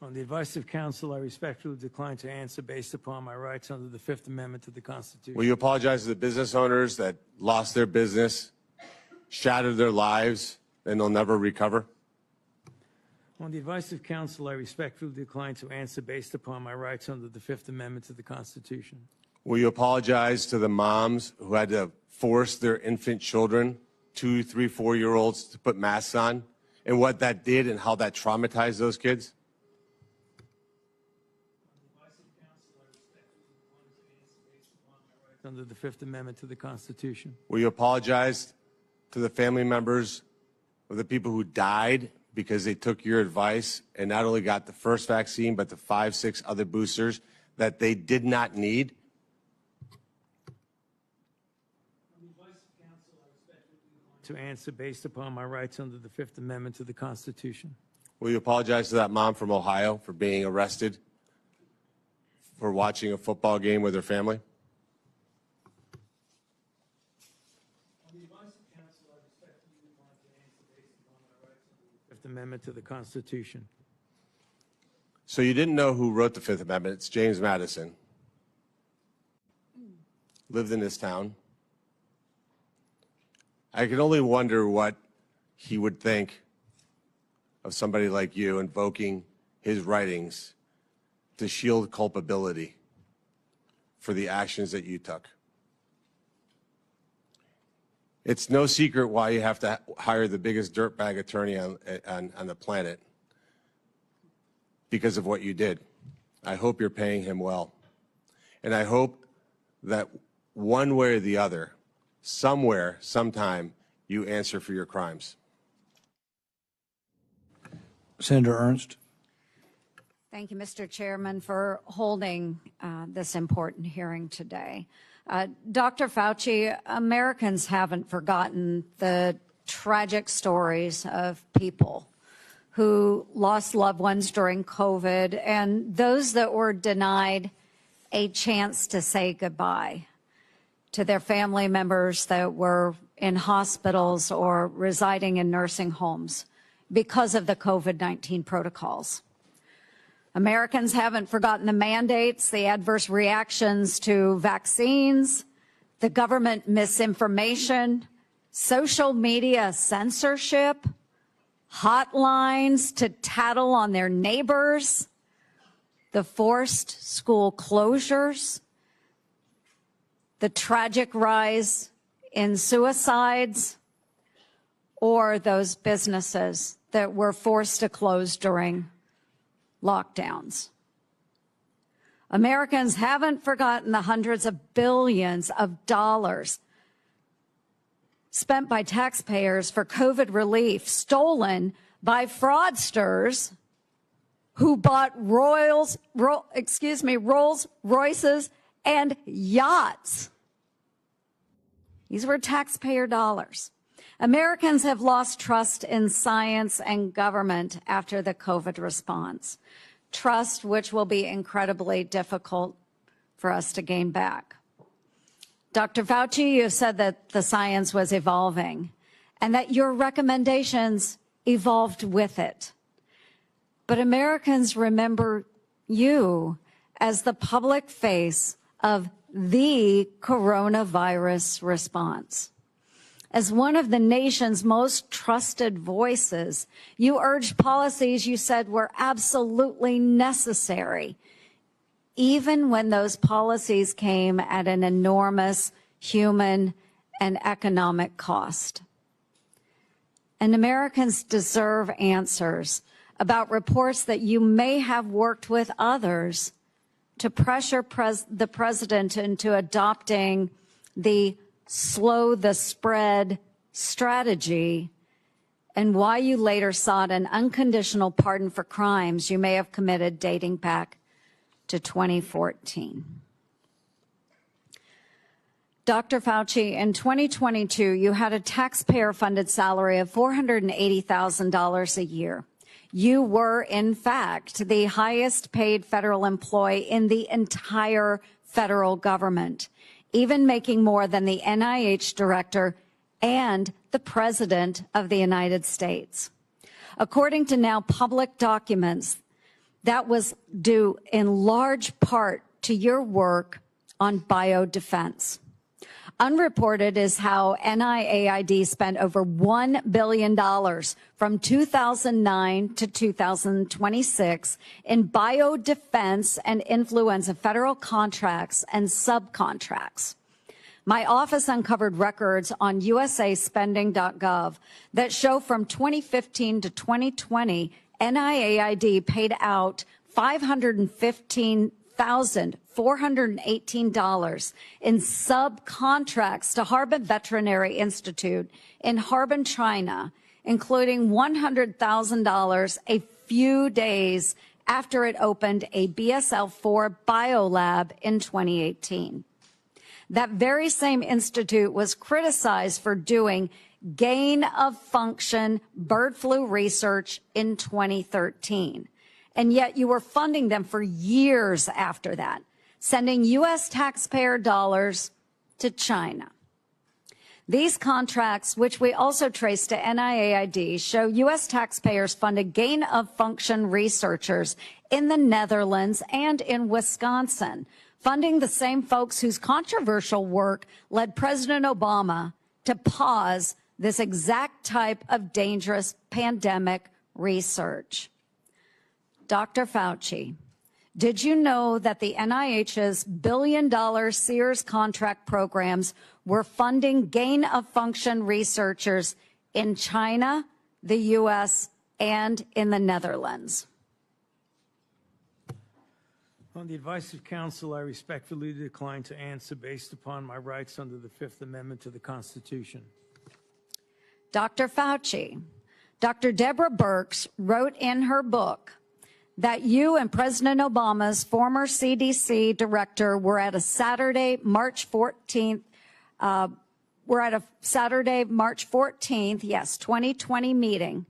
On the advice of counsel, I respectfully decline to answer based upon my rights under the Fifth Amendment to the Constitution. Will you apologize to the business owners that lost their business, shattered their lives, and they'll never recover? On the advice of counsel, I respectfully decline to answer based upon my rights under the Fifth Amendment to the Constitution. Will you apologize to the moms who had to force their infant children, 2, 3, 4-year-olds, to put masks on, and what that did and how that traumatized those kids? Under the Fifth Amendment to the Constitution. Will you apologize to the family members of the people who died because they took your advice and not only got the first vaccine, but the 5, 6 other boosters that they did not need? To answer based upon my rights under the Fifth Amendment to the Constitution. Will you apologize to that mom from Ohio for being arrested for watching a football game with her family? Fifth Amendment to the Constitution. So you didn't know who wrote the Fifth Amendment. It's James Madison. Lived in this town. I can only wonder what he would think of somebody like you invoking his writings to shield culpability for the actions that you took. It's no secret why you have to hire the biggest dirtbag attorney on the planet, because of what you did. I hope you're paying him well. And I hope that one way or the other, somewhere, sometime, you answer for your crimes. Senator Ernst. Thank you, Mr. Chairman, for holding this important hearing today. Dr. Fauci, Americans haven't forgotten the tragic stories of people who lost loved ones during COVID and those that were denied a chance to say goodbye to their family members that were in hospitals or residing in nursing homes because of the COVID-19 protocols. Americans haven't forgotten the mandates, the adverse reactions to vaccines, the government misinformation, social media censorship, hotlines to tattle on their neighbors, the forced school closures, the tragic rise in suicides, or those businesses that were forced to close during lockdowns. Americans haven't forgotten the hundreds of billions of dollars spent by taxpayers for COVID relief, stolen by fraudsters who bought Rolls Royces and yachts. These were taxpayer dollars. Americans have lost trust in science and government after the COVID response, trust which will be incredibly difficult for us to gain back. Dr. Fauci, you said that the science was evolving and that your recommendations evolved with it. But Americans remember you as the public face of the coronavirus response. As one of the nation's most trusted voices, you urged policies you said were absolutely necessary, even when those policies came at an enormous human and economic cost. And Americans deserve answers about reports that you may have worked with others to pressure the president into adopting the slow the spread strategy, and why you later sought an unconditional pardon for crimes you may have committed dating back to 2014. Dr. Fauci, in 2022, you had a taxpayer-funded salary of $480,000 a year. You were, in fact, the highest paid federal employee in the entire federal government, even making more than the NIH director and the president of the United States. According to now public documents, that was due in large part to your work on biodefense. Unreported is how NIAID spent over $1 billion from 2009 to 2026 in biodefense and influenza federal contracts and subcontracts. My office uncovered records on usaspending.gov that show from 2015 to 2020, NIAID paid out $515,418 in subcontracts to Harbin Veterinary Institute in Harbin, China, including $100,000 a few days after it opened a BSL-4 biolab in 2018. That very same institute was criticized for doing gain-of-function bird flu research in 2013. And yet you were funding them for years after that, sending U.S. taxpayer dollars to China. These contracts, which we also trace to NIAID, show U.S. taxpayers funded gain-of-function researchers in the Netherlands and in Wisconsin, funding the same folks whose controversial work led President Obama to pause this exact type of dangerous pandemic research. Dr. Fauci, did you know that the NIH's billion-dollar Sears contract programs were funding gain-of-function researchers in China, the U.S., and in the Netherlands? On the advice of counsel, I respectfully decline to answer based upon my rights under the Fifth Amendment to the Constitution. Dr. Fauci, Dr. Deborah Birx wrote in her book that you and President Obama's former CDC director were at a Saturday, March 14th, 2020 meeting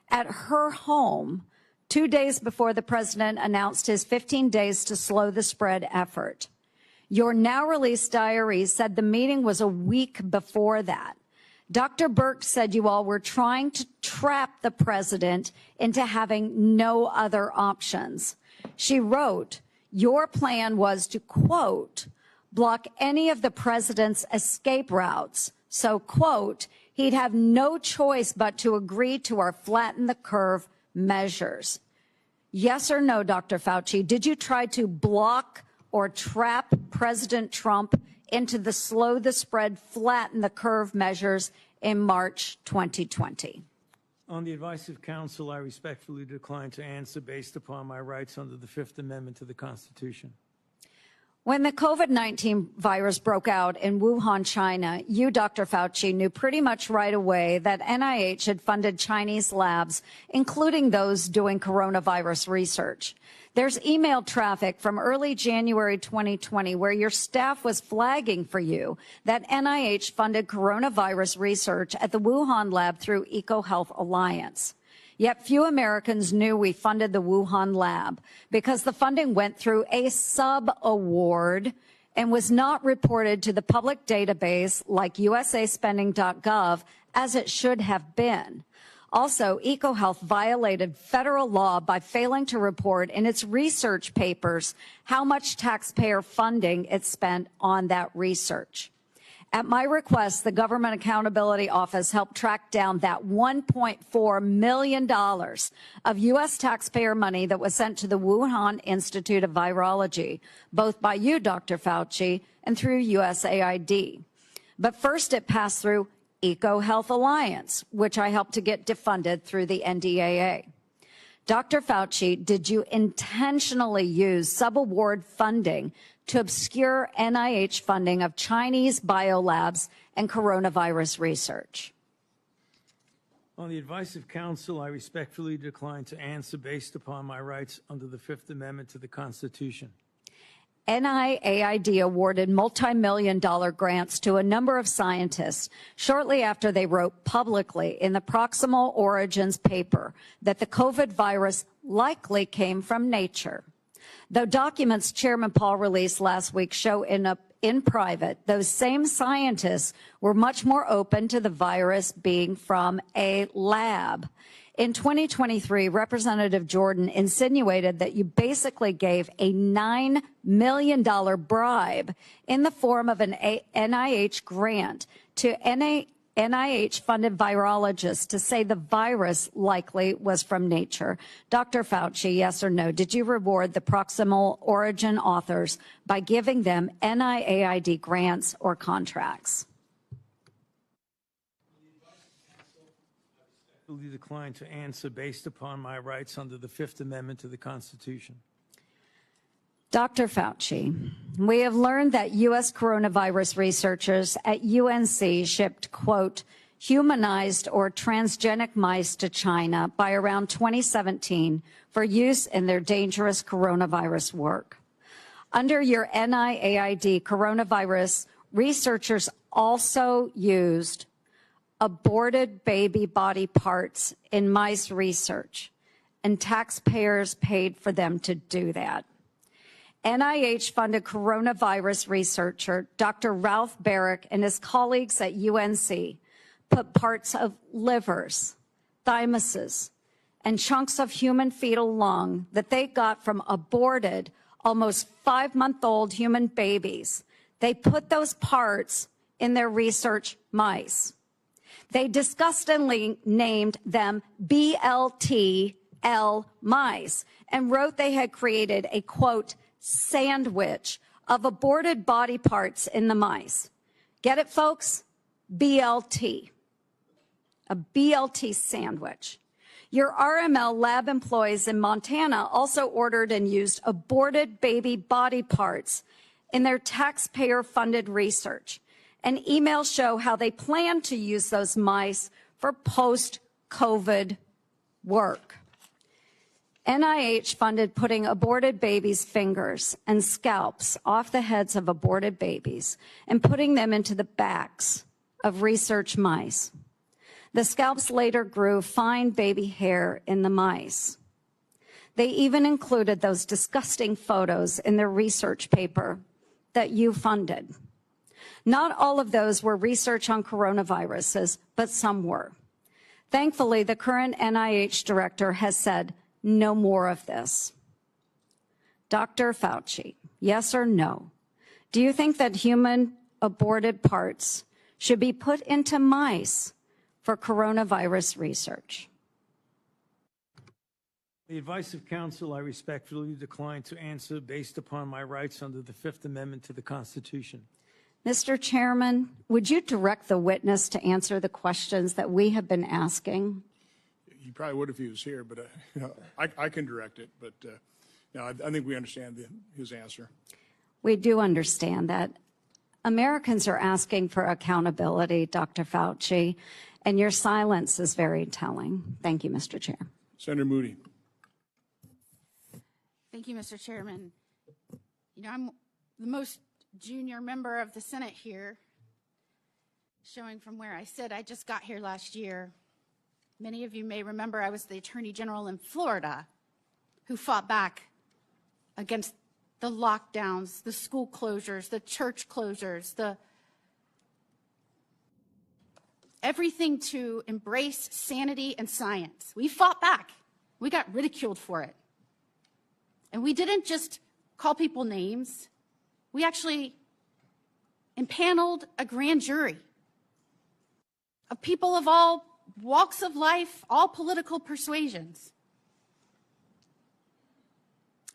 at her home 2 days before the president announced his 15 days to slow the spread effort. Your now released diary said the meeting was a week before that. Dr. Birx said you all were trying to trap the president into having no other options. She wrote, your plan was to, quote, block any of the president's escape routes. So, quote, he'd have no choice but to agree to our flatten the curve measures. Yes or no, Dr. Fauci, did you try to block or trap President Trump into the slow the spread, flatten the curve measures in March 2020? On the advice of counsel, I respectfully decline to answer based upon my rights under the Fifth Amendment to the Constitution. When the COVID-19 virus broke out in Wuhan, China, you, Dr. Fauci, knew pretty much right away that NIH had funded Chinese labs, including those doing coronavirus research. There's email traffic from early January 2020 where your staff was flagging for you that NIH funded coronavirus research at the Wuhan lab through EcoHealth Alliance. Yet few Americans knew we funded the Wuhan lab because the funding went through a sub-award and was not reported to the public database like usaspending.gov as it should have been. Also, EcoHealth violated federal law by failing to report in its research papers how much taxpayer funding it spent on that research. At my request, the Government Accountability Office helped track down that $1.4 million of U.S. taxpayer money that was sent to the Wuhan Institute of Virology, both by you, Dr. Fauci, and through USAID. But first, it passed through EcoHealth Alliance, which I helped to get defunded through the NDAA. Dr. Fauci, did you intentionally use subaward funding to obscure NIH funding of Chinese biolabs and coronavirus research? On the advice of counsel, I respectfully decline to answer based upon my rights under the Fifth Amendment to the Constitution. NIAID awarded multi-million-dollar grants to a number of scientists shortly after they wrote publicly in the Proximal Origins paper that the COVID virus likely came from nature. Though documents Chairman Paul released last week show in private, those same scientists were much more open to the virus being from a lab. In 2023, Representative Jordan insinuated that you basically gave a $9 million bribe in the form of an NIH grant to NIH-funded virologists to say the virus likely was from nature. Dr. Fauci, yes or no, did you reward the Proximal Origin authors by giving them NIAID grants or contracts? I respectfully decline to answer based upon my rights under the Fifth Amendment to the Constitution. Dr. Fauci, we have learned that U.S. coronavirus researchers at UNC shipped, quote, humanized or transgenic mice to China by around 2017 for use in their dangerous coronavirus work. Under your NIAID coronavirus, researchers also used aborted baby body parts in mice research, and taxpayers paid for them to do that. NIH-funded coronavirus researcher Dr. Ralph Barrick and his colleagues at UNC put parts of livers, thymuses, and chunks of human fetal lung that they got from aborted, almost 5-month-old human babies. They put those parts in their research mice. They disgustingly named them BLTL mice and wrote they had created a, quote, sandwich of aborted body parts in the mice. Get it, folks? BLT. A BLT sandwich. Your RML lab employees in Montana also ordered and used aborted baby body parts in their taxpayer-funded research. And emails show how they plan to use those mice for post-COVID work. NIH funded putting aborted babies' fingers and scalps off the heads of aborted babies and putting them into the backs of research mice. The scalps later grew fine baby hair in the mice. They even included those disgusting photos in their research paper that you funded. Not all of those were research on coronaviruses, but some were. Thankfully, the current NIH director has said no more of this. Dr. Fauci, yes or no, do you think that human aborted parts should be put into mice for coronavirus research? The advice of counsel, I respectfully decline to answer based upon my rights under the Fifth Amendment to the Constitution. Mr. Chairman, would you direct the witness to answer the questions that we have been asking? He probably would if he was here, but I can direct it. But I think we understand his answer. We do understand that. Americans are asking for accountability, Dr. Fauci, and your silence is very telling. Thank you, Mr. Chair. Senator Moody. Thank you, Mr. Chairman. You know, I'm the most junior member of the Senate here, showing from where I sit. I just got here last year. Many of you may remember I was the Attorney General in Florida who fought back against the lockdowns, the school closures, the church closures, everything to embrace sanity and science. We fought back. We got ridiculed for it. And we didn't just call people names. We actually impaneled a grand jury of people of all walks of life, all political persuasions.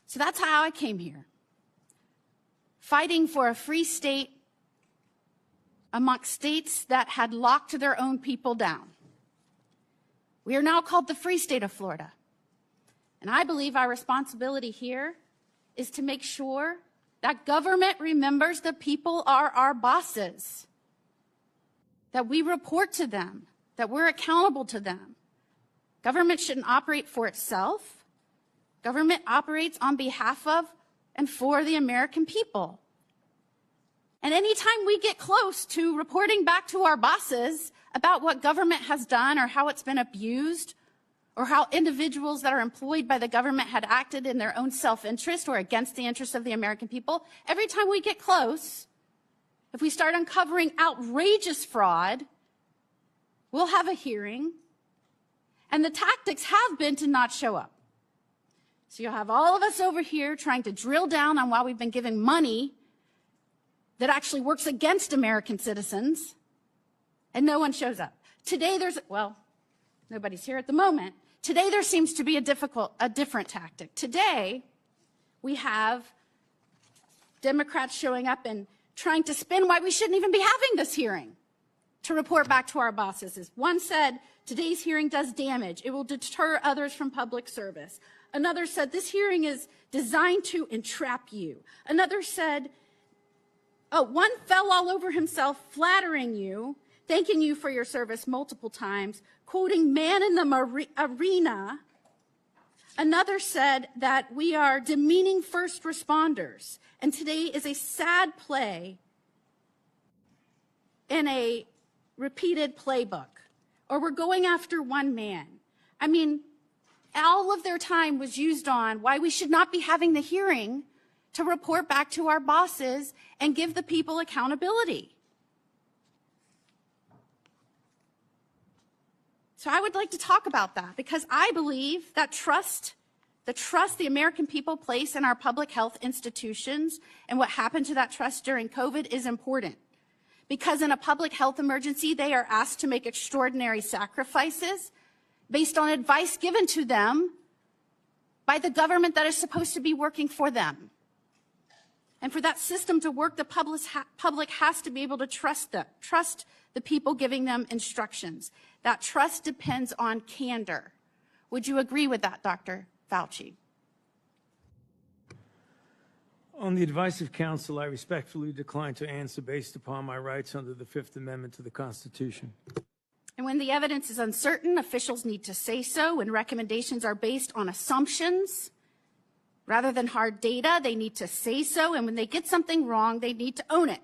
So that's how I came here, fighting for a free state amongst states that had locked their own people down. We are now called the Free State of Florida. And I believe our responsibility here is to make sure that government remembers the people are our bosses, that we report to them, that we're accountable to them. Government shouldn't operate for itself. Government operates on behalf of and for the American people. And anytime we get close to reporting back to our bosses about what government has done or how it's been abused or how individuals that are employed by the government had acted in their own self-interest or against the interests of the American people, every time we get close, if we start uncovering outrageous fraud, we'll have a hearing, and the tactics have been to not show up. So you'll have all of us over here trying to drill down on why we've been giving money that actually works against American citizens, and no one shows up. Today well, nobody's here at the moment. Today there seems to be a different tactic. Today we have Democrats showing up and trying to spin why we shouldn't even be having this hearing to report back to our bosses. As one said, today's hearing does damage. It will deter others from public service. Another said, this hearing is designed to entrap you. Another said, one fell all over himself, flattering you, thanking you for your service multiple times, quoting man in the arena. Another said that we are demeaning first responders. And today is a sad play in a repeated playbook. Or we're going after one man. I mean, all of their time was used on why we should not be having the hearing to report back to our bosses and give the people accountability. So I would like to talk about that because I believe that the trust the American people place in our public health institutions and what happened to that trust during COVID is important. Because in a public health emergency, they are asked to make extraordinary sacrifices based on advice given to them by the government that is supposed to be working for them. And for that system to work, the public has to be able to trust the people giving them instructions. That trust depends on candor. Would you agree with that, Dr. Fauci? On the advice of counsel, I respectfully decline to answer based upon my rights under the Fifth Amendment to the Constitution. And when the evidence is uncertain, officials need to say so. When recommendations are based on assumptions rather than hard data, they need to say so. And when they get something wrong, they need to own it.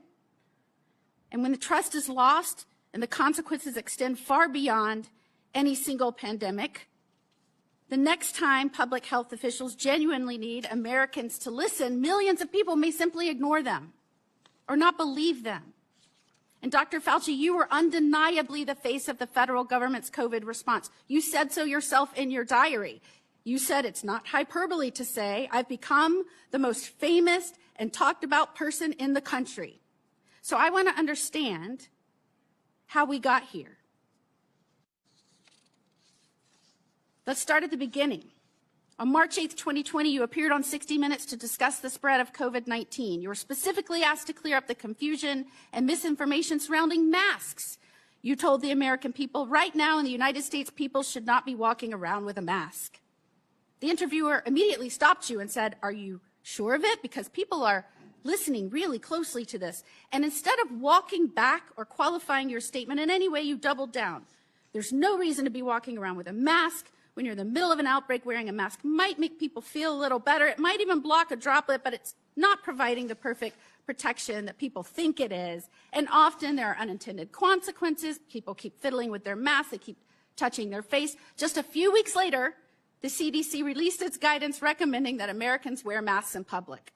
And when the trust is lost and the consequences extend far beyond any single pandemic, the next time public health officials genuinely need Americans to listen, millions of people may simply ignore them or not believe them. And Dr. Fauci, you were undeniably the face of the federal government's COVID response. You said so yourself in your diary. You said it's not hyperbole to say, I've become the most famous and talked about person in the country. So I want to understand how we got here. Let's start at the beginning. On March 8th, 2020, you appeared on 60 Minutes to discuss the spread of COVID-19. You were specifically asked to clear up the confusion and misinformation surrounding masks. You told the American people, right now in the United States, people should not be walking around with a mask. The interviewer immediately stopped you and said, are you sure of it? Because people are listening really closely to this. And instead of walking back or qualifying your statement in any way, you doubled down. There's no reason to be walking around with a mask. When you're in the middle of an outbreak, wearing a mask might make people feel a little better. It might even block a droplet, but it's not providing the perfect protection that people think it is. And often there are unintended consequences. People keep fiddling with their masks. They keep touching their face. Just a few weeks later, the CDC released its guidance recommending that Americans wear masks in public.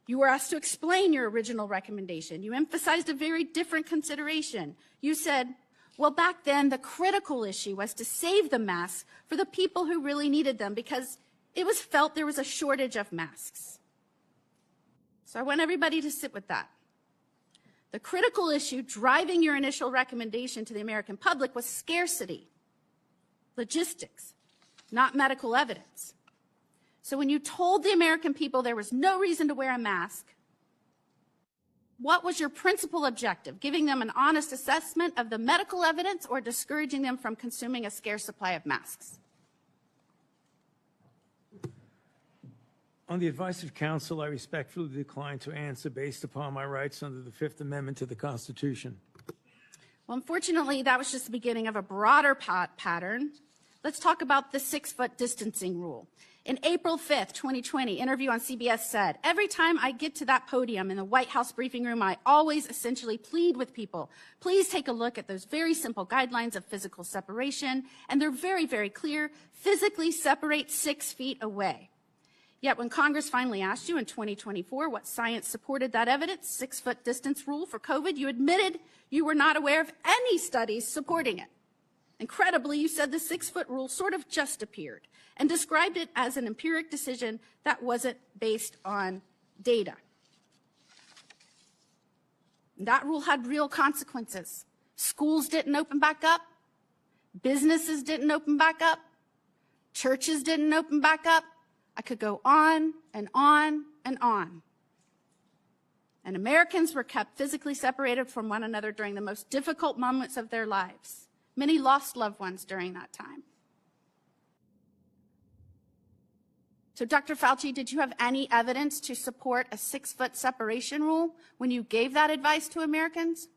You were asked to explain your original recommendation. You emphasized a very different consideration. You said, well, back then, the critical issue was to save the masks for the people who really needed them because it was felt there was a shortage of masks. So I want everybody to sit with that. The critical issue driving your initial recommendation to the American public was scarcity, logistics, not medical evidence. So when you told the American people there was no reason to wear a mask, what was your principal objective? Giving them an honest assessment of the medical evidence or discouraging them from consuming a scarce supply of masks? On the advice of counsel, I respectfully decline to answer based upon my rights under the Fifth Amendment to the Constitution. Well, unfortunately, that was just the beginning of a broader pattern. Let's talk about the 6-foot distancing rule. In April 5th, 2020, interview on CBS said, every time I get to that podium in the White House briefing room, I always essentially plead with people. Please take a look at those very simple guidelines of physical separation. And they're very, very clear. Physically separate 6 feet away. Yet when Congress finally asked you in 2024 what science supported that evidence, 6-foot distance rule for COVID, you admitted you were not aware of any studies supporting it. Incredibly, you said the 6-foot rule sort of just appeared and described it as an empiric decision that wasn't based on data. That rule had real consequences. Schools didn't open back up. Businesses didn't open back up. Churches didn't open back up. I could go on and on and on. And Americans were kept physically separated from one another during the most difficult moments of their lives. Many lost loved ones during that time. So, Dr. Fauci, did you have any evidence to support a 6-foot separation rule when you gave that advice to Americans?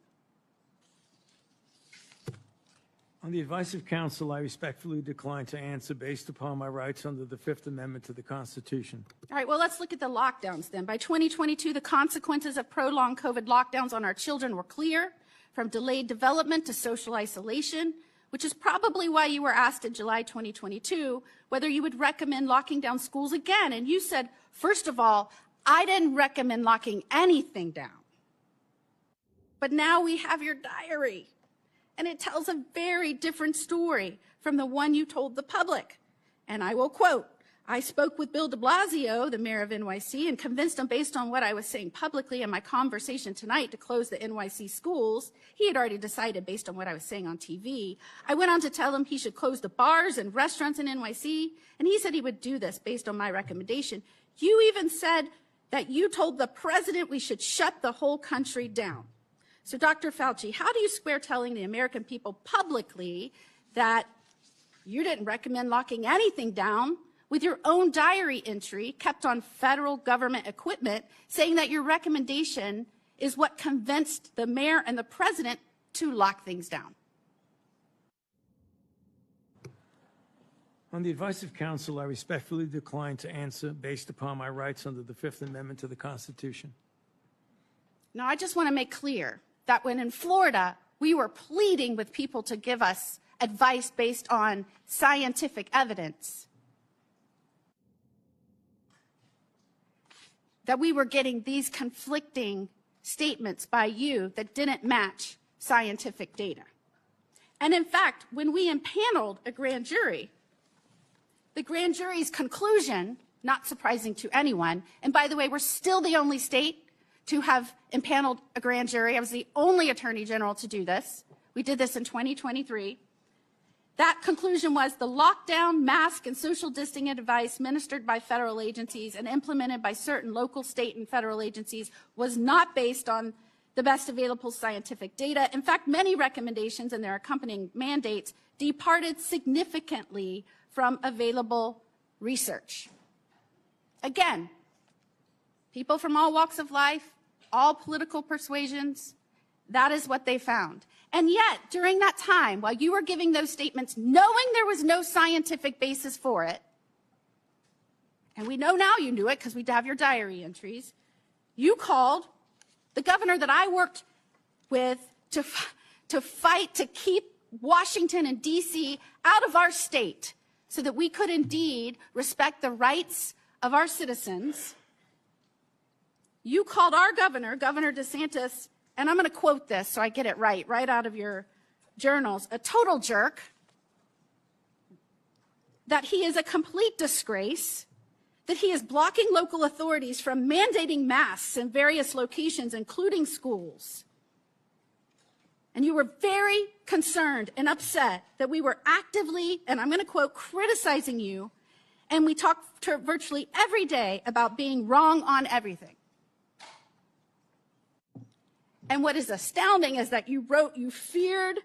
On the advice of counsel, I respectfully decline to answer based upon my rights under the Fifth Amendment to the Constitution. All right, well, let's look at the lockdowns then. By 2022, the consequences of prolonged COVID lockdowns on our children were clear, from delayed development to social isolation, which is probably why you were asked in July 2022 whether you would recommend locking down schools again. And you said, first of all, I didn't recommend locking anything down. But now we have your diary. And it tells a very different story from the one you told the public. And I will quote, I spoke with Bill de Blasio, the mayor of NYC, and convinced him based on what I was saying publicly in my conversation tonight to close the NYC schools. He had already decided based on what I was saying on TV. I went on to tell him he should close the bars and restaurants in NYC, and he said he would do this based on my recommendation. You even said that you told the president we should shut the whole country down. So, Dr. Fauci, how do you square telling the American people publicly that you didn't recommend locking anything down with your own diary entry kept on federal government equipment saying that your recommendation is what convinced the mayor and the president to lock things down? On the advice of counsel, I respectfully decline to answer based upon my rights under the Fifth Amendment to the Constitution. Now, I just want to make clear that when in Florida, we were pleading with people to give us advice based on scientific evidence, that we were getting these conflicting statements by you that didn't match scientific data. And in fact, when we impaneled a grand jury, the grand jury's conclusion, not surprising to anyone, and by the way, we're still the only state to have impaneled a grand jury. I was the only attorney general to do this. We did this in 2023. That conclusion was the lockdown, mask, and social distancing advice ministered by federal agencies and implemented by certain local, state, and federal agencies was not based on the best available scientific data. In fact, many recommendations and their accompanying mandates departed significantly from available research. Again, people from all walks of life, all political persuasions, that is what they found. And yet, during that time, while you were giving those statements, knowing there was no scientific basis for it, and we know now you knew it because we have your diary entries, you called the governor that I worked with to fight to keep Washington and D.C. out of our state so that we could indeed respect the rights of our citizens. You called our governor, Governor DeSantis, and I'm going to quote this so I get it right out of your journals, a total jerk, that he is a complete disgrace, that he is blocking local authorities from mandating masks in various locations, including schools, And you were very concerned and upset that we were actively, and I'm going to quote, criticizing you. And we talked virtually every day about being wrong on everything. And what is astounding is that you wrote you feared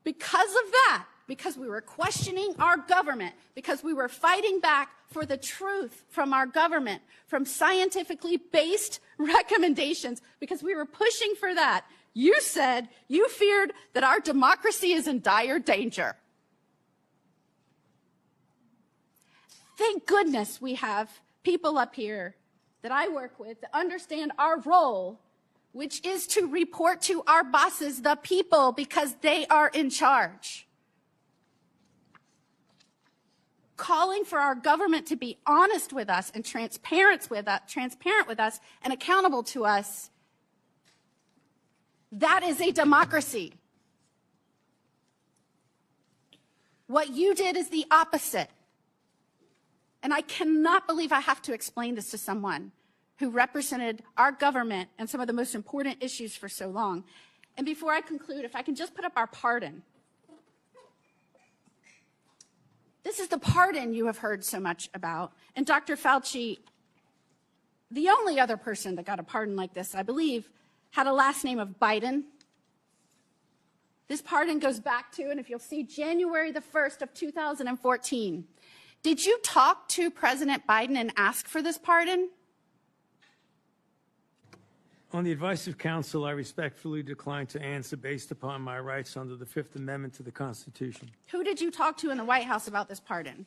because of that, because we were questioning our government, because we were fighting back for the truth from our government, from scientifically based recommendations, because we were pushing for that. You said you feared that our democracy is in dire danger. Thank goodness we have people up here that I work with that understand our role, which is to report to our bosses, the people, because they are in charge. Calling for our government to be honest with us and transparent with us and accountable to us. That is a democracy. What you did is the opposite. And I cannot believe I have to explain this to someone who represented our government and some of the most important issues for so long. And before I conclude, if I can just put up our pardon. This is the pardon you have heard so much about. And Dr. Fauci, the only other person that got a pardon like this, I believe, had a last name of Biden. This pardon goes back to, and if you'll see, January the 1st of 2014. Did you talk to President Biden and ask for this pardon? On the advice of counsel, I respectfully decline to answer based upon my rights under the Fifth Amendment to the Constitution. Who did you talk to in the White House about this pardon?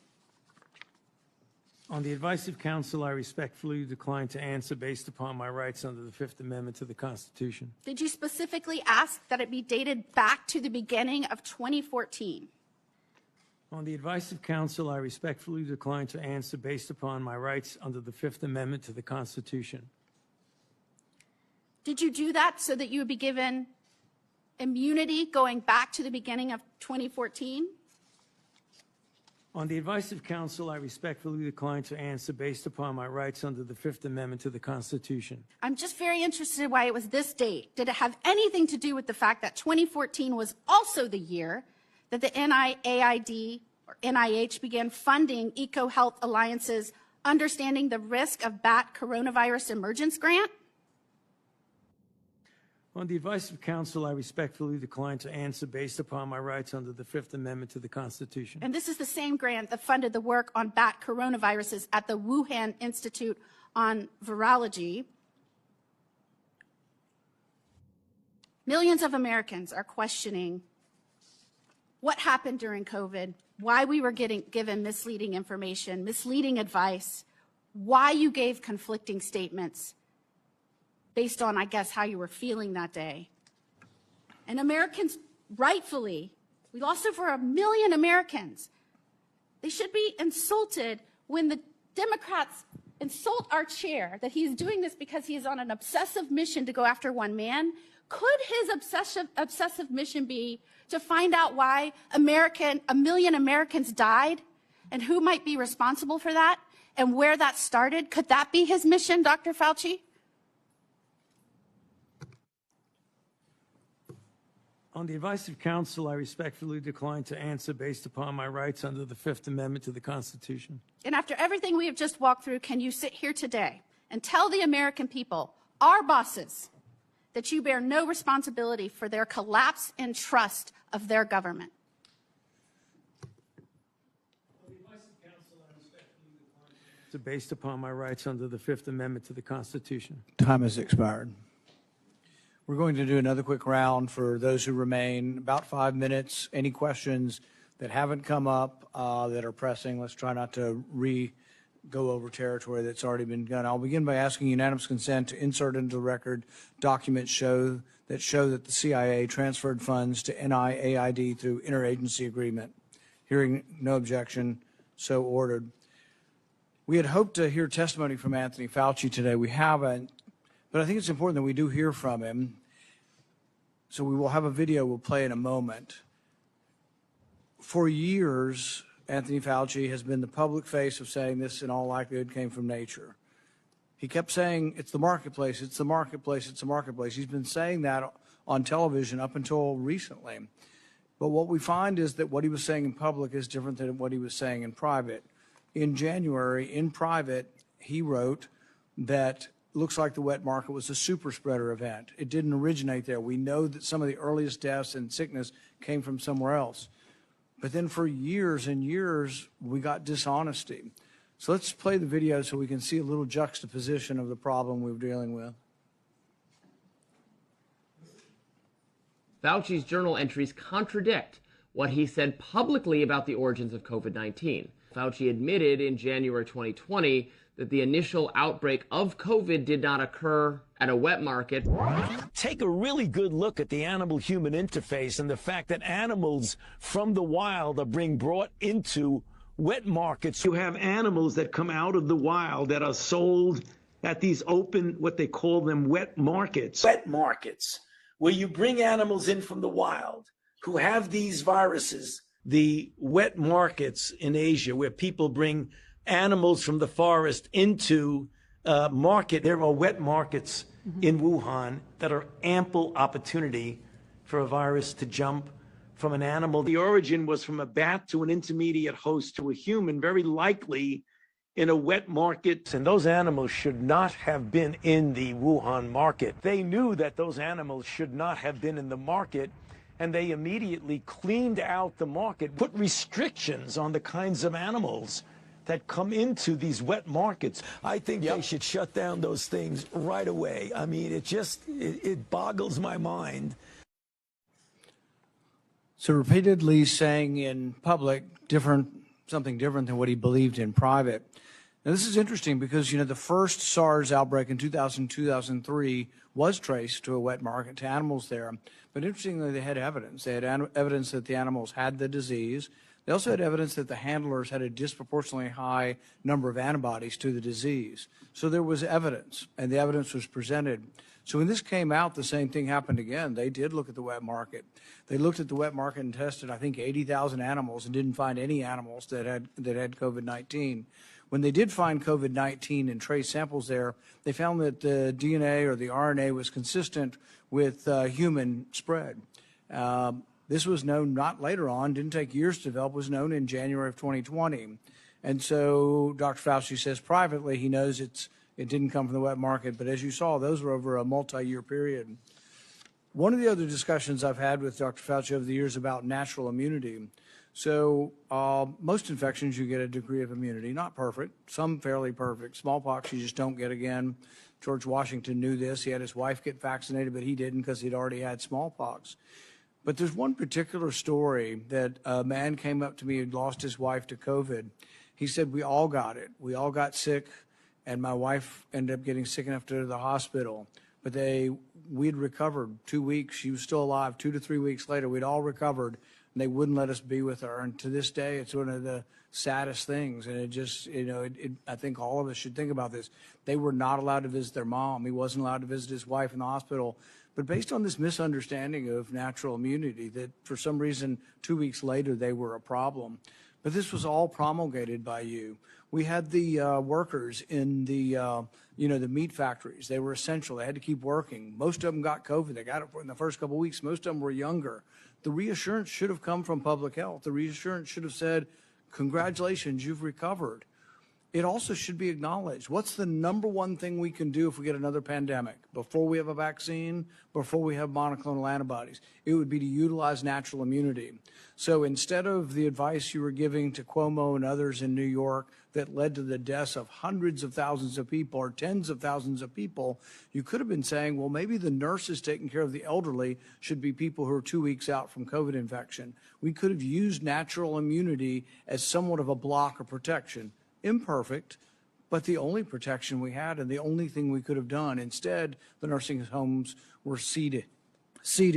On the advice of counsel, I respectfully decline to answer based upon my rights under the Fifth Amendment to the Constitution. Did you specifically ask that it be dated back to the beginning of 2014? On the advice of counsel, I respectfully decline to answer based upon my rights under the Fifth Amendment to the Constitution. Did you do that so that you would be given immunity going back to the beginning of 2014? On the advice of counsel, I respectfully decline to answer based upon my rights under the Fifth Amendment to the Constitution. I'm just very interested in why it was this date. Did it have anything to do with the fact that 2014 was also the year that the NIAID or NIH began funding EcoHealth Alliance's Understanding the Risk of Bat Coronavirus Emergence Grant? On the advice of counsel, I respectfully decline to answer based upon my rights under the Fifth Amendment to the Constitution. And this is the same grant that funded the work on bat coronaviruses at the Wuhan Institute on Virology. Millions of Americans are questioning what happened during COVID, why we were given misleading information, misleading advice, why you gave conflicting statements based on, I guess, how you were feeling that day. And Americans, rightfully, we lost over 1 million Americans. They should be insulted when the Democrats insult our chair that he's doing this because he is on an obsessive mission to go after one man. Could his obsessive mission be to find out why 1 million Americans died and who might be responsible for that and where that started? Could that be his mission, Dr. Fauci? On the advice of counsel, I respectfully decline to answer based upon my rights under the Fifth Amendment to the Constitution. And after everything we have just walked through, can you sit here today and tell the American people, our bosses, that you bear no responsibility for their collapse in trust of their government? On the advice of counsel, I respectfully decline to answer based upon my rights under the Fifth Amendment to the Constitution. Time has expired. We're going to do another quick round for those who remain, about 5 minutes. Any questions that haven't come up that are pressing? Let's try not to go over territory that's already been done. I'll begin by asking unanimous consent to insert into the record documents show that the CIA transferred funds to NIAID through interagency agreement. Hearing no objection, so ordered. We had hoped to hear testimony from Anthony Fauci today. We haven't. But I think it's important that we do hear from him. So we will have a video we'll play in a moment. For years, Anthony Fauci has been the public face of saying this in all likelihood came from nature. He kept saying, it's the marketplace, it's the marketplace, it's the marketplace. He's been saying that on television up until recently. But what we find is that what he was saying in public is different than what he was saying in private. In January, in private, he wrote that looks like the wet market was a super spreader event. It didn't originate there. We know that some of the earliest deaths and sickness came from somewhere else. But then for years and years, we got dishonesty. So let's play the video so we can see a little juxtaposition of the problem we're dealing with. Fauci's journal entries contradict what he said publicly about the origins of COVID-19. Fauci admitted in January 2020 that the initial outbreak of COVID did not occur at a wet market. Take a really good look at the animal-human interface and the fact that animals from the wild are being brought into wet markets. You have animals that come out of the wild that are sold at these open, what they call them, wet markets. Wet markets, where you bring animals in from the wild who have these viruses. The wet markets in Asia, where people bring animals from the forest into market. There are wet markets in Wuhan that are ample opportunity for a virus to jump from an animal. The origin was from a bat to an intermediate host to a human, very likely in a wet market. And those animals should not have been in the Wuhan market. They knew that those animals should not have been in the market, and they immediately cleaned out the market, put restrictions on the kinds of animals that come into these wet markets. I think they should shut down those things right away. I mean, it boggles my mind. So repeatedly saying in public something different than what he believed in private. Now, this is interesting because, the first SARS outbreak in 2003 was traced to a wet market, to animals there. But interestingly, they had evidence. They had evidence that the animals had the disease. They also had evidence that the handlers had a disproportionately high number of antibodies to the disease. So there was evidence, and the evidence was presented. So when this came out, the same thing happened again. They did look at the wet market. They looked at the wet market and tested, I think, 80,000 animals and didn't find any animals that had COVID-19. When they did find COVID-19 and trace samples there, they found that the DNA or the RNA was consistent with human spread. This was known not later on, didn't take years to develop, was known in January of 2020. And so Dr. Fauci says privately he knows it didn't come from the wet market, but as you saw, those were over a multi-year period. One of the other discussions I've had with Dr. Fauci over the years about natural immunity. So most infections, you get a degree of immunity, not perfect, some fairly perfect. Smallpox, you just don't get again. George Washington knew this. He had his wife get vaccinated, but he didn't because he'd already had smallpox. But there's one particular story that a man came up to me who'd lost his wife to COVID. He said, we all got it. We all got sick, and my wife ended up getting sick enough to go to the hospital. But we'd recovered 2 weeks. She was still alive. 2 to 3 weeks later, we'd all recovered, and they wouldn't let us be with her. And to this day, it's one of the saddest things. And it just, I think all of us should think about this. They were not allowed to visit their mom. He wasn't allowed to visit his wife in the hospital. But based on this misunderstanding of natural immunity, that for some reason 2 weeks later they were a problem. But this was all promulgated by you. We had the workers in the the meat factories. They were essential. They had to keep working. Most of them got COVID. They got it in the first couple of weeks. Most of them were younger. The reassurance should have come from public health. The reassurance should have said, congratulations, you've recovered. It also should be acknowledged. What's the number one thing we can do if we get another pandemic? Before we have a vaccine, before we have monoclonal antibodies, it would be to utilize natural immunity. So instead of the advice you were giving to Cuomo and others in New York that led to the deaths of hundreds of thousands of people or tens of thousands of people, you could have been saying, well, maybe the nurses taking care of the elderly should be people who are 2 weeks out from COVID infection. We could have used natural immunity as somewhat of a block of protection. Imperfect, but the only protection we had and the only thing we could have done. Instead, the nursing homes were seated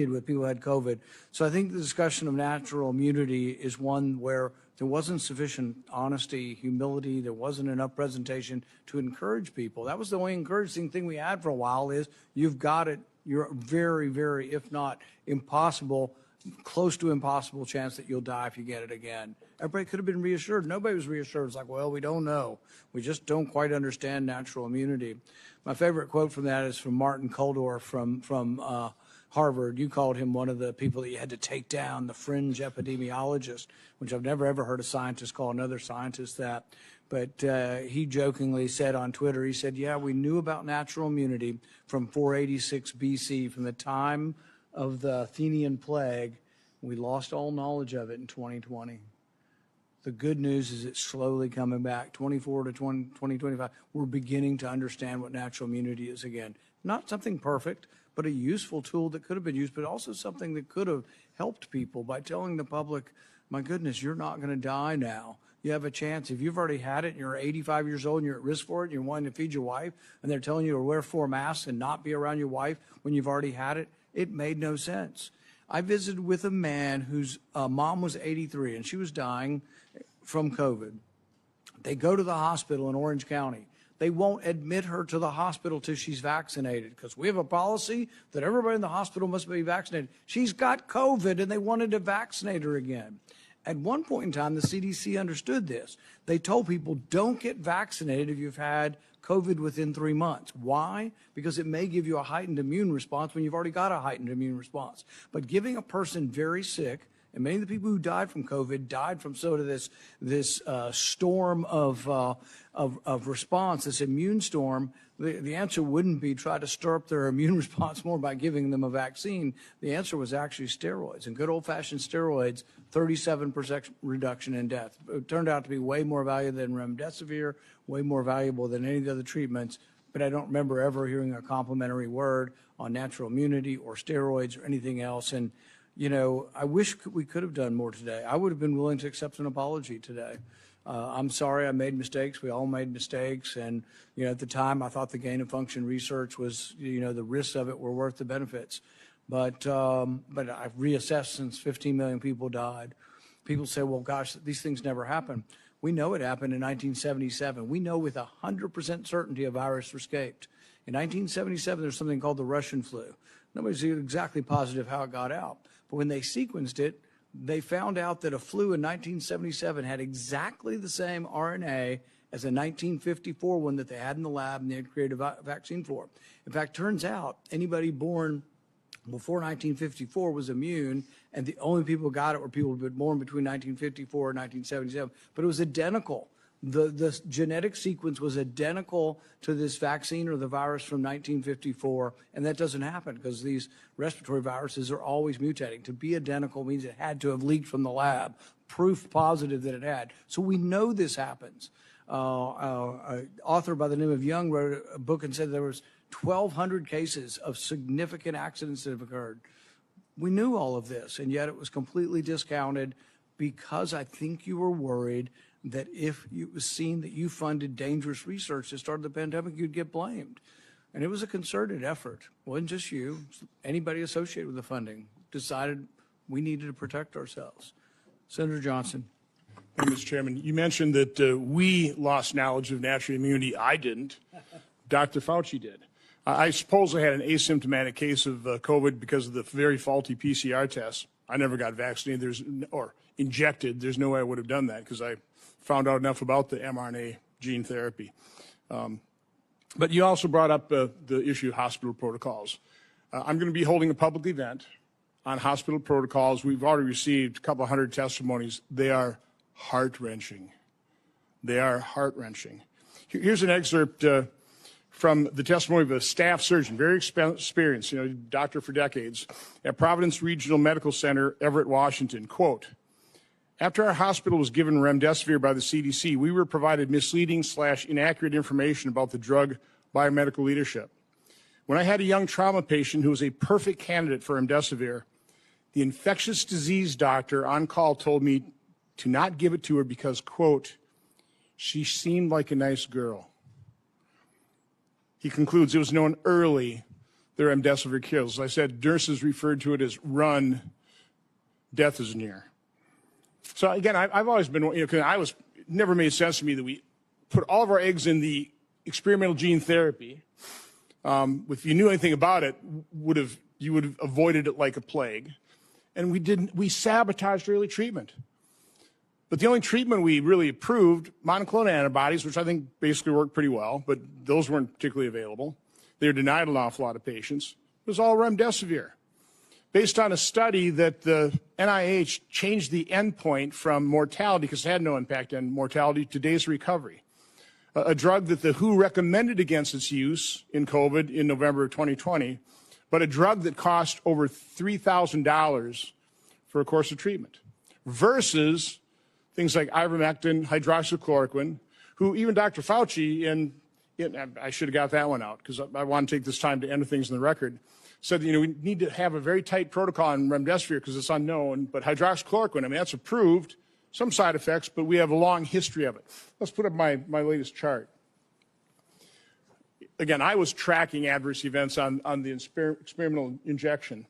with people who had COVID. So I think the discussion of natural immunity is one where there wasn't sufficient honesty, humility, there wasn't enough presentation to encourage people. That was the only encouraging thing we had for a while is you've got it. You're very, very, if not impossible, close to impossible chance that you'll die if you get it again. Everybody could have been reassured. Nobody was reassured. It's like, well, we don't know. We just don't quite understand natural immunity. My favorite quote from that is from Martin Kulldorff from Harvard. You called him one of the people that you had to take down, the fringe epidemiologist, which I've never ever heard a scientist call another scientist that. But he jokingly said on Twitter, he said, yeah, we knew about natural immunity from 486 BC, from the time of the Athenian plague. We lost all knowledge of it in 2020. The good news is it's slowly coming back. 24 to 2025, we're beginning to understand what natural immunity is again. Not something perfect, but a useful tool that could have been used, but also something that could have helped people by telling the public, my goodness, you're not going to die now. You have a chance. If you've already had it and you're 85 years old and you're at risk for it and you're wanting to feed your wife and they're telling you to wear 4 masks and not be around your wife when you've already had it, it made no sense. I visited with a man whose mom was 83 and she was dying from COVID. They go to the hospital in Orange County. They won't admit her to the hospital till she's vaccinated because we have a policy that everybody in the hospital must be vaccinated. She's got COVID and they wanted to vaccinate her again. At one point in time, the CDC understood this. They told people, don't get vaccinated if you've had COVID within 3 months. Why? Because it may give you a heightened immune response when you've already got a heightened immune response. But giving a person very sick, and many of the people who died from COVID died from sort of this storm of response, this immune storm. The answer wouldn't be try to stir up their immune response more by giving them a vaccine. The answer was actually steroids. And good old-fashioned steroids, 37% reduction in death. It turned out to be way more valuable than remdesivir, way more valuable than any of the other treatments. But I don't remember ever hearing a complimentary word on natural immunity or steroids or anything else. And you know, I wish we could have done more today. I would have been willing to accept an apology today. I'm sorry I made mistakes. We all made mistakes. And, you know, at the time I thought the gain of function research was, you know, the risks of it were worth the benefits. But I've reassessed since 15 million people died. People say, well, gosh, these things never happen. We know it happened in 1977. We know with 100% certainty a virus escaped. In 1977, there's something called the Russian flu. Nobody's exactly positive how it got out. But when they sequenced it, they found out that a flu in 1977 had exactly the same RNA as a 1954 one that they had in the lab and they had created a vaccine for. In fact, turns out anybody born before 1954 was immune, and the only people who got it were people who were born between 1954 and 1977. But it was identical. The genetic sequence was identical to this vaccine or the virus from 1954, and that doesn't happen because these respiratory viruses are always mutating. To be identical means it had to have leaked from the lab, proof positive that it had. So we know this happens. An author by the name of Young wrote a book and said there was 1,200 cases of significant accidents that have occurred. We knew all of this, and yet it was completely discounted because I think you were worried that if it was seen that you funded dangerous research that started the pandemic, you'd get blamed. And it was a concerted effort. It wasn't just you. Anybody associated with the funding decided we needed to protect ourselves. Senator Johnson. Mr. Chairman, you mentioned that we lost knowledge of natural immunity. I didn't. Dr. Fauci did. I suppose I had an asymptomatic case of COVID because of the very faulty PCR tests. I never got vaccinated or injected. There's no way I would have done that because I found out enough about the mRNA gene therapy. But you also brought up the issue of hospital protocols. I'm going to be holding a public event on hospital protocols. We've already received a couple hundred testimonies. They are heart-wrenching. They are heart-wrenching. Here's an excerpt from the testimony of a staff surgeon, very experienced, doctor for decades, at Providence Regional Medical Center, Everett, Washington. Quote, after our hospital was given remdesivir by the CDC, we were provided misleading/inaccurate information about the drug by medical leadership. When I had a young trauma patient who was a perfect candidate for remdesivir, the infectious disease doctor on call told me to not give it to her because, quote, she seemed like a nice girl. He concludes it was known early that remdesivir kills. As I said, nurses referred to it as run, death is near. So again, I've always been, it never made sense to me that we put all of our eggs in the experimental gene therapy. If you knew anything about it, you would have avoided it like a plague. And we sabotaged early treatment. But the only treatment we really approved, monoclonal antibodies, which I think basically worked pretty well, but those weren't particularly available. They were denied an awful lot of patients. It was all remdesivir. based on a study that the NIH changed the endpoint from mortality, because it had no impact on mortality, to days of recovery. A drug that the WHO recommended against its use in COVID in November of 2020, but a drug that cost over $3,000 for a course of treatment, versus things like ivermectin, hydroxychloroquine, who even Dr. Fauci, I should have got that one out because I want to take this time to enter things in the record, said, we need to have a very tight protocol on remdesivir because it's unknown, but hydroxychloroquine, that's approved, some side effects, but we have a long history of it. Let's put up my latest chart. Again, I was tracking adverse events on the experimental injection,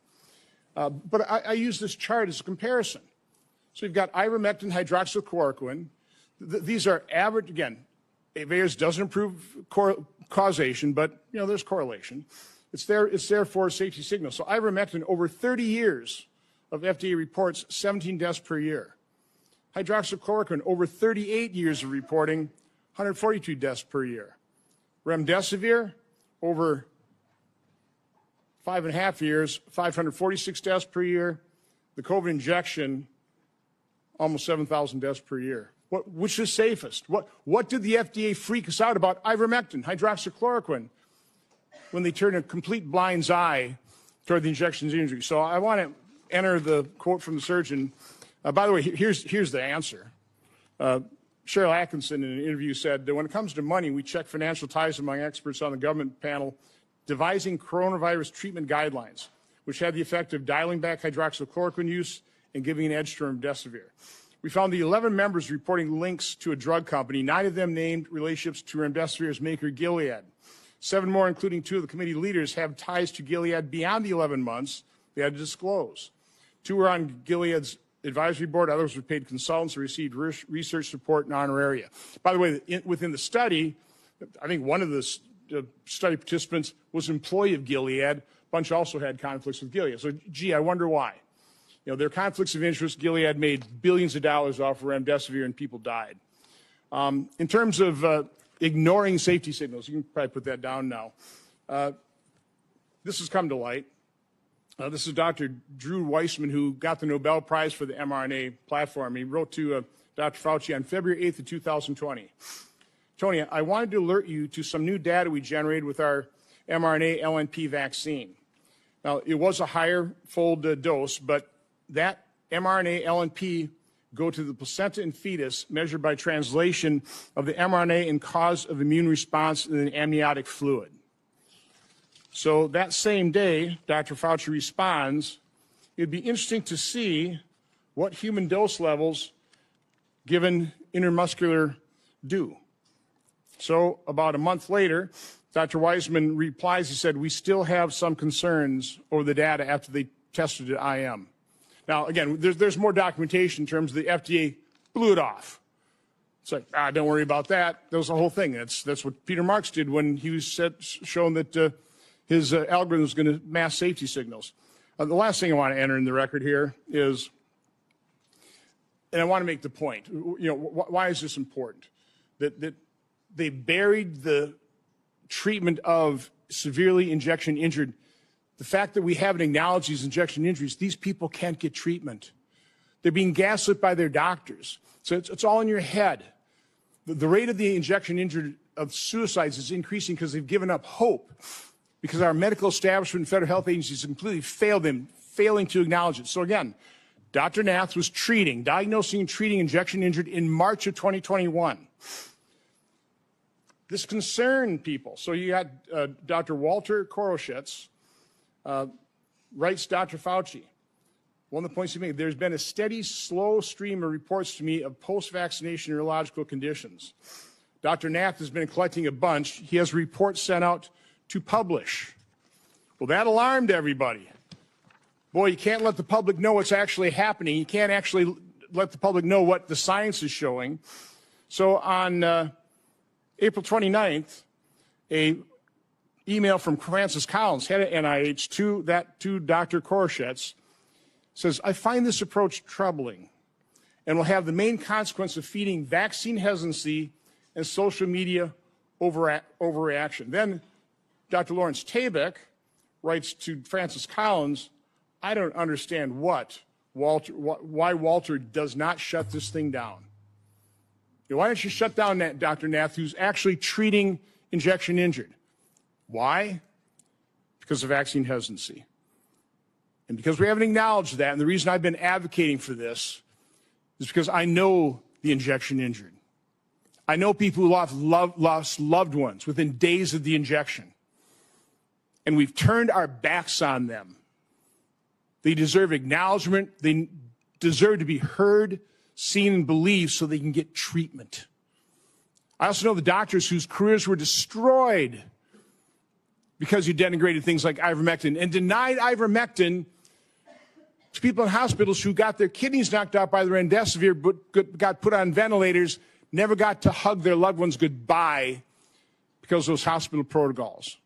but I use this chart as a comparison. So you've got ivermectin, hydroxychloroquine. These are average, again, VAERS doesn't improve causation, but there's correlation. It's there for safety signals. So ivermectin, over 30 years of FDA reports, 17 deaths per year. Hydroxychloroquine, over 38 years of reporting, 142 deaths per year. Remdesivir, over 5.5 years, 546 deaths per year. The COVID injection, almost 7,000 deaths per year. Which is safest? What did the FDA freak us out about ivermectin, hydroxychloroquine, when they turned a complete blind's eye toward the injection's injury? So I want to enter the quote from the surgeon. By the way, here's the answer. Cheryl Atkinson in an interview said that when it comes to money, we check financial ties among experts on the government panel devising coronavirus treatment guidelines, which had the effect of dialing back hydroxychloroquine use and giving an edge to remdesivir. We found the 11 members reporting links to a drug company, 9 of them named relationships to remdesivir's maker, Gilead. 7 more, including 2 of the committee leaders, have ties to Gilead beyond the 11 months they had to disclose. 2 were on Gilead's advisory board, others were paid consultants who received research support and honoraria. By the way, within the study, I think one of the study participants was an employee of Gilead. A bunch also had conflicts with Gilead. So, I wonder why. There are conflicts of interest. Gilead made billions of dollars off of remdesivir and people died. In terms of ignoring safety signals, you can probably put that down now. This has come to light. This is Dr. Drew Weissman, who got the Nobel Prize for the mRNA platform. He wrote to Dr. Fauci on February 8th of 2020. Tony, I wanted to alert you to some new data we generated with our mRNA LNP vaccine. Now, it was a higher fold dose, but that mRNA LNP go to the placenta and fetus, measured by translation of the mRNA and cause of immune response in the amniotic fluid. So that same day, Dr. Fauci responds, it'd be interesting to see what human dose levels given intramuscular do. So about a month later, Dr. Weissman replies, he said, we still have some concerns over the data after they tested at IM. Now, again, there's more documentation in terms of the FDA blew it off. It's like, don't worry about that. That was the whole thing. That's what Peter Marks did when he was shown that his algorithm was going to mask safety signals. The last thing I want to enter in the record here is, and I want to make the point, why is this important? That they buried the treatment of severely injection injured. The fact that we haven't acknowledged these injection injuries, these people can't get treatment. They're being gaslit by their doctors. So it's all in your head. The rate of the injection injured of suicides is increasing because they've given up hope, because our medical establishment and federal health agencies completely failed them, failing to acknowledge it. So again, Dr. Nath was diagnosing and treating injection injured in March of 2021. This concerned people. So you got Dr. Walter Koroshitz, writes Dr. Fauci. One of the points he made, there's been a steady, slow stream of reports to me of post-vaccination neurological conditions. Dr. Nath has been collecting a bunch. He has reports sent out to publish. Well, that alarmed everybody. Boy, you can't let the public know what's actually happening. You can't actually let the public know what the science is showing. So on April 29th, a email from Francis Collins, head of NIH, to Dr. Koroshitz, says, I find this approach troubling and will have the main consequence of feeding vaccine hesitancy and social media overreaction. Then Dr. Lawrence Tabak writes to Francis Collins, I don't understand why Walter does not shut this thing down. Why don't you shut down that Dr. Nath, who's actually treating injection injured? Why? Because of vaccine hesitancy. And because we haven't acknowledged that, and the reason I've been advocating for this is because I know the injection injured. I know people who lost loved ones within days of the injection. And we've turned our backs on them. They deserve acknowledgement. They deserve to be heard, seen, and believed so they can get treatment. I also know the doctors whose careers were destroyed because you denigrated things like ivermectin and denied ivermectin to people in hospitals who got their kidneys knocked out by the remdesivir but got put on ventilators, never got to hug their loved ones goodbye because of those hospital protocols.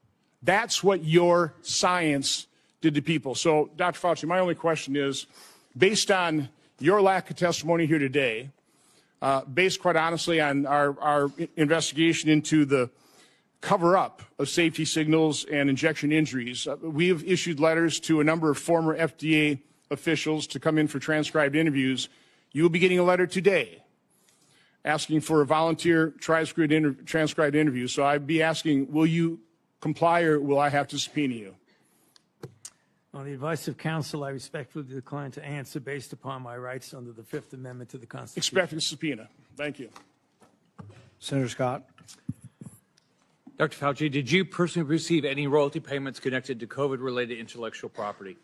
That's what your science did to people. So, Dr. Fauci, my only question is, based on your lack of testimony here today, based quite honestly on our investigation into the cover-up of safety signals and injection injuries, we have issued letters to a number of former FDA officials to come in for transcribed interviews. You will be getting a letter today asking for a volunteer transcribed interview. So I'd be asking, will you comply or will I have to subpoena you? On the advice of counsel, I respectfully decline to answer based upon my rights under the Fifth Amendment to the Constitution. Expect a subpoena. Thank you. Senator Scott. Dr. Fauci, did you personally receive any royalty payments connected to COVID-related intellectual property?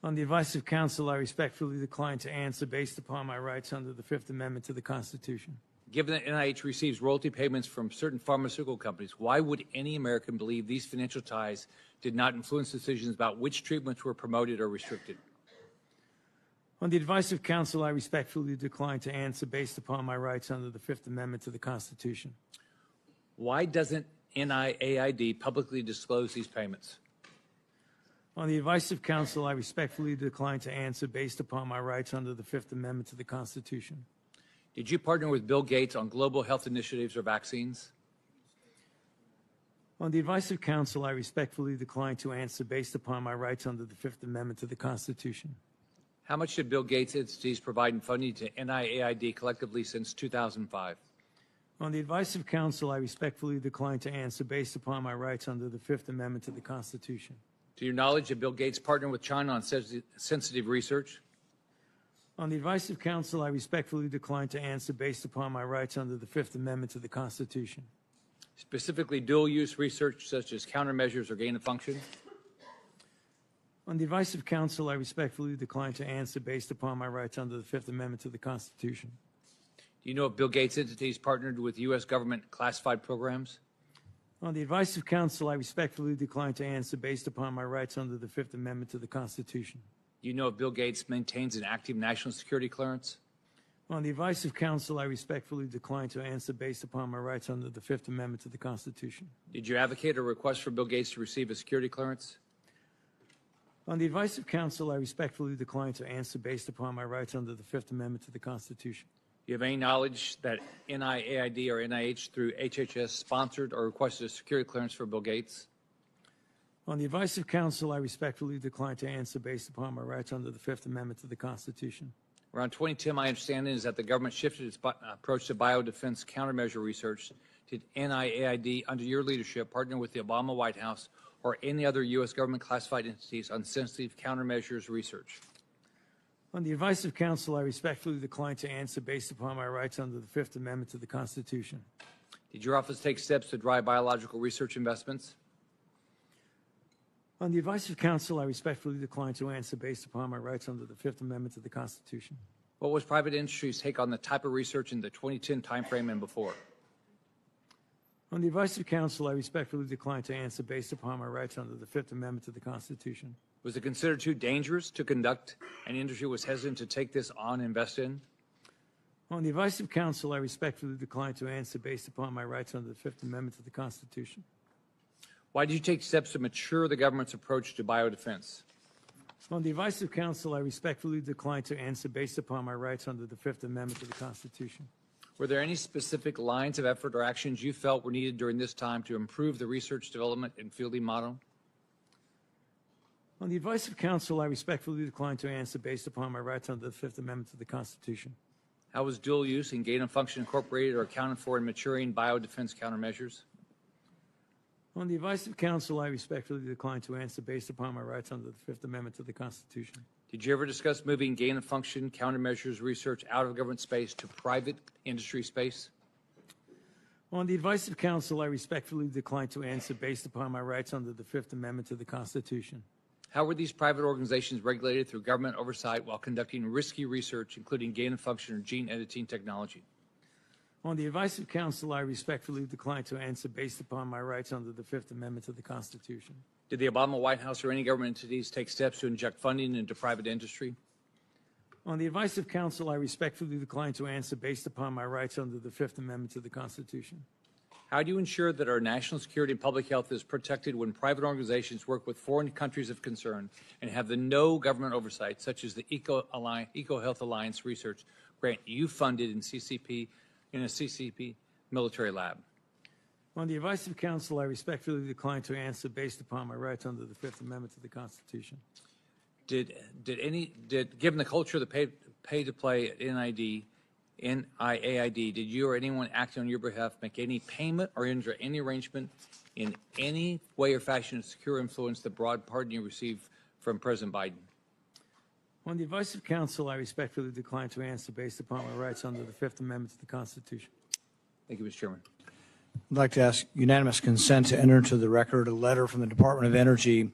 On the advice of counsel, I respectfully decline to answer based upon my rights under the Fifth Amendment to the Constitution. Given that NIH receives royalty payments from certain pharmaceutical companies, why would any American believe these financial ties did not influence decisions about which treatments were promoted or restricted? On the advice of counsel, I respectfully decline to answer based upon my rights under the Fifth Amendment to the Constitution. Why doesn't NIAID publicly disclose these payments? On the advice of counsel, I respectfully decline to answer based upon my rights under the Fifth Amendment to the Constitution. Did you partner with Bill Gates on global health initiatives or vaccines? On the advice of counsel, I respectfully decline to answer based upon my rights under the Fifth Amendment to the Constitution. How much did Bill Gates entities provide in funding to NIAID collectively since 2005? On the advice of counsel, I respectfully decline to answer based upon my rights under the Fifth Amendment to the Constitution. To your knowledge, did Bill Gates partner with China on sensitive research? On the advice of counsel, I respectfully decline to answer based upon my rights under the Fifth Amendment to the Constitution. Specifically, dual-use research such as countermeasures or gain of function? On the advice of counsel, I respectfully decline to answer based upon my rights under the Fifth Amendment to the Constitution. Do you know if Bill Gates' entities partnered with U.S. government classified programs? On the advice of counsel, I respectfully decline to answer based upon my rights under the Fifth Amendment to the Constitution. Do you know if Bill Gates maintains an active national security clearance? On the advice of counsel, I respectfully decline to answer based upon my rights under the Fifth Amendment to the Constitution. Did you advocate or request for Bill Gates to receive a security clearance? On the advice of counsel, I respectfully decline to answer based upon my rights under the Fifth Amendment to the Constitution. Do you have any knowledge that NIAID or NIH through HHS sponsored or requested a security clearance for Bill Gates? On the advice of counsel, I respectfully decline to answer based upon my rights under the Fifth Amendment to the Constitution. Around 2010, my understanding is that the government shifted its approach to biodefense countermeasure research. Did NIAID, under your leadership, partner with the Obama White House or any other U.S. government classified entities on sensitive countermeasures research? On the advice of counsel, I respectfully decline to answer based upon my rights under the Fifth Amendment to the Constitution. Did your office take steps to drive biological research investments? On the advice of counsel, I respectfully decline to answer based upon my rights under the Fifth Amendment to the Constitution. What was private industry's take on the type of research in the 2010 timeframe and before? On the advice of counsel, I respectfully decline to answer based upon my rights under the Fifth Amendment to the Constitution. Was it considered too dangerous to conduct and industry was hesitant to take this on and invest in? On the advice of counsel, I respectfully decline to answer based upon my rights under the Fifth Amendment to the Constitution. Why did you take steps to mature the government's approach to biodefense? On the advice of counsel, I respectfully decline to answer based upon my rights under the Fifth Amendment to the Constitution. Were there any specific lines of effort or actions you felt were needed during this time to improve the research, development, and fielding model? On the advice of counsel, I respectfully decline to answer based upon my rights under the Fifth Amendment to the Constitution. How was dual use and gain of function incorporated or accounted for in maturing biodefense countermeasures? On the advice of counsel, I respectfully decline to answer based upon my rights under the Fifth Amendment to the Constitution. Did you ever discuss moving gain of function countermeasures research out of government space to private industry space? On the advice of counsel, I respectfully decline to answer based upon my rights under the Fifth Amendment to the Constitution. How were these private organizations regulated through government oversight while conducting risky research, including gain of function or gene editing technology? On the advice of counsel, I respectfully decline to answer based upon my rights under the Fifth Amendment to the Constitution. Did the Obama White House or any government entities take steps to inject funding into private industry? On the advice of counsel, I respectfully decline to answer based upon my rights under the Fifth Amendment to the Constitution. How do you ensure that our national security and public health is protected when private organizations work with foreign countries of concern and have the no government oversight, such as the Eco Health Alliance research grant you funded in a CCP military lab? On the advice of counsel, I respectfully decline to answer based upon my rights under the Fifth Amendment to the Constitution. Given the culture of the pay to play at NIAID, did you or anyone acting on your behalf make any payment or enter any arrangement in any way or fashion to secure influence the broad pardon you received from President Biden? On the advice of counsel, I respectfully decline to answer based upon my rights under the Fifth Amendment to the Constitution. Thank you, Mr. Chairman. I'd like to ask unanimous consent to enter into the record a letter from the Department of Energy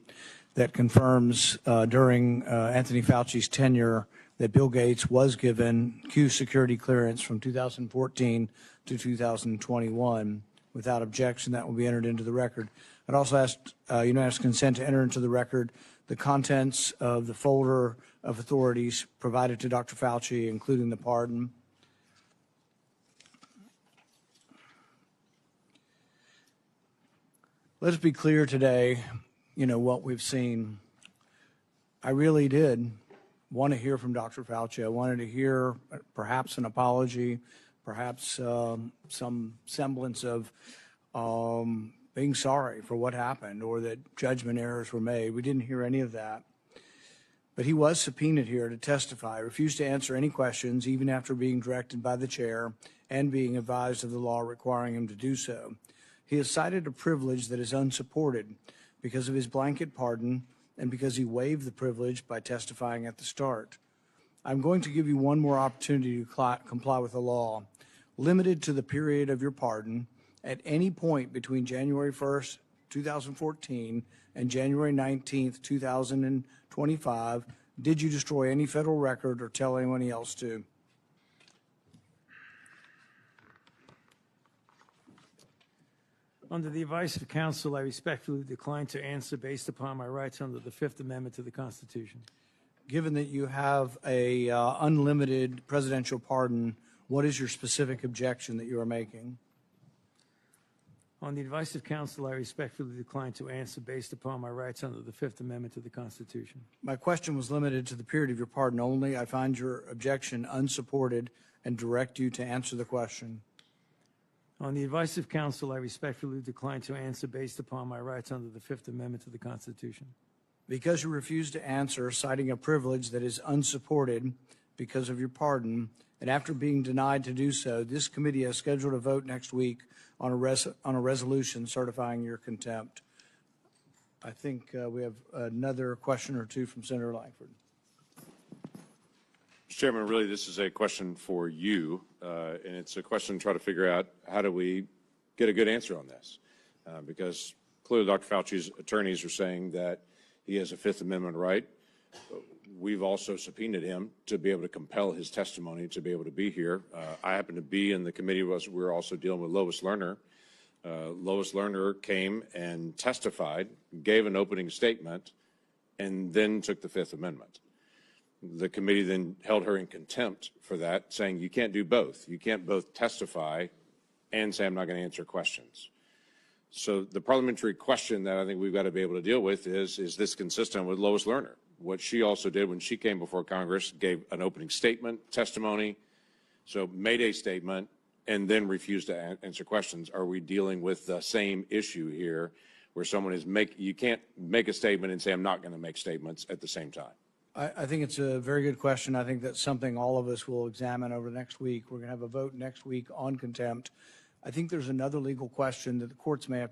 that confirms during Anthony Fauci's tenure that Bill Gates was given Q security clearance from 2014 to 2021 without objection. That will be entered into the record. I'd also ask unanimous consent to enter into the record the contents of the folder of authorities provided to Dr. Fauci, including the pardon. Let's be clear today, what we've seen. I really did want to hear from Dr. Fauci. I wanted to hear perhaps an apology, perhaps some semblance of being sorry for what happened or that judgment errors were made. We didn't hear any of that. But he was subpoenaed here to testify, refused to answer any questions, even after being directed by the chair and being advised of the law requiring him to do so. He has cited a privilege that is unsupported because of his blanket pardon and because he waived the privilege by testifying at the start. I'm going to give you one more opportunity to comply with the law, limited to the period of your pardon. At any point between January 1st, 2014 and January 19th, 2025, did you destroy any federal record or tell anyone else to? Under the advice of counsel, I respectfully decline to answer based upon my rights under the Fifth Amendment to the Constitution. Given that you have a unlimited presidential pardon, what is your specific objection that you are making? On the advice of counsel, I respectfully decline to answer based upon my rights under the Fifth Amendment to the Constitution. My question was limited to the period of your pardon only. I find your objection unsupported and direct you to answer the question. On the advice of counsel, I respectfully decline to answer based upon my rights under the Fifth Amendment to the Constitution. Because you refused to answer, citing a privilege that is unsupported because of your pardon, and after being denied to do so, this committee has scheduled a vote next week on a resolution certifying your contempt. I think we have another question or two from Senator Langford. Mr. Chairman, really this is a question for you, and it's a question to try to figure out how do we get a good answer on this, because clearly Dr. Fauci's attorneys are saying that he has a Fifth Amendment right. We've also subpoenaed him to be able to compel his testimony to be able to be here. I happen to be in the committee. We're also dealing with Lois Lerner. Lois Lerner came and testified, gave an opening statement, and then took the Fifth Amendment. The committee then held her in contempt for that, saying you can't do both. You can't both testify and say I'm not going to answer questions. So the parliamentary question that I think we've got to be able to deal with is this consistent with Lois Lerner? What she also did when she came before Congress, gave an opening statement, testimony, so made a statement, and then refused to answer questions. Are we dealing with the same issue here where someone is you can't make a statement and say, I'm not going to make statements at the same time. I think it's a very good question. I think that's something all of us will examine over the next week. We're going to have a vote next week on contempt. I think there's another legal question that the courts may have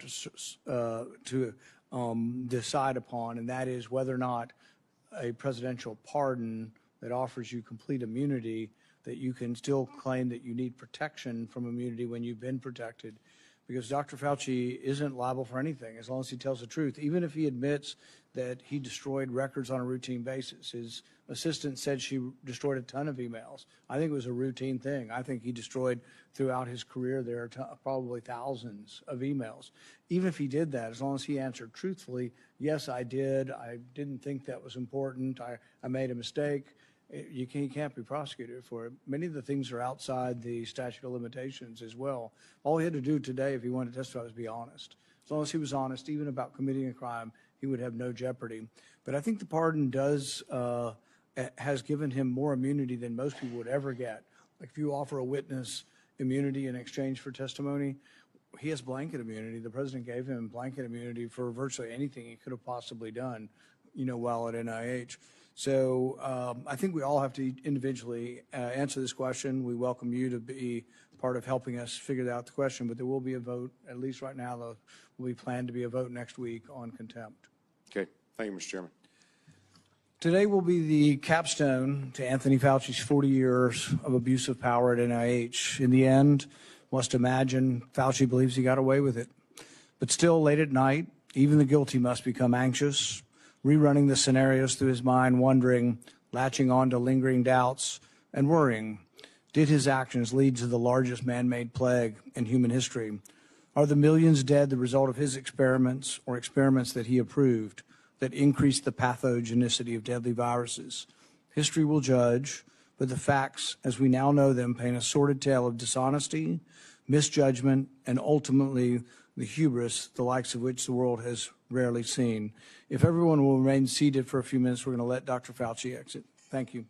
to decide upon, and that is whether or not a presidential pardon that offers you complete immunity, that you can still claim that you need protection from immunity when you've been protected. Because Dr. Fauci isn't liable for anything as long as he tells the truth. Even if he admits that he destroyed records on a routine basis. His assistant said she destroyed a ton of emails. I think it was a routine thing. I think he destroyed throughout his career there probably thousands of emails. Even if he did that, as long as he answered truthfully, yes, I did. I didn't think that was important. I made a mistake. He can't be prosecuted for it. Many of the things are outside the statute of limitations as well. All he had to do today, if he wanted to testify, was be honest. As long as he was honest, even about committing a crime, he would have no jeopardy. But I think the pardon has given him more immunity than most people would ever get. Like if you offer a witness immunity in exchange for testimony, he has blanket immunity. The president gave him blanket immunity for virtually anything he could have possibly done, while at NIH. So I think we all have to individually answer this question. We welcome you to be part of helping us figure out the question, but there will be a vote, at least right now, there will be planned to be a vote next week on contempt. Okay. Thank you, Mr. Chairman. Today will be the capstone to Anthony Fauci's 40 years of abuse of power at NIH. In the end, must imagine Fauci believes he got away with it. But still, late at night, even the guilty must become anxious, rerunning the scenarios through his mind, wondering, latching on to lingering doubts, and worrying. Did his actions lead to the largest man-made plague in human history? Are the millions dead the result of his experiments or experiments that he approved that increased the pathogenicity of deadly viruses? History will judge, but the facts, as we now know them, paint a sordid tale of dishonesty, misjudgment, and ultimately the hubris, the likes of which the world has rarely seen. If everyone will remain seated for a few minutes, we're going to let Dr. Fauci exit. Thank you.